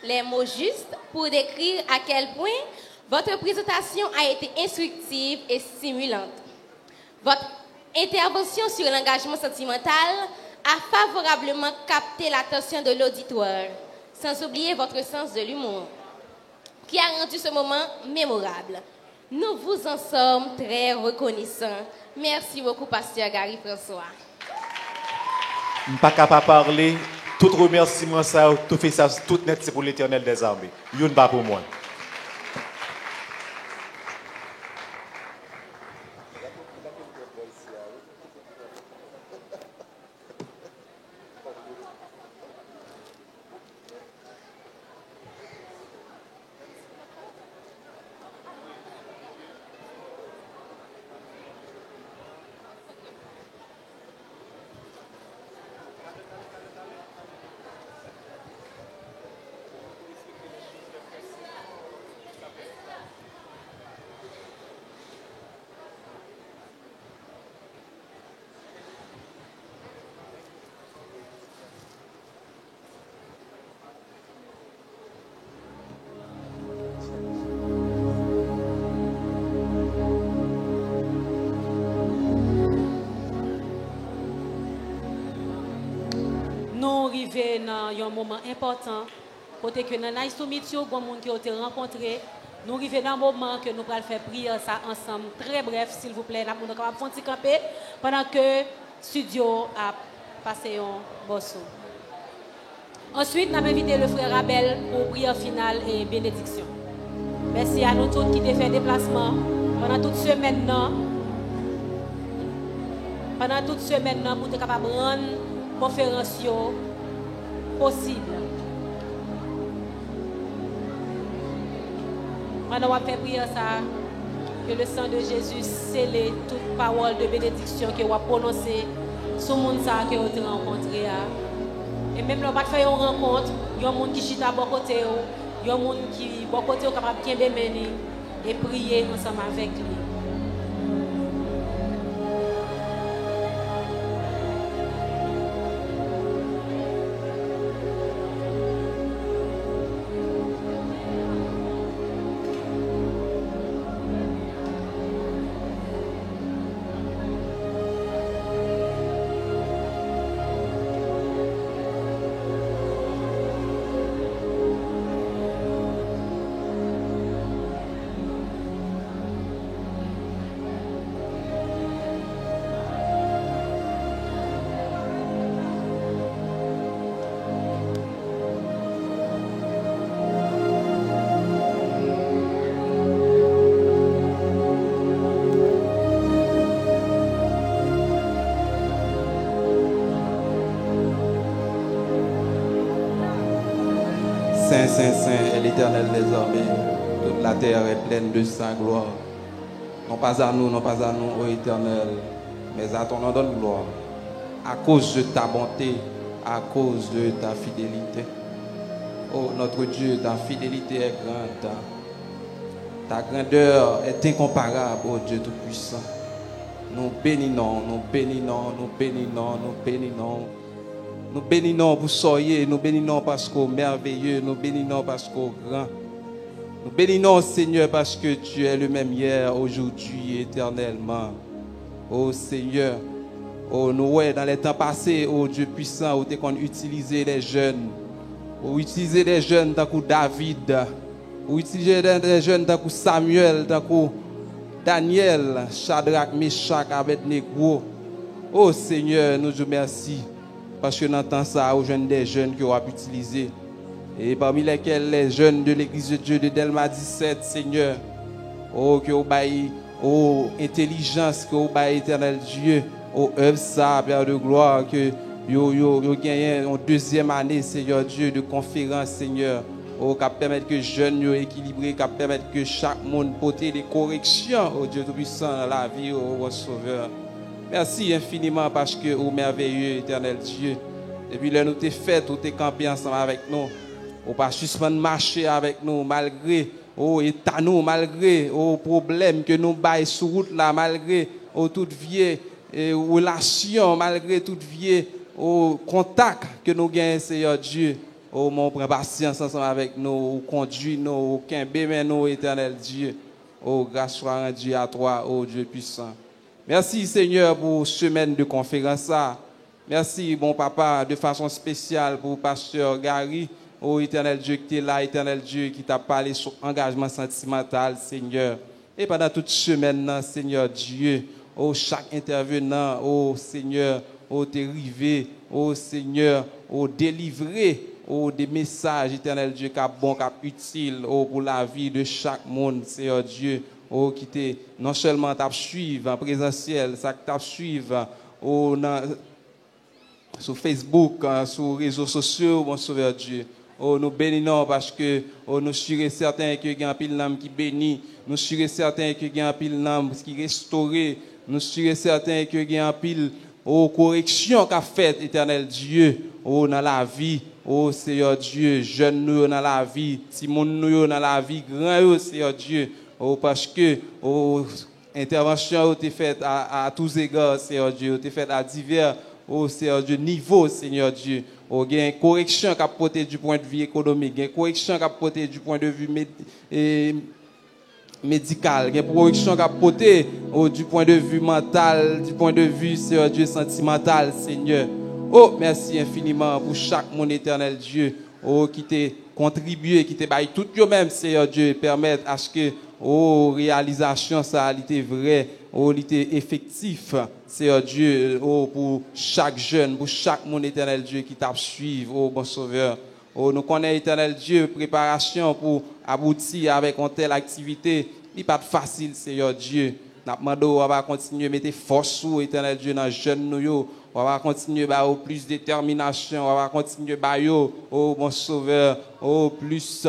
les mots justes pour décrire à quel point votre présentation a été instructive et stimulante. Votre intervention sur l'engagement sentimental a favorablement capté l'attention de l'auditoire, sans oublier votre sens de l'humour, qui a rendu ce moment mémorable. Nous vous en sommes très reconnaissants. Merci beaucoup, pasteur Gary François. Je ne suis pas capable de parler. Tout remerciement, ça, tout fait ça, tout net, c'est pour l'Éternel des armées. Il n'y a pas pour moi. Nous arrivons dans un moment important, côté que dans Nice to Meet You, bon monde qui ont été rencontrés, nous arrivons dans un moment que nous allons faire prier ça ensemble, très bref, s'il vous plaît, nous sommes capables de faire camper pendant que le studio a passé un bosso. Ensuite, nous avons invité le frère Abel pour prière finale et bénédiction. Merci à nous tous qui ont fait déplacement pendant toute semaine. Pendant toute semaine, pour être capable de rendre conférence possible. Maintenant, on va faire prier ça, que le sang de Jésus scelle toute parole de bénédiction que vous prononcée sur le monde que vous avez rencontré. Et même là, on va faire une rencontre, il y a un monde qui chita à bon côté, il y a un monde qui est bon côté, capable de bien mener et prier ensemble avec lui. Saint, Saint, Saint est l'Éternel des armées. Toute la terre est pleine de sa gloire. Non pas à nous, ô Éternel, mais à ton nom de gloire. À cause de ta bonté, à cause de ta fidélité. Oh notre Dieu, ta fidélité est grande. Ta grandeur est incomparable, ô Dieu Tout-Puissant. Nous bénissons, nous bénissons, nous bénissons, nous bénissons. Nous bénissons pour soyez, nous bénissons parce qu'au merveilleux, nous bénissons parce qu'au grand. Nous bénissons Seigneur parce que tu es le même hier, aujourd'hui et éternellement. Oh Seigneur, oh nous dans les temps passés, oh Dieu puissant, où tu as utilisé les jeunes, où utiliser les jeunes tant que David, où utiliser les jeunes tant que Samuel, tant que Daniel, Shadrach, Meshach, Abednego. Oh Seigneur, nous te remercions. Parce que nous entendons ça aux jeunes des jeunes qui ont utilisé. Et parmi lesquels les jeunes de l'église de Dieu de Delma 17, Seigneur, oh, qui ont baillé, oh, intelligence, qui ont baillé éternel Dieu, oh, œuvre ça, Père de gloire, que yo gagné en deuxième année, Seigneur Dieu, de conférence, Seigneur. Oh, qui permettre que jeunes soient équilibrés, qui permettre que chaque monde porte des corrections, oh Dieu Tout-Puissant, dans la vie, oh Sauveur. Merci infiniment parce que, oh merveilleux, éternel Dieu, depuis là, nous t'es fait, nous t'es campé ensemble avec nous. Oh, pas suspendre marcher avec nous, malgré, oh, état nous, malgré, oh, problème que nous baillons sur route là, malgré, oh, toute vieille relation, malgré toute vieille, oh, contact que nous gagnons, Seigneur Dieu. Oh, mon prend patience ensemble avec nous, conduit nous, aucun bémé nous, éternel Dieu. Oh, grâce soit rendue à toi, oh Dieu puissant. Merci, Seigneur, pour semaine de conférence. Merci, bon papa, de façon spéciale pour pasteur Gary. Oh, éternel Dieu, qui est là, éternel Dieu, qui t'a parlé sur engagement sentimental, Seigneur. Et pendant toute semaine, Seigneur Dieu, oh, chaque intervenant, oh, Seigneur, oh, t'es rivé, oh, Seigneur, oh, délivré, oh, des messages, éternel Dieu, cap bon, cap utile, oh, pour la vie de chaque monde, Seigneur Dieu, oh, qui t'es non seulement t'a suivre en présentiel, ça t'a suivre, oh, sur Facebook, sur les réseaux sociaux, mon Sauveur Dieu. Oh, nous bénissons parce que oh, nous sommes certains que il y a un pile d'âme qui bénit, nous sommes certains que il y a un pile d'âme qui restaure, nous sommes certains que il y a un pile oh, correction qu'a fait éternel Dieu oh, dans la vie, oh Seigneur Dieu, jeunes nous dans la vie, si mon nous dans la vie, grand Seigneur Dieu, oh, parce que oh, intervention été faite à tous égards, Seigneur Dieu, été faite à divers oh Seigneur Dieu, niveau, Seigneur Dieu. Oh, il y a une correction qui a porté du point de vue économique, il y a une correction qui a porté du point de vue médical, il y a une correction qui a porté oh, du point de vue mental, du point de vue, Seigneur Dieu, sentimental, Seigneur. Oh, merci infiniment pour chaque monde éternel Dieu, oh, qui t'a contribué, qui t'a baillé tout eux-mêmes, Seigneur Dieu, permettre à ce que, oh, réalisation, ça a été vrai, oh, était effectif, Seigneur Dieu, oh, pour chaque jeune, pour chaque monde éternel Dieu qui t'a suivi, oh, bon Sauveur. Oh, nous connaissons éternel Dieu, préparation pour aboutir avec une telle activité, il n'est pas facile, Seigneur Dieu. Nous demandons, on va continuer à mettre force sur éternel Dieu dans les jeunes nous, on va continuer à avoir plus de détermination, on va continuer à avoir, oh, mon Sauveur, oh, plus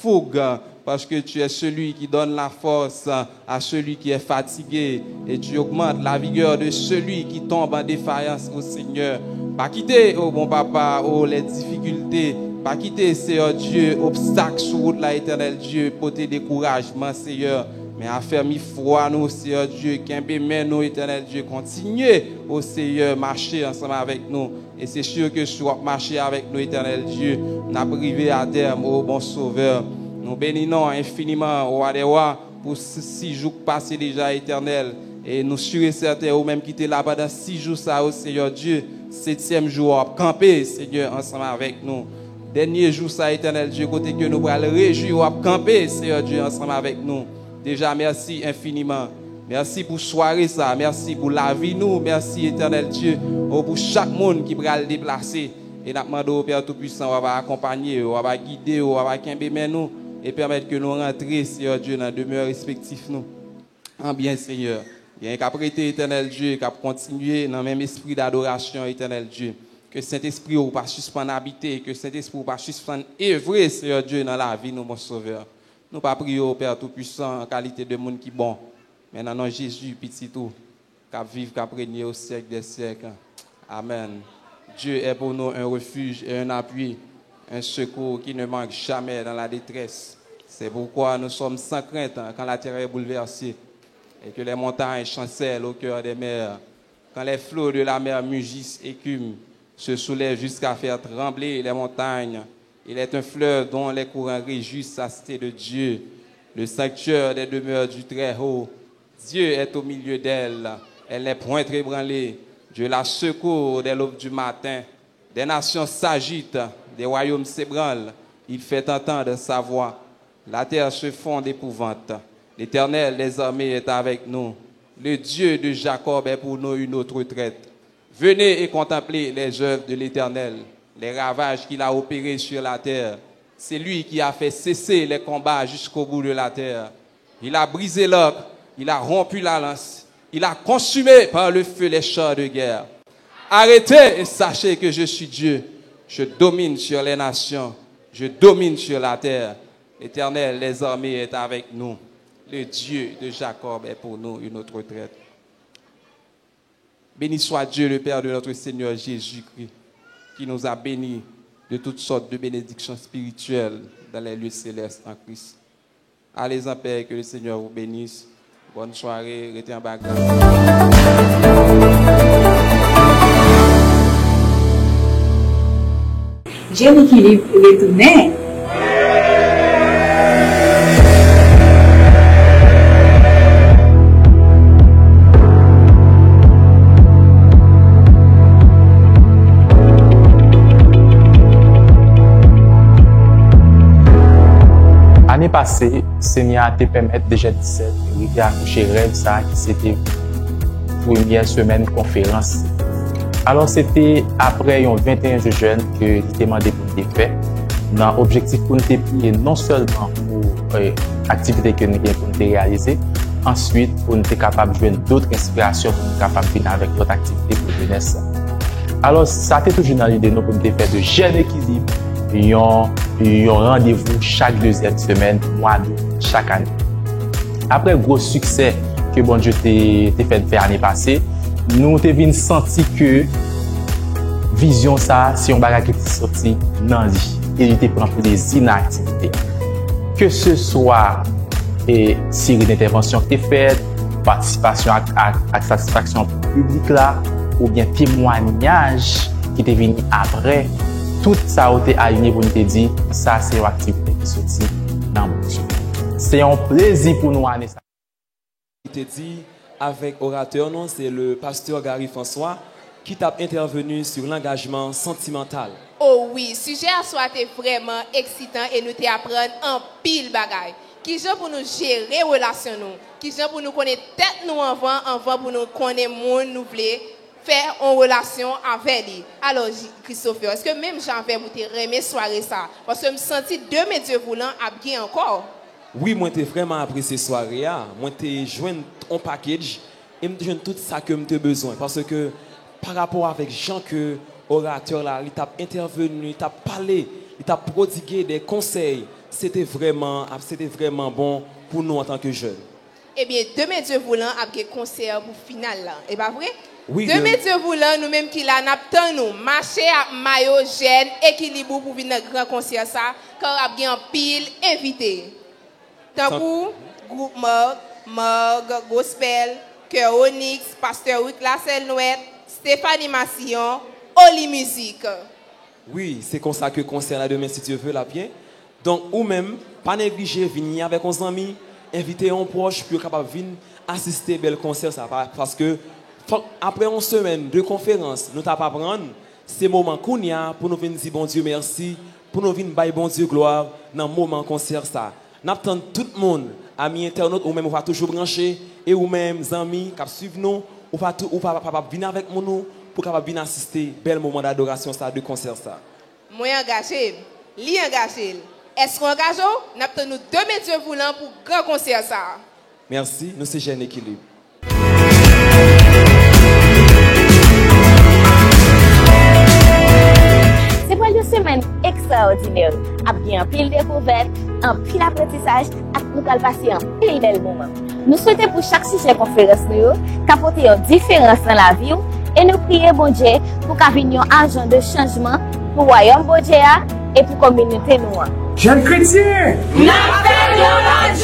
fougue. Parce que tu es celui qui donne la force à celui qui est fatigué et tu augmentes la vigueur de celui qui tombe en défaillance au Seigneur. Pas quitter, oh bon papa, oh les difficultés, pas quitter, Seigneur Dieu, obstacles sur route la éternel Dieu, porter découragement, Seigneur. Mais affermi foi nous, Seigneur Dieu, qu'un nous, éternel Dieu, continuez, oh Seigneur, marcher ensemble avec nous. Et c'est sûr que si tu marcher avec nous, éternel Dieu, nous avons privé à terme, oh bon Sauveur. Nous bénissons infiniment, roi des rois, pour 6 jours passés déjà éternels. Et nous sommes certains, ou même quitter là pendant 6 jours, ça, oh Seigneur Dieu, 7e jour, camper, Seigneur, ensemble avec nous. Dernier jour, ça, éternel Dieu, côté que nous allons réjouir, camper, Seigneur Dieu, ensemble avec nous. Déjà, merci infiniment. Merci pour soirée, ça. Merci pour la vie, nous. Merci, éternel Dieu, oh, pour chaque monde qui va le déplacer. Et nous demandons au Père Tout-Puissant, on va accompagner, on va guider, on va quimber nous. Et permettre que nous rentrions, Seigneur Dieu, dans demeure respective nous. En bien, Seigneur. Il y a un prêter, éternel Dieu, qui a continué dans le même esprit d'adoration, éternel Dieu. Que Saint-Esprit ou pas suspendre habiter, que Saint-Esprit ou pas suspendre œuvrer, Seigneur Dieu, dans la vie, nous, mon Sauveur. Nous pas prier au Père Tout-Puissant en qualité de monde qui bon. Mais dans Jésus, petit tout, qui vive, qui régné au siècle des siècles. Amen. Dieu est pour nous un refuge et un appui. Un secours qui ne manque jamais dans la détresse. C'est pourquoi nous sommes sans crainte quand la terre est bouleversée et que les montagnes chancellent au cœur des mers. Quand les flots de la mer mugissent, écument, se soulèvent jusqu'à faire trembler les montagnes. Il est un fleuve dont les courants réjouissent la cité de Dieu, le sanctuaire des demeures du Très-Haut. Dieu est au milieu d'elle. Elle n'est point ébranlée. Dieu la secourt dès l'aube du matin. Des nations s'agitent. Des royaumes s'ébranlent, il fait entendre sa voix. La terre se fond d'épouvante. L'Éternel des armées est avec nous. Le Dieu de Jacob est pour nous une autre retraite. Venez et contemplez les œuvres de l'Éternel, les ravages qu'il a opérés sur la terre. C'est lui qui a fait cesser les combats jusqu'au bout de la terre. Il a brisé l'arc, il a rompu la lance, il a consumé par le feu les chars de guerre. Arrêtez et sachez que je suis Dieu. Je domine sur les nations. Je domine sur la terre. L'Éternel, les armées est avec nous. Le Dieu de Jacob est pour nous une autre retraite. Béni soit Dieu, le Père de notre Seigneur Jésus-Christ, qui nous a bénis de toutes sortes de bénédictions spirituelles dans les lieux célestes en Christ. Allez en paix, que le Seigneur vous bénisse. Bonne soirée, restez en bagarre. Jeune qui retournait. L'année passée, Seigneur te permis déjà 17 de accoucher rêve ça qui c'était première semaine conférence. Alors c'était après 21 de jeunes que il demandé pour nous faire. Dans objectif pour nous prier non seulement pour activités que nous avons pour nous réaliser, ensuite pour nous être capable de joindre d'autres inspirations pour nous capable de venir avec d'autres activités pour jeunesse. Alors ça était toujours dans l'idée nous pour nous faire de jeunes équilibre. Ils ont rendez-vous chaque deuxième semaine, mois d'août, chaque année. Après le gros succès que bon Dieu t'a fait faire l'année passée, nous avons senti que vision ça, si on bagage qui est sorti dans la vie, et il te prend plaisir dans l'activité. Que ce soit série d'interventions qui est faite, participation à satisfaction publique là, ou bien témoignage qui est venu après. Tout ça a été aligné pour nous dire, ça c'est une activité qui sortit dans mon Dieu. C'est un plaisir pour nous année ça. Il te dit avec orateur, non, c'est le pasteur Gary François qui t'a intervenu sur l'engagement sentimental. Oh oui, sujet à soi était vraiment excitant et nous t'apprendre en pile bagaille. Qui genre pour nous gérer relation nous, qui genre pour nous connaître tête nous avant pour nous connaître monde nous voulons faire en relation avec lui. Alors, Christopher, est-ce que même j'avais vous remis soirée ça? Parce que je me sentis deux médias voulants à bien encore. Oui, moi, j'ai vraiment apprécié cette soirée. Moi, j'ai joint un package et j'ai joint tout ça que j'ai besoin. Parce que par rapport avec Jean, que orateur, là, il t'a intervenu, il t'a parlé, il t'a prodigué des conseils. C'était vraiment bon pour nous en tant que jeunes. Eh bien, demain Dieu voulant, après concert pour final là, et pas vrai? Oui. Demain Dieu voulant, nous même qui là n'attend nous marcher à maillot jeune équilibre pour venir dans grand concert ça, car a bien pile invité. Tant pour groupe Morgue, Gospel, Cœur Onyx, Pasteur Rick Lassel Nouette, Stéphanie Massillon, Oli Musique. Oui, c'est comme ça que concert là demain si tu veux là bien. Donc ou même pas négliger venir avec nos amis, inviter un proche pour capable venir assister bel concert ça parce que après une semaine de conférence, nous t'as pas prendre ces moments qu'on y a pour nous venir dire bon Dieu merci, pour nous venir bailler bon Dieu gloire dans moment concert ça. N'attend tout le monde, amis internautes ou même on va toujours brancher et ou même amis qui suivent nous, ou va venir avec nous pour capable venir assister bel moment d'adoration ça de concert ça. Moi engagé, li engagé. Est-ce qu'on engage? N'attend nous deux médias voulants pour grand concert ça. Merci, nous c'est Jeune Équilibre. C'est pour une semaine extraordinaire, avec bien pile découverte, un pile apprentissage, et nous allons passer un pile bel moment. Nous souhaitons pour chaque sujet conférence qu'apporter une différence dans la vie et nous prions bon Dieu pour qu'avenir un agent de changement pour le royaume bon Dieu et pour la communauté nous. Jeunes chrétiens, n'a fait de